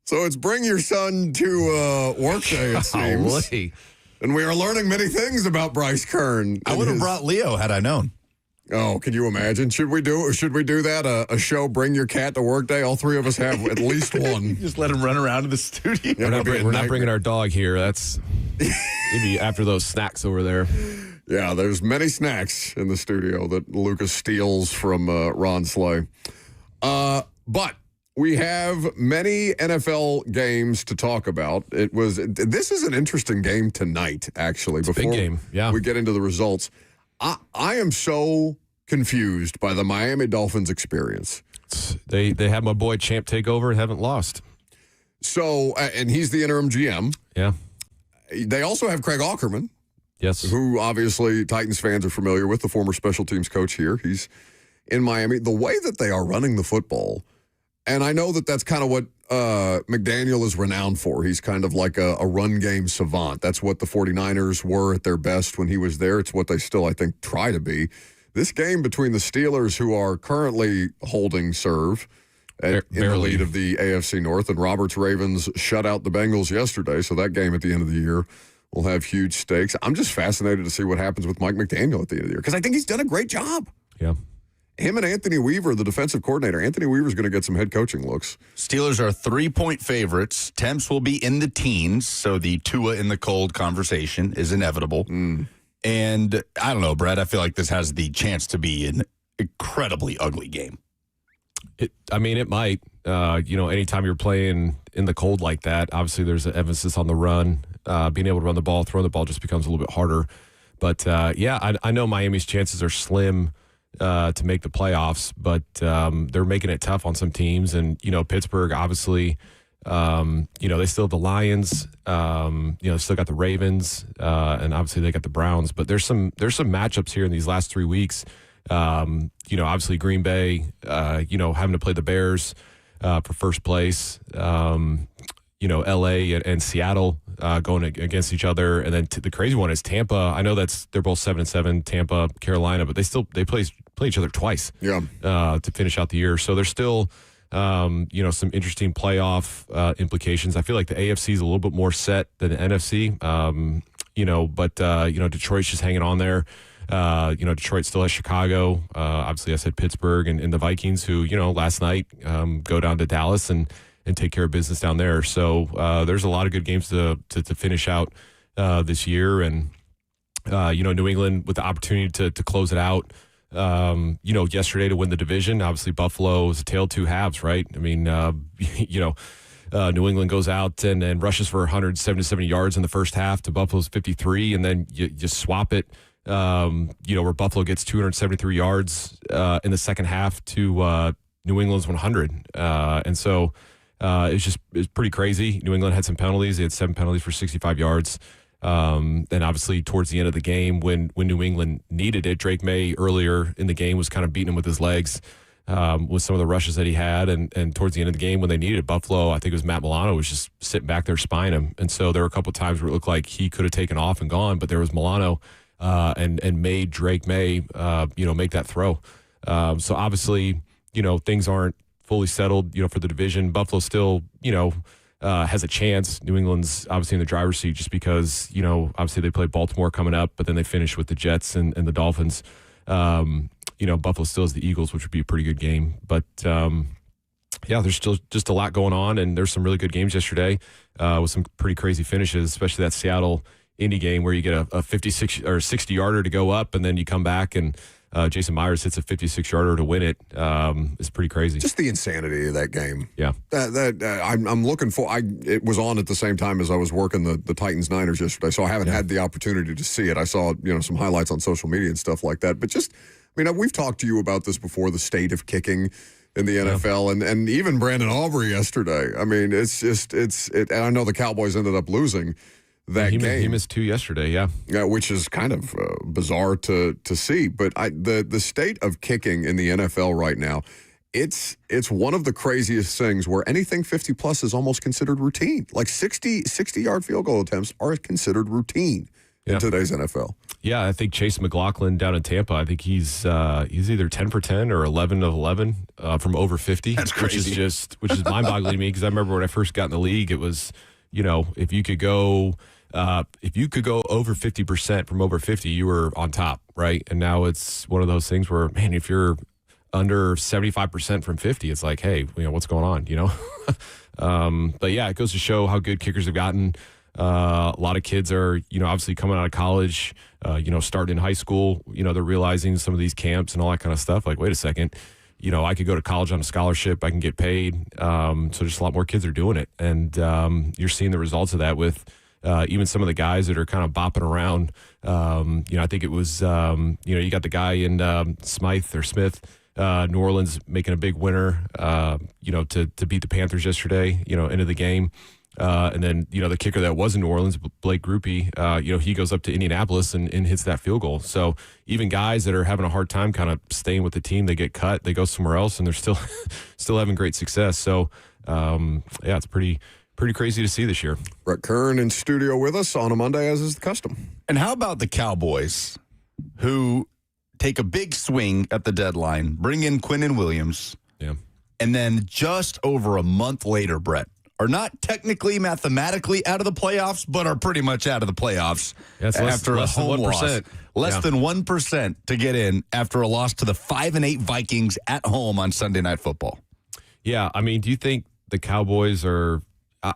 So it's bring your son to work day, it seems. Golly. And we are learning many things about Bryce Kern. I would have brought Leo had I known. Oh, can you imagine? Should we do that? A show, Bring Your Cat to Work Day? All three of us have at least one. Just let him run around in the studio. We're not bringing our dog here. That's maybe after those snacks over there. Yeah, there's many snacks in the studio that Lucas steals from Ron Slay. But we have many NFL games to talk about. This is an interesting game tonight, actually. It's a big game, yeah. We get into the results. I am so confused by the Miami Dolphins experience. They had my boy Champ take over and haven't lost. So, and he's the interim GM. Yeah. They also have Craig Aukerman. Yes. Who obviously Titans fans are familiar with, the former special teams coach here. He's in Miami. The way that they are running the football, and I know that that's kind of what McDaniel is renowned for. He's kind of like a run game savant. That's what the 49ers were at their best when he was there. It's what they still, I think, try to be. This game between the Steelers, who are currently holding serve in the lead of the AFC North, and Robert's Ravens shut out the Bengals yesterday, so that game at the end of the year will have huge stakes. I'm just fascinated to see what happens with Mike McDaniel at the end of the year, because I think he's done a great job. Yeah. Him and Anthony Weaver, the defensive coordinator. Anthony Weaver's going to get some head coaching looks. Steelers are 3-point favorites. Temps will be in the teens, so the Tua in the cold conversation is inevitable. And I don't know, Brett, I feel like this has the chance to be an incredibly ugly game. It might. Anytime you're playing in the cold like that, obviously there's an emphasis on the run. Being able to run the ball, throwing the ball just becomes a little bit harder. But, I know Miami's chances are slim to make the playoffs, but they're making it tough on some teams. And, Pittsburgh, obviously, they still have the Lions, still got the Ravens, and obviously they got the Browns. But there's some matchups here in these last 3 weeks. Obviously Green Bay, having to play the Bears for first place. LA and Seattle going against each other, and then the crazy one is Tampa. I know they're both 7-7, Tampa, Carolina, but they play each other twice. Yeah. To finish out the year, so there's still some interesting playoff implications. I feel like the AFC is a little bit more set than the NFC. But Detroit's just hanging on there. Detroit still has Chicago. Obviously, I said Pittsburgh and the Vikings, who last night go down to Dallas and take care of business down there. So there's a lot of good games to finish out this year. And, New England with the opportunity to close it out, yesterday to win the division. Obviously, Buffalo is a tale of two halves, right? I mean, New England goes out and rushes for 177 yards in the first half to Buffalo's 53, and then you just swap it, where Buffalo gets 273 yards in the second half to New England's 100. And so it's pretty crazy. New England had some penalties. They had 7 penalties for 65 yards. And obviously towards the end of the game when New England needed it, Drake May earlier in the game was kind of beating him with his legs with some of the rushes that he had. And towards the end of the game when they needed it, Buffalo, I think it was Matt Milano, was just sitting back there spying him. And so there were a couple of times where it looked like he could have taken off and gone, but there was Milano and made Drake May, make that throw. So obviously, things aren't fully settled, for the division. Buffalo still, has a chance. New England's obviously in the driver's seat just because, obviously they play Baltimore coming up, but then they finish with the Jets and the Dolphins. Buffalo still has the Eagles, which would be a pretty good game. But, there's still just a lot going on, and there's some really good games yesterday with some pretty crazy finishes, especially that Seattle-Indy game where you get a 56 or 60-yarder to go up, and then you come back and Jason Myers hits a 56-yarder to win it. It's pretty crazy. Just the insanity of that game. Yeah. I'm looking for. It was on at the same time as I was working the Titans-Niners yesterday, so I haven't had the opportunity to see it. I saw some highlights on social media and stuff like that. But we've talked to you about this before, the state of kicking in the NFL, and even Brandon Aubrey yesterday. I mean, it's and I know the Cowboys ended up losing that game. He missed 2 yesterday, yeah, which is kind of bizarre to see. But the state of kicking in the NFL right now, it's one of the craziest things where anything 50 plus is almost considered routine. Like 60-yard field goal attempts are considered routine in today's NFL. Yeah, I think Chase McLaughlin down in Tampa, I think he's either 10 for 10 or 11 of 11 from over 50. That's crazy. Which is mind-boggling to me because I remember when I first got in the league, it was, if you could go over 50% from over 50, you were on top, right? And now it's one of those things where, man, if you're under 75% from 50, it's like, hey, what's going on, But yeah, it goes to show how good kickers have gotten. A lot of kids are, obviously coming out of college, starting in high school, they're realizing some of these camps and all that kind of stuff. Like, wait a second, I could go to college on a scholarship, I can get paid. So just a lot more kids are doing it. And you're seeing the results of that with even some of the guys that are kind of bopping around. I think it was, you got the guy in Smith, New Orleans making a big winner, to beat the Panthers yesterday, into the game. And then, the kicker that was in New Orleans, Blake Grupe, he goes up to Indianapolis and hits that field goal. So even guys that are having a hard time kind of staying with the team, they get cut, they go somewhere else, and they're still having great success. So, it's pretty crazy to see this year. Brett Kern in studio with us on a Monday, as is the custom. And how about the Cowboys, who take a big swing at the deadline, bring in Quinnen Williams, and then just over a month later, Brett, are not technically, mathematically out of the playoffs, but are pretty much out of the playoffs after a home loss. Less than 1% to get in after a loss to the 5-8 Vikings at home on Sunday Night Football. Yeah, I mean, do you think the Cowboys are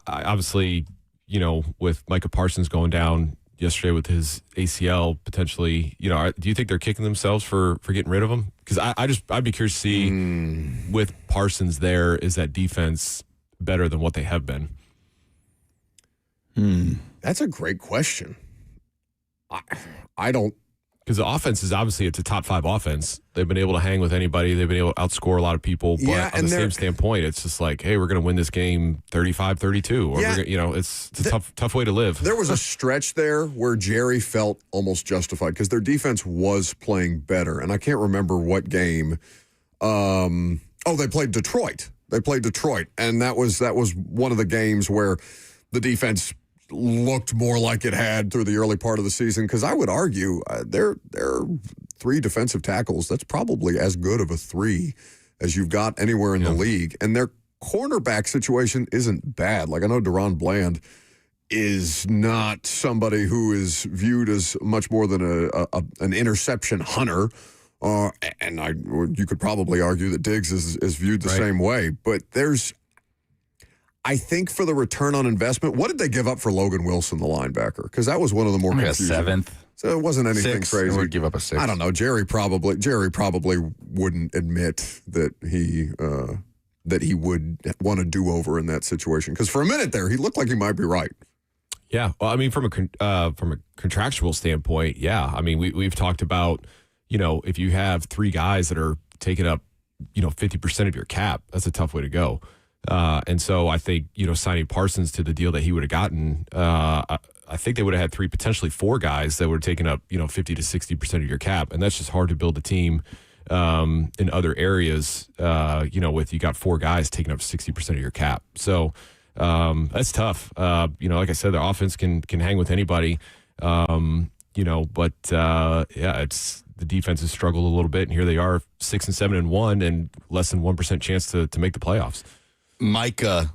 obviously, with Micah Parsons going down yesterday with his ACL potentially, do you think they're kicking themselves for getting rid of him? Because I'd be curious to see with Parsons there, is that defense better than what they have been? That's a great question. I don't. Because the offense is obviously, it's a top 5 offense. They've been able to hang with anybody. They've been able to outscore a lot of people. But on the same standpoint, it's just like, hey, we're going to win this game 35-32. Or it's a tough way to live. There was a stretch there where Jerry felt almost justified because their defense was playing better. And I can't remember what game. They played Detroit. And that was one of the games where the defense looked more like it had through the early part of the season, because I would argue their 3 defensive tackles, that's probably as good of a 3 as you've got anywhere in the league. And their cornerback situation isn't bad. Like, I know Deron Bland is not somebody who is viewed as much more than an interception hunter. And you could probably argue that Diggs is viewed the same way. But I think for the return on investment, what did they give up for Logan Wilson, the linebacker? Because that was one of the more confusing. A 7th. So it wasn't anything crazy. They would give up a 6. I don't know. Jerry probably wouldn't admit that he would want to do over in that situation. Because for a minute there, he looked like he might be right. Yeah. Well, I mean, from a contractual standpoint, yeah. I mean, we've talked about, if you have 3 guys that are taking up, 50% of your cap, that's a tough way to go. And so I think, signing Parsons to the deal that he would have gotten, I think they would have had 3, potentially 4 guys that would have taken up, 50 to 60% of your cap. And that's just hard to build a team in other areas, with you got 4 guys taking up 60% of your cap. So that's tough. Like I said, the offense can hang with anybody, but it's the defense has struggled a little bit. And here they are 6-7-1 and less than 1% chance to make the playoffs. Micah,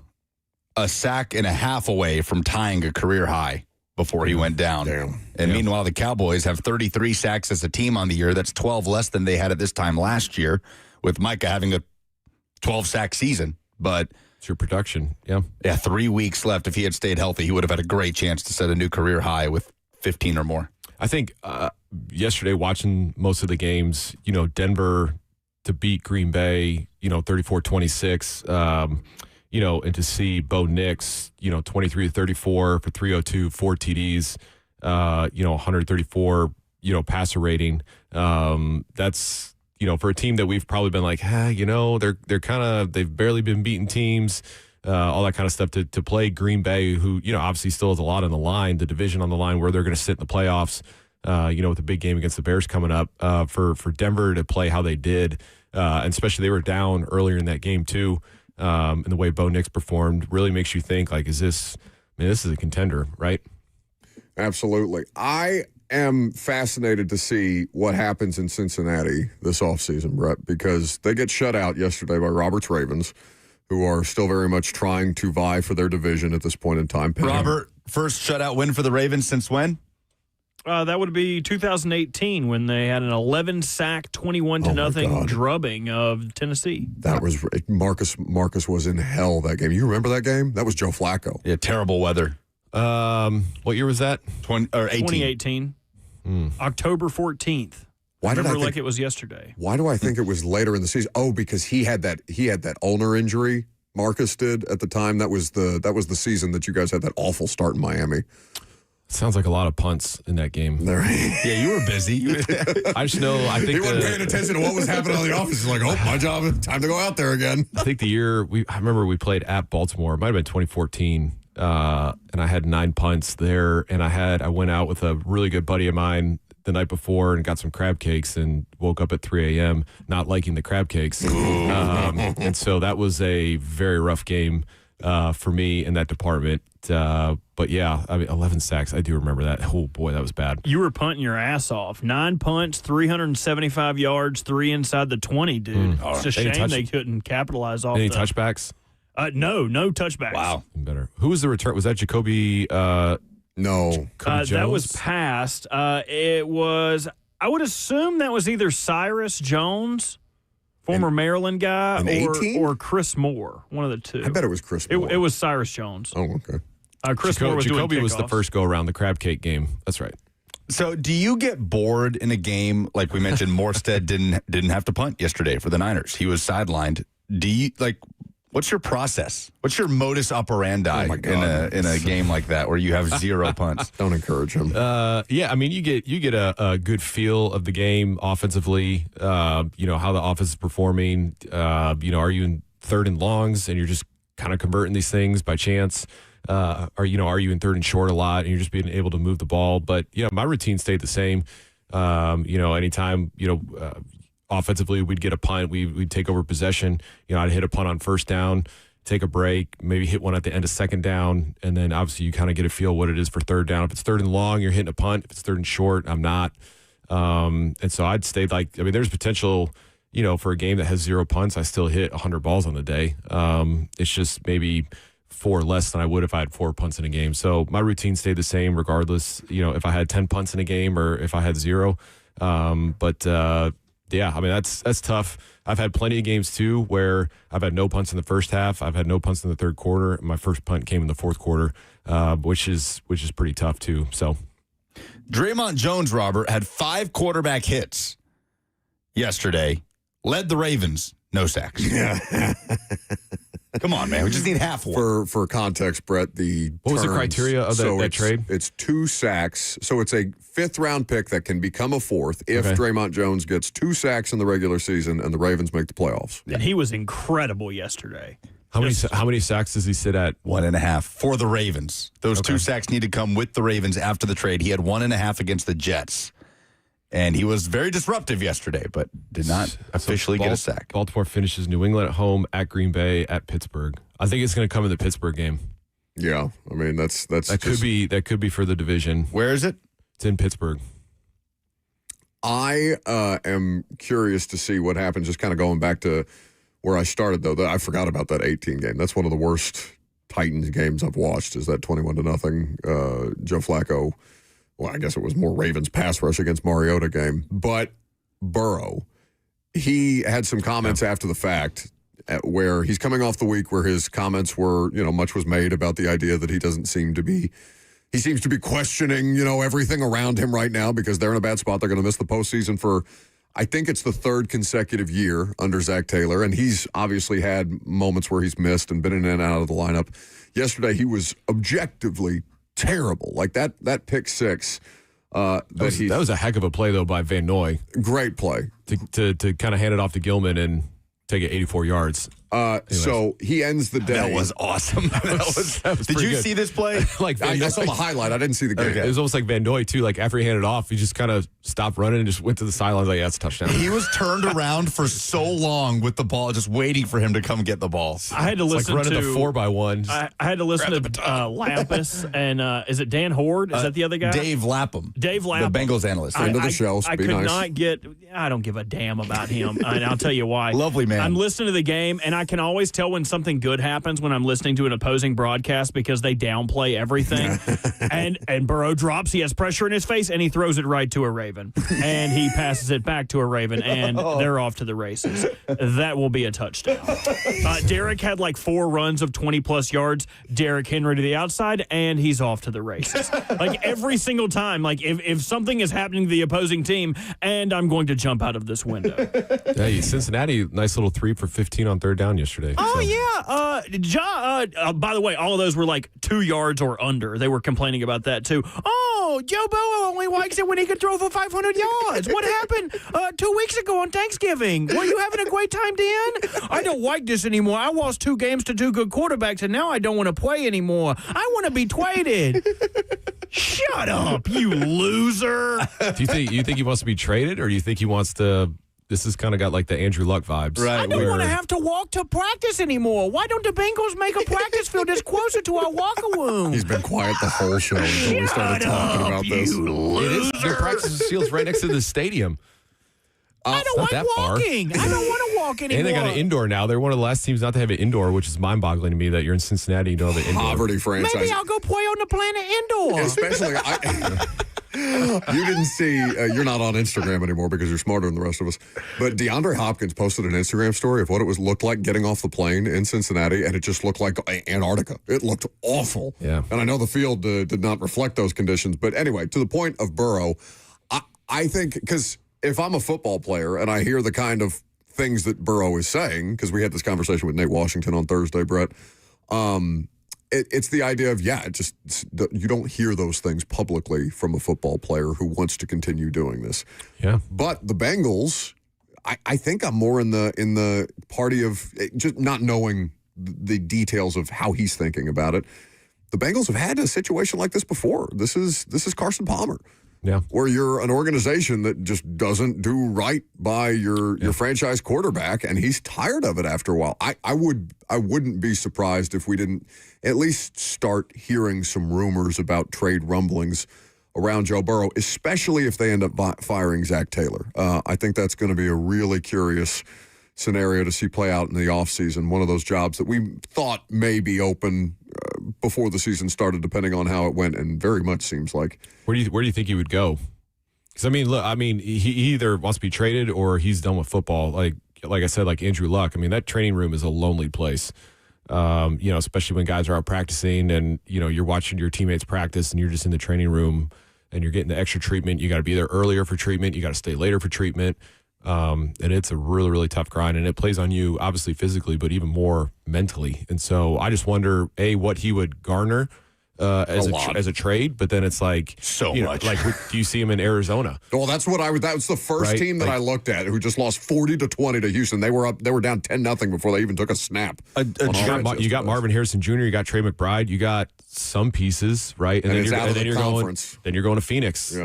a sack and a half away from tying a career high before he went down. And meanwhile, the Cowboys have 33 sacks as a team on the year. That's 12 less than they had at this time last year, with Micah having a 12-sack season. But it's your production. Yeah, 3 weeks left. If he had stayed healthy, he would have had a great chance to set a new career high with 15 or more. I think yesterday, watching most of the games, Denver to beat Green Bay, 34-26, and to see Bo Nix, 23-34 for 302, 4 TDs, 134, passer rating. That's, for a team that we've probably been like, they're kind of, they've barely been beating teams, all that kind of stuff, to play Green Bay, who, obviously still has a lot on the line, the division on the line, where they're going to sit in the playoffs, with the big game against the Bears coming up, for Denver to play how they did. And especially they were down earlier in that game too. And the way Bo Nix performed really makes you think, like, this is a contender, right? Absolutely. am fascinated to see what happens in Cincinnati this offseason, Brett, because they get shut out yesterday by Robert's Ravens, who are still very much trying to vie for their division at this point in time. Robert, first shutout win for the Ravens since when? That would be 2018 when they had an 11-sack, 21-0 drubbing of Tennessee. That was Marcus was in hell that game. You remember that game? That was Joe Flacco. Yeah, terrible weather. What year was that? 2018. October 14th. Why did I think, like it was yesterday? Why do I think it was later in the season? Oh, because he had that ulnar injury. Marcus did at the time. That was the season that you guys had that awful start in Miami. Sounds like a lot of punts in that game. Yeah, you were busy. I just know. I think he wasn't paying attention to what was happening on the office. He's like, "Oh, my job. Time to go out there again." I think the year I remember we played at Baltimore. It might have been 2014, and I had 9 punts there. And I went out with a really good buddy of mine the night before and got some crab cakes and woke up at 3 a.m. not liking the crab cakes. And so that was a very rough game for me in that department. But yeah, I mean, 11 sacks. I do remember that. Oh boy, that was bad. You were punting your ass off. 9 punts, 375 yards, 3 inside the 20, dude. It's a shame they couldn't capitalize off Any touchbacks? No touchbacks. Wow. Better. Who was the return? Was that Jacoby? No. That was passed. It was, I would assume that was either Cyrus Jones, former Maryland guy, or Chris Moore, one of the two. I bet it was Chris Moore. It was Cyrus Jones. Oh, okay. Chris Moore was Jacoby doing was the kickoffs. first go around the crab cake game. That's right. So, do you get bored in a game like we mentioned? Morstead didn't have to punt yesterday for the Niners. He was sidelined. Do you what's your process? What's your modus operandi in a game like that where you have 0 punts? Don't encourage him. Yeah, I mean, you get a good feel of the game offensively. How the offense is performing. Are you in 3rd and longs and you're just kind of converting these things by chance? Are you in 3rd and short a lot and you're just being able to move the ball? But my routine stayed the same. Anytime offensively we'd get a punt, we'd take over possession. I'd hit a punt on 1st down, take a break, maybe hit one at the end of 2nd down, and then obviously you kind of get a feel what it is for 3rd down. If it's 3rd and long, you're hitting a punt. If it's 3rd and short, I'm not. And so I'd stay there's potential. For a game that has 0 punts, I still hit 100 balls on the day. It's just maybe 4 less than I would if I had 4 punts in a game. So my routine stayed the same regardless, if I had 10 punts in a game or if I had 0. Yeah, I mean, that's tough. I've had plenty of games, too, where I've had no punts in the first half. I've had no punts in the 3rd quarter. My first punt came in the 4th quarter, which is pretty tough, too. So, Draymond Jones, Robert, had 5 quarterback hits yesterday, led the Ravens, no sacks. Yeah. Come on, man. We just need half one. For context, Brett, what was the criteria of that trade? It's 2 sacks. So it's a 5th-round pick that can become a 4th if Draymond Jones gets 2 sacks in the regular season and the Ravens make the playoffs. And he was incredible yesterday. How many sacks does he sit at? 1.5 for the Ravens. Those 2 sacks need to come with the Ravens after the trade. He had 1.5 against the Jets. And he was very disruptive yesterday, but did not officially get a sack. Baltimore finishes New England at home, at Green Bay, at Pittsburgh. I think it's going to come in the Pittsburgh game. Yeah, I mean that could be for the division. Where is it? It's in Pittsburgh. I am curious to see what happens. Just kind of going back to where I started, though. I forgot about that 18 game. That's one of the worst Titans games I've watched. Is that 21-0 Joe Flacco? Well, I guess it was more Ravens pass rush against Mariota game. But Burrow, he had some comments after the fact where he's coming off the week where his comments were, much was made about the idea that he seems to be questioning, everything around him right now because they're in a bad spot. They're going to miss the postseason for, I think it's the 3rd consecutive year under Zach Taylor. And he's obviously had moments where he's missed and been in and out of the lineup. Yesterday, he was objectively terrible. Like that pick 6. That was a heck of a play, though, by Van Noy. Great play. To kind of hand it off to Gilman and take it 84 yards. So he ends the day. That was awesome. Did you see this play? Like I saw the highlight. I didn't see the game. It was almost like Van Noy too. Like after he handed it off, he just kind of stopped running and just went to the sidelines. Like, yeah, it's a touchdown. He was turned around for so long with the ball, just waiting for him to come get the ball. I had to listen like running to the 4x1. I had to listen to Lampus and is it Dan Horde? Is that the other guy? Dave Lapham. Dave Lapham, the Bengals analyst. Friend of the show. I Be could nice. not get. I don't give a damn about him, and I'll tell you why. Lovely man. I'm listening to the game, and I can always tell when something good happens when I'm listening to an opposing broadcast because they downplay everything. and Burrow drops. He has pressure in his face, and he throws it right to a Raven, and he passes it back to a Raven, and they're off to the races. That will be a touchdown. Derek had like 4 runs of 20-plus yards. Derrick Henry to the outside, and he's off to the races. Like every single time, like if something is happening to the opposing team, and I'm going to jump out of this window. Hey, Cincinnati, nice little 3 for 15 on third down yesterday. Oh, yeah. By the way, all of those were like 2 yards or under. They were complaining about that, too. Oh, Joe Burrow only likes it when he can throw for 500 yards. What happened 2 weeks ago on Thanksgiving? Were you having a great time, Dan? I don't like this anymore. I lost 2 games to 2 good quarterbacks, and now I don't want to play anymore. I want to be traded. Shut up, you loser. Do you think he wants to be traded, or do you think he wants to? This has kind of got like the Andrew Luck vibes. Right. I don't want to have to walk to practice anymore. Why don't the Bengals make a practice field that's closer to our locker room? He's been quiet the whole show until we started talking about this. It is. Their practice field's right next to the stadium. I don't like that far. walking. I don't want to walk anymore. And they got an indoor now. They're one of the last teams not to have an indoor, which is mind-boggling to me that you're in Cincinnati and you don't have an indoor. Poverty franchise. Maybe I'll go play on the Planet Indoor. Especially, you didn't see, you're not on Instagram anymore because you're smarter than the rest of us. But DeAndre Hopkins posted an Instagram story of what it looked like getting off the plane in Cincinnati, and it just looked like Antarctica. It looked awful. Yeah. And I know the field did not reflect those conditions. But anyway, to the point of Burrow, I think, because if I'm a football player and I hear the kind of things that Burrow is saying, because we had this conversation with Nate Washington on Thursday, Brett, it's the idea of, you don't hear those things publicly from a football player who wants to continue doing this. Yeah. But the Bengals, I think I'm more in the party of just not knowing the details of how he's thinking about it. The Bengals have had a situation like this before. This is Carson Palmer. Yeah. Where you're an organization that just doesn't do right by your franchise quarterback, and he's tired of it after a while. I wouldn't be surprised if we didn't at least start hearing some rumors about trade rumblings around Joe Burrow, especially if they end up firing Zach Taylor. I think that's going to be a really curious scenario to see play out in the offseason. One of those jobs that we thought may be open before the season started, depending on how it went, and very much seems like. Where do you think he would go? Because he either wants to be traded or he's done with football. Like I said, like Andrew Luck. I mean, that training room is a lonely place. Especially when guys are out practicing and you're watching your teammates practice and you're just in the training room and you're getting the extra treatment. You got to be there earlier for treatment. You got to stay later for treatment. And it's a really, really tough grind, and it plays on you, obviously physically, but even more mentally. And so I just wonder, what he would garner as a trade, but then it's like much. Like, do you see him in Arizona? Well, that's what that was the first team that I looked at who just lost 40-20 to Houston. They were down 10-0 before they even took a snap. You got Marvin Harrison Jr., you got Trey McBride, you got some pieces, right? And then you're going to Phoenix,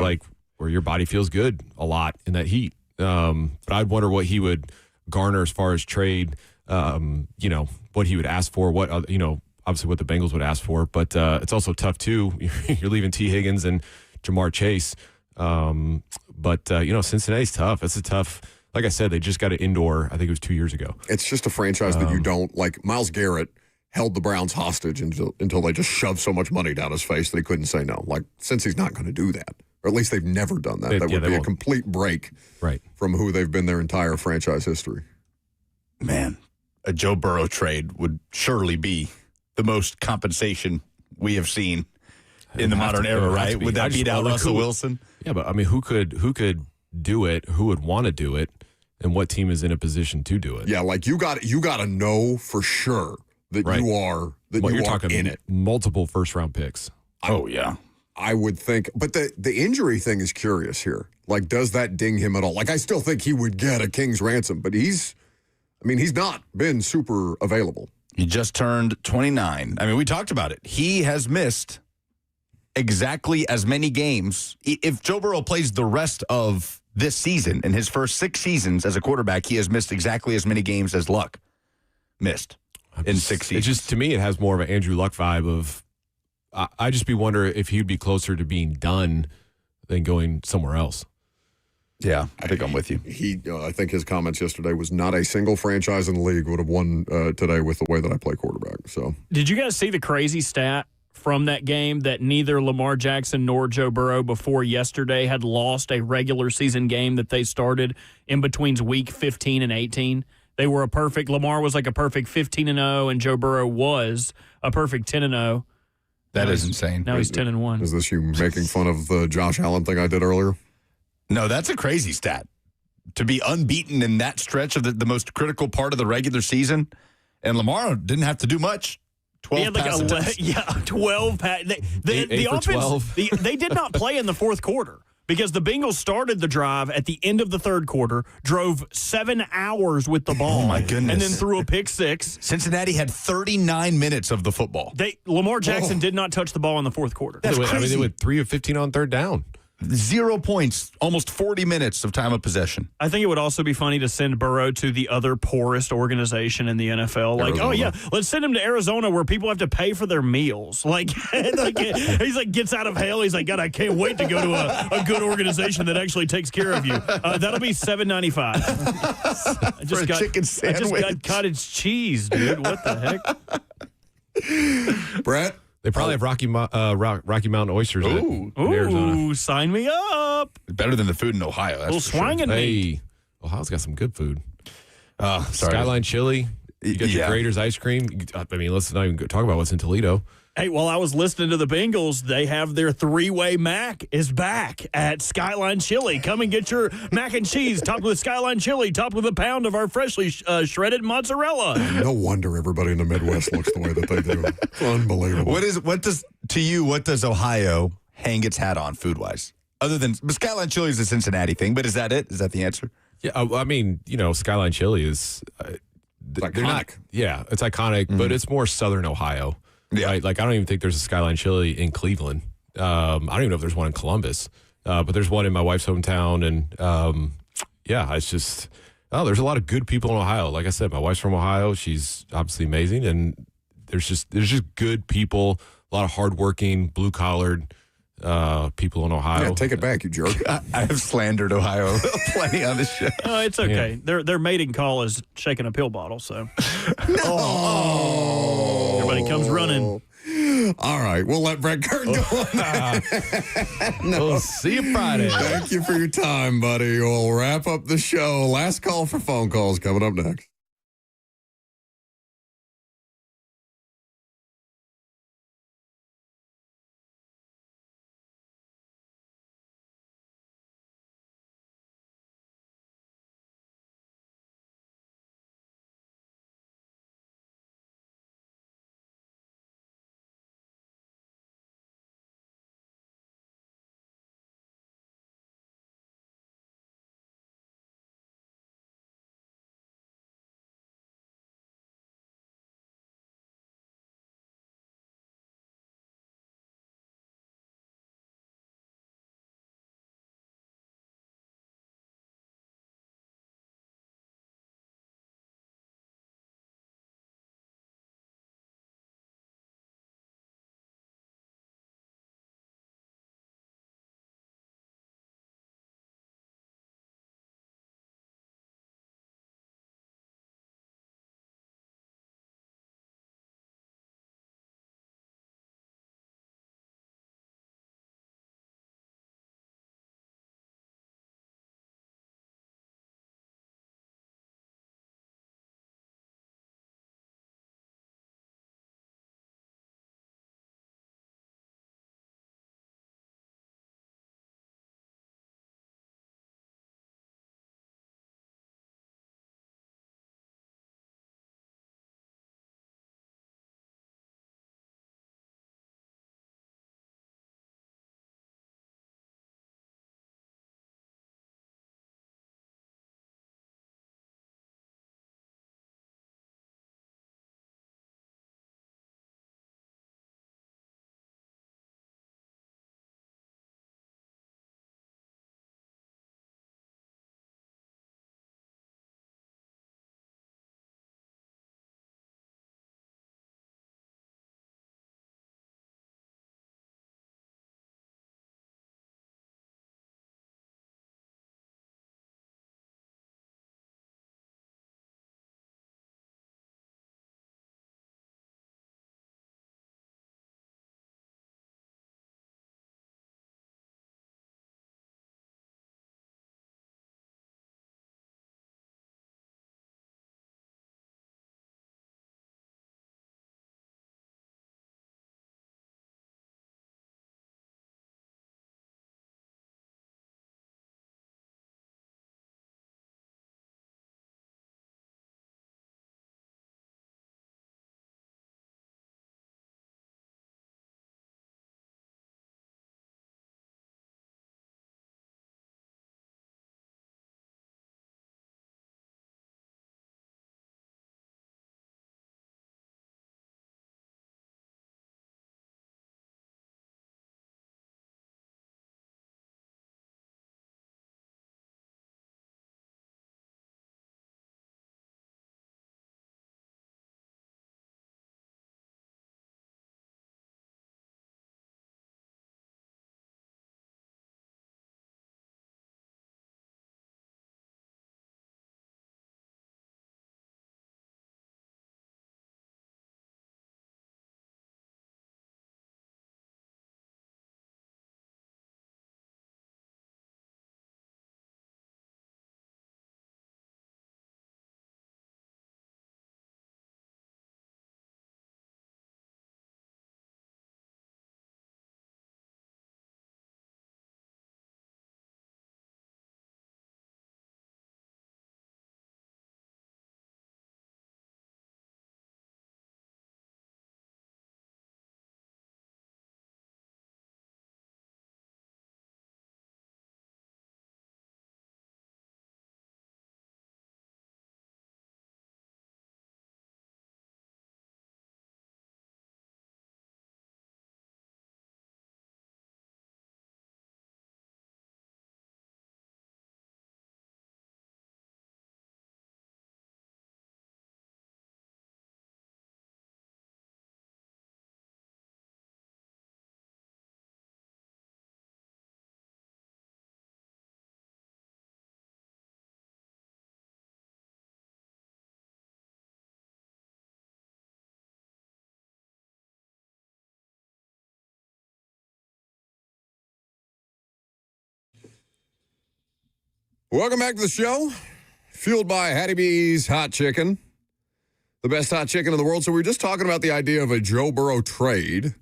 where your body feels good a lot in that heat. But I'd wonder what he would garner as far as trade, what he would ask for, obviously what the Bengals would ask for. But it's also tough, too. You're leaving T. Higgins and Jamar Chase. But Cincinnati's tough. It's a tough, like I said, they just got an indoor, I think it was 2 years ago. It's just a franchise that you don't, like Myles Garrett held the Browns hostage until they just shoved so much money down his face that he couldn't say no. Like, since he's not going to do that. Or at least they've never done that. That would be a complete break from who they've been their entire franchise history. Man, a Joe Burrow trade would surely be the most compensation we have seen in the modern era, right? Would that beat out Russell Wilson? Yeah, but I mean, who could do it? Who would want to do it? And what team is in a position to do it? Yeah, like you got to know for sure that you are in it. Multiple first-round picks. Oh yeah. I would think, but the injury thing is curious here. Like, does that ding him at all? Like, I still think he would get a king's ransom, but he's I mean, he's not been super available. He just turned 29. I mean, we talked about it. He has missed exactly as many games. If Joe Burrow plays the rest of this season, in his first 6 seasons as a quarterback, he has missed exactly as many games as Luck missed in 6 seasons. It's just, to me, it has more of an Andrew Luck vibe of, I just wonder if he'd be closer to being done than going somewhere else. Yeah, I think I'm with you. I think his comments yesterday was not a single franchise in the league would have won today with the way that I play quarterback. So, did you guys see the crazy stat from that game that neither Lamar Jackson nor Joe Burrow before yesterday had lost a regular season game that they started in between week 15 and 18? They were Lamar was like a perfect 15-0, and Joe Burrow was a perfect 10-0. That is insane. Now he's 10-1. Is this you making fun of the Josh Allen thing I did earlier? No, that's a crazy stat. To be unbeaten in that stretch of the most critical part of the regular season, and Lamar didn't have to do much. 12 pass attempts. 12 pass. The offense, 12. they did not play in the fourth quarter because the Bengals started the drive at the end of the third quarter, drove 7 hours with the ball. Oh, my goodness. And then threw a pick six. Cincinnati had 39 minutes of the football. Lamar Jackson did not touch the ball in the fourth quarter. That's crazy. I mean, they went 3 of 15 on third down. 0 points, almost 40 minutes of time of possession. I think it would also be funny to send Burrow to the other poorest organization in the NFL. Like, Arizona. oh, yeah, let's send him to Arizona where people have to pay for their meals. Like he's like, gets out of hell. He's like, God, I can't wait to go to a good organization that actually takes care of you. That'll be $7.95. For a chicken sandwich. I just got cottage cheese, dude. What the heck? Brett? They probably have Rocky Mountain oysters in Arizona. Ooh, sign me up. Better than the food in Ohio. That's A little for sure. swanging meat. Hey, Ohio's got some good food. Sorry. Skyline chili. You got your Grater's ice cream. I mean, let's not even talk about what's in Toledo. Hey, while I was listening to the Bengals, they have their 3-way mac is back at Skyline Chili. Come and get your mac and cheese topped with Skyline Chili, topped with a pound of our freshly shredded mozzarella. No wonder everybody in the Midwest looks the way that they do. It's unbelievable. What does Ohio hang its hat on food-wise? Other than Skyline Chili is a Cincinnati thing, but is that it? Is that the answer? Yeah, I mean, Skyline chili is iconic. It's iconic, but it's more Southern Ohio. Yeah. Right? Like, I don't even think there's a Skyline chili in Cleveland. I don't even know if there's one in Columbus, but there's one in my wife's hometown. And it's just, there's a lot of good people in Ohio. Like I said, my wife's from Ohio. She's obviously amazing. And there's just good people, a lot of hardworking, blue collared people in Ohio. Yeah, take it back, you jerk. I have slandered Ohio plenty on this show. Oh, it's okay. Their mating call is shaking a pill bottle, so. No. Everybody comes running. All right, we'll let Brett Kern go on. We'll see you Friday. Thank you for your time, buddy. We'll wrap up the show. Last call for phone calls coming up next. Welcome back to the show. Fueled by Hattie B's Hot Chicken, the best hot chicken in the world. So we were just talking about the idea of a Joe Burrow trade.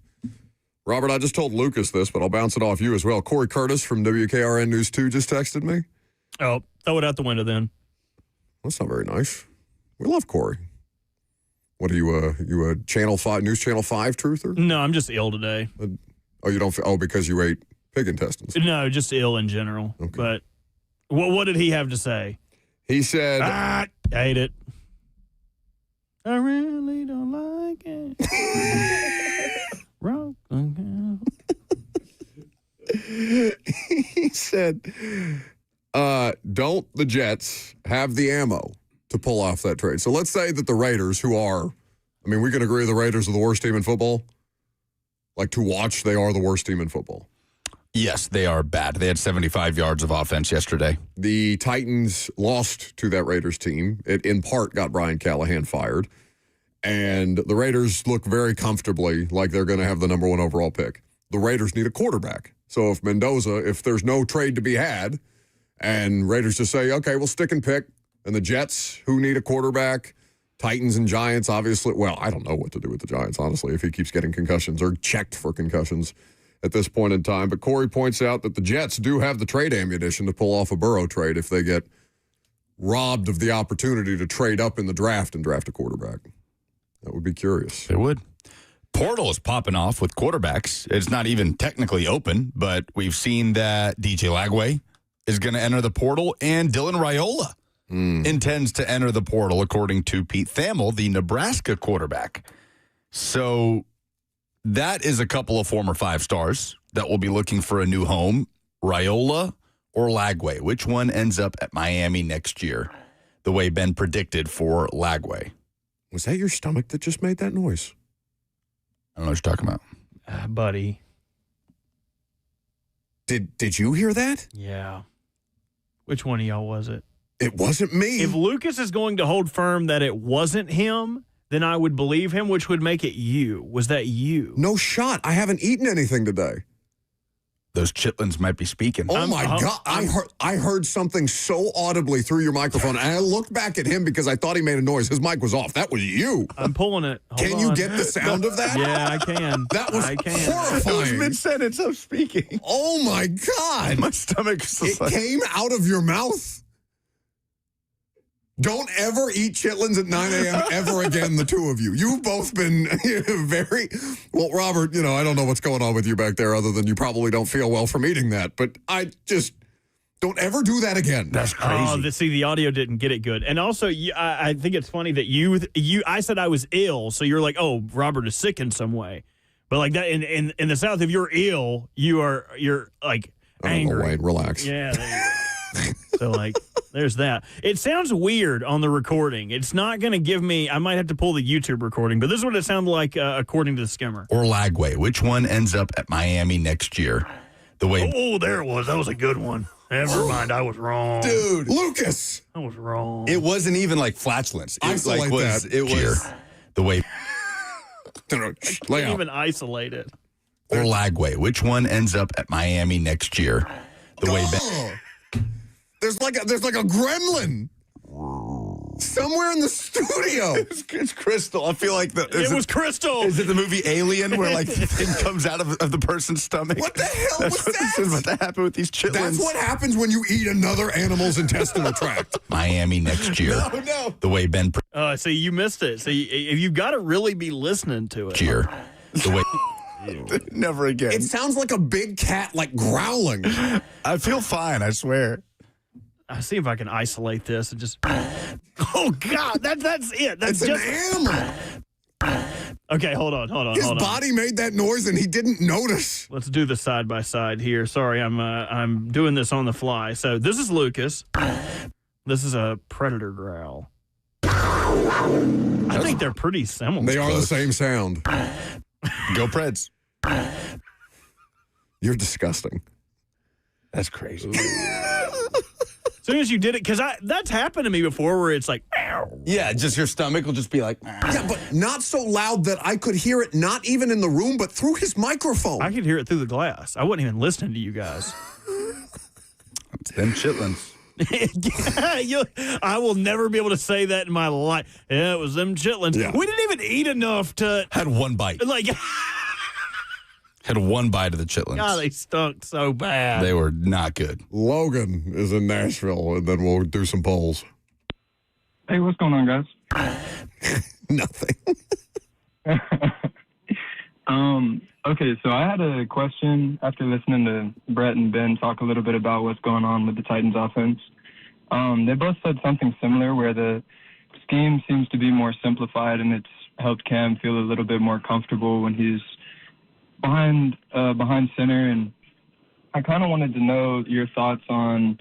Robert, I just told Lucas this, but I'll bounce it off you as well. Corey Curtis from WKRN News 2 just texted me. Oh, throw it out the window then. That's not very nice. We love Corey. What are you a Channel 5, News Channel 5 truther? No, I'm just ill today. You don't, because you ate pig intestines. No, just ill in general. Okay. But what did he have to say? He said, I hate it. I really don't like it. Rock again. he said, don't the Jets have the ammo to pull off that trade? So let's say that the Raiders, who are, we can agree the Raiders are the worst team in football. Like, to watch, they are the worst team in football. Yes, they are bad. They had 75 yards of offense yesterday. The Titans lost to that Raiders team. It, in part, got Brian Callahan fired. And the Raiders look very comfortably like they're going to have the number 1 overall pick. The Raiders need a quarterback. So if there's no trade to be had, and Raiders just say, okay, we'll stick and pick, and the Jets, who need a quarterback, Titans and Giants, obviously, well, I don't know what to do with the Giants, honestly, if he keeps getting concussions or checked for concussions at this point in time. But Corey points out that the Jets do have the trade ammunition to pull off a Burrow trade if they get robbed of the opportunity to trade up in the draft and draft a quarterback. That would be curious. They would. Portal is popping off with quarterbacks. It's not even technically open, but we've seen that DJ Lagway is going to enter the portal, and Dylan Raiola intends to enter the portal, according to Pete Thamel, the Nebraska quarterback. So that is a couple of former 5-stars that will be looking for a new home. Raiola or Lagway? Which one ends up at Miami next year? The way Ben predicted for Lagway. Was that your stomach that just made that noise? I don't know what you're talking about. Buddy. Did you hear that? Yeah. Which one of y'all was it? It wasn't me. If Lucas is going to hold firm that it wasn't him, then I would believe him, which would make it you. Was that you? No shot. I haven't eaten anything today. Those chitlins might be speaking. Oh, my God. I heard something so audibly through your microphone, and I looked back at him because I thought he made a noise. His mic was off. That was you. I'm pulling it. Can you get the sound of that? Yeah, I can. That was horrifying. It was mid-sentence of speaking. Oh, my God. My stomach was came out of your mouth. Don't ever eat chitlins at 9 a.m. ever again, the two of you. You've both been very... Well, Robert, I don't know what's going on with you back there other than you probably don't feel well from eating that. But I just... Don't ever do that again. That's crazy. Oh, the audio didn't get it good. And also, I think it's funny that I said I was ill, so you're like, oh, Robert is sick in some way. But like that, in the South, if you're ill, you're like angry. Wayne, relax. Yeah. So, like, there's that. It sounds weird on the recording. It's not going to give me... I might have to pull the YouTube recording, but this is what it sounded like according to the skimmer. Or Lagway. Which one ends up at Miami next year? The way... Oh, there it was. That was a good one. Never mind. I was wrong. Dude. Lucas. I was wrong. It wasn't even like flatulence. It Isolate was that. It was the way... Lay out. Even isolate it. Or Lagway. Which one ends up at Miami next year? The way... There's like a gremlin somewhere in the studio. It's Crystal. I feel like it was Crystal. Is it the movie Alien where like the thing comes out of the person's stomach? What the hell was that? That's what's about to happen with these chitlins. That's what happens when you eat another animal's intestinal tract. Miami next year. No. The way Ben... So you missed it. So you've got to really be listening to it. Year. The way... Never again. It sounds like a big cat like growling. I feel fine, I swear. I'll see if I can isolate this and just... Oh, God, that's it. That's it's just an animal. Okay, hold on. His body made that noise and he didn't notice. Let's do the side by side here. Sorry, I'm doing this on the fly. So this is Lucas. This is a predator growl. I think they're pretty similar. They are the same sound. Go Preds. You're disgusting. That's crazy. As soon as you did it, because that's happened to me before where it's like, ow. Yeah, just your stomach will just be like... Yeah, but not so loud that I could hear it, not even in the room, but through his microphone. I could hear it through the glass. I wasn't even listening to you guys. It's them chitlins. I will never be able to say that in my life. Yeah, it was them chitlins. Yeah. We didn't even eat enough to Had one bite. like. Had one bite of the chitlins. God, they stunk so bad. They were not good. Logan is in Nashville, and then we'll do some polls. Hey, what's going on, guys? Nothing. Okay, so I had a question after listening to Brett and Ben talk a little bit about what's going on with the Titans offense. They both said something similar where the scheme seems to be more simplified and it's helped Cam feel a little bit more comfortable when he's behind center. And I kind of wanted to know your thoughts on,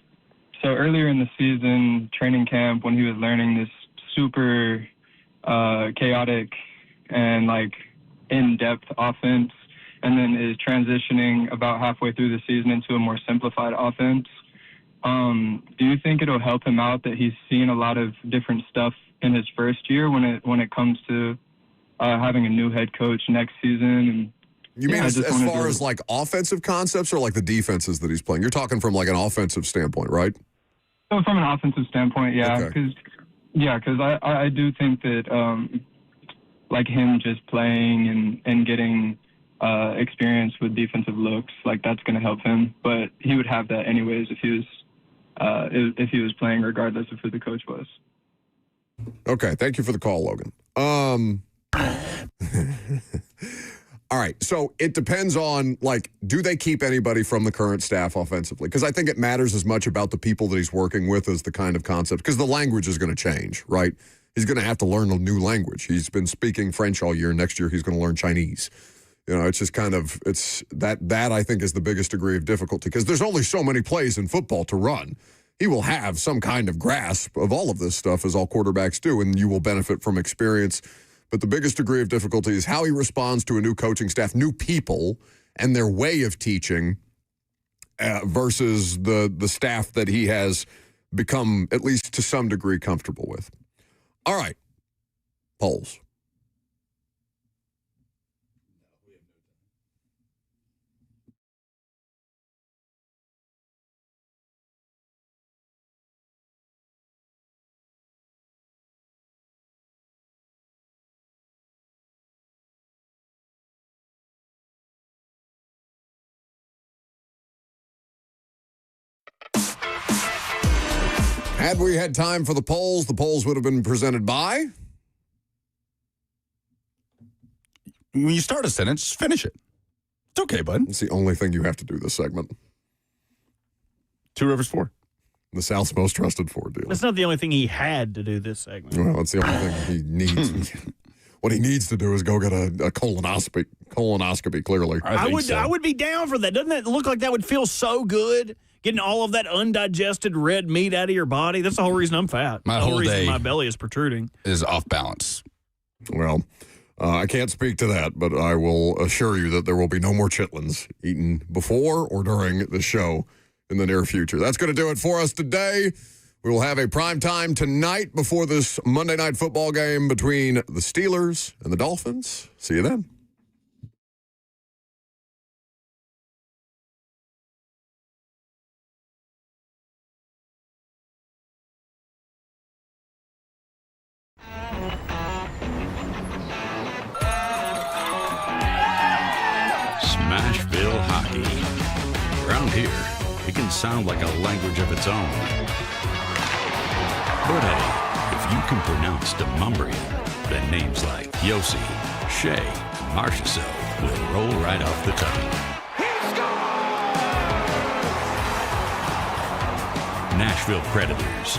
so earlier in the season, training camp, when he was learning this super chaotic and like in-depth offense, and then is transitioning about halfway through the season into a more simplified offense. Do you think it'll help him out that he's seen a lot of different stuff in his first year when it comes to having a new head coach next season? And You mean as far as like offensive concepts or like the defenses that he's playing? You're talking from like an offensive standpoint, right? So from an offensive standpoint, yeah, Okay. because I do think that like him just playing and getting experience with defensive looks, like that's going to help him. But he would have that anyways if he was playing, regardless of who the coach was. Okay, thank you for the call, Logan. All right, so it depends on, like, do they keep anybody from the current staff offensively? Because I think it matters as much about the people that he's working with as the kind of concept, because the language is going to change, right? He's going to have to learn a new language. He's been speaking French all year. Next year, he's going to learn Chinese. You know, it's just kind of, it's that I think is the biggest degree of difficulty, because there's only so many plays in football to run. He will have some kind of grasp of all of this stuff, as all quarterbacks do, and you will benefit from experience. But the biggest degree of difficulty is how he responds to a new coaching staff, new people, and their way of teaching versus the staff that he has become, at least to some degree, comfortable with. All right. Polls. Had we had time for the polls would have been presented by. When you start a sentence, finish it. It's okay, bud. It's the only thing you have to do this segment. 2 Rivers 4. The South's most trusted Ford dealer. That's not the only thing he had to do this segment. Well, it's the only thing he needs. What he needs to do is go get a colonoscopy, clearly. I would be down for that. Doesn't that look like that would feel so good? Getting all of that undigested red meat out of your body. That's the whole reason I'm fat. My the whole reason day my belly is protruding. Is off balance. Well, I can't speak to that, but I will assure you that there will be no more chitlins eaten before or during the show in the near future. That's going to do it for us today. We will have a prime time tonight before this Monday night football game between the Steelers and the Dolphins. See you then. Smashville hockey. Around here, it can sound like a language of its own. But hey, if you can pronounce Demumbrian, then names like Yossi, Shea, and Marchessault will roll right off the tongue. Nashville Predators,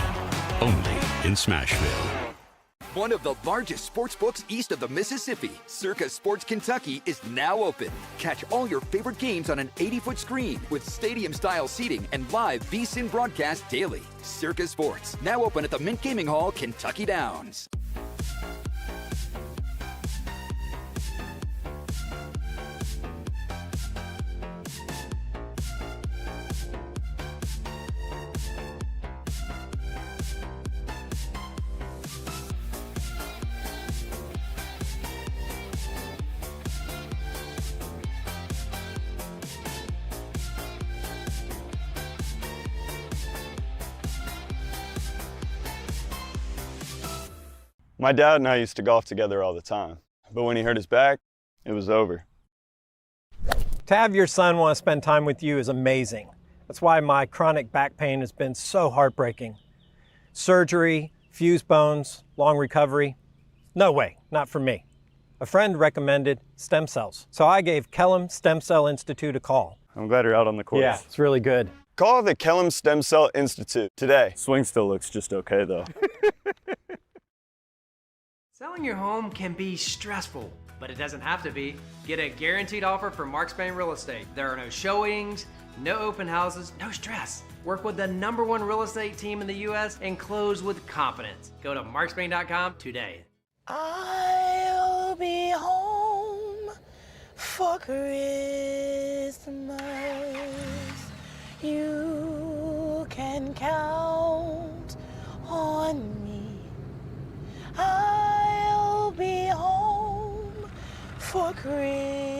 only in Smashville. One of the largest sports books east of the Mississippi, Circa Sports Kentucky, is now open. Catch all your favorite games on an 80-foot screen with stadium-style seating and live VSiN broadcast daily. Circa Sports, now open at the Mint Gaming Hall, Kentucky Downs. My dad and I used to golf together all the time, but when he hurt his back, it was over. To have your son want to spend time with you is amazing. That's why my chronic back pain has been so heartbreaking. Surgery, fused bones, long recovery. No way, not for me. A friend recommended stem cells, so I gave Kellum Stem Cell Institute a call. I'm glad you're out on the course. Yeah, it's really good. Call the Kellum Stem Cell Institute today. Swing still looks just okay, though. Selling your home can be stressful, but it doesn't have to be. Get a guaranteed offer from Mark Spain Real Estate. There are no showings, no open houses, no stress. Work with the #1 real estate team in the U.S. and close with confidence. Go to markspain.com today. I'll be home for Christmas. You can count on me. I'll be home for Christmas.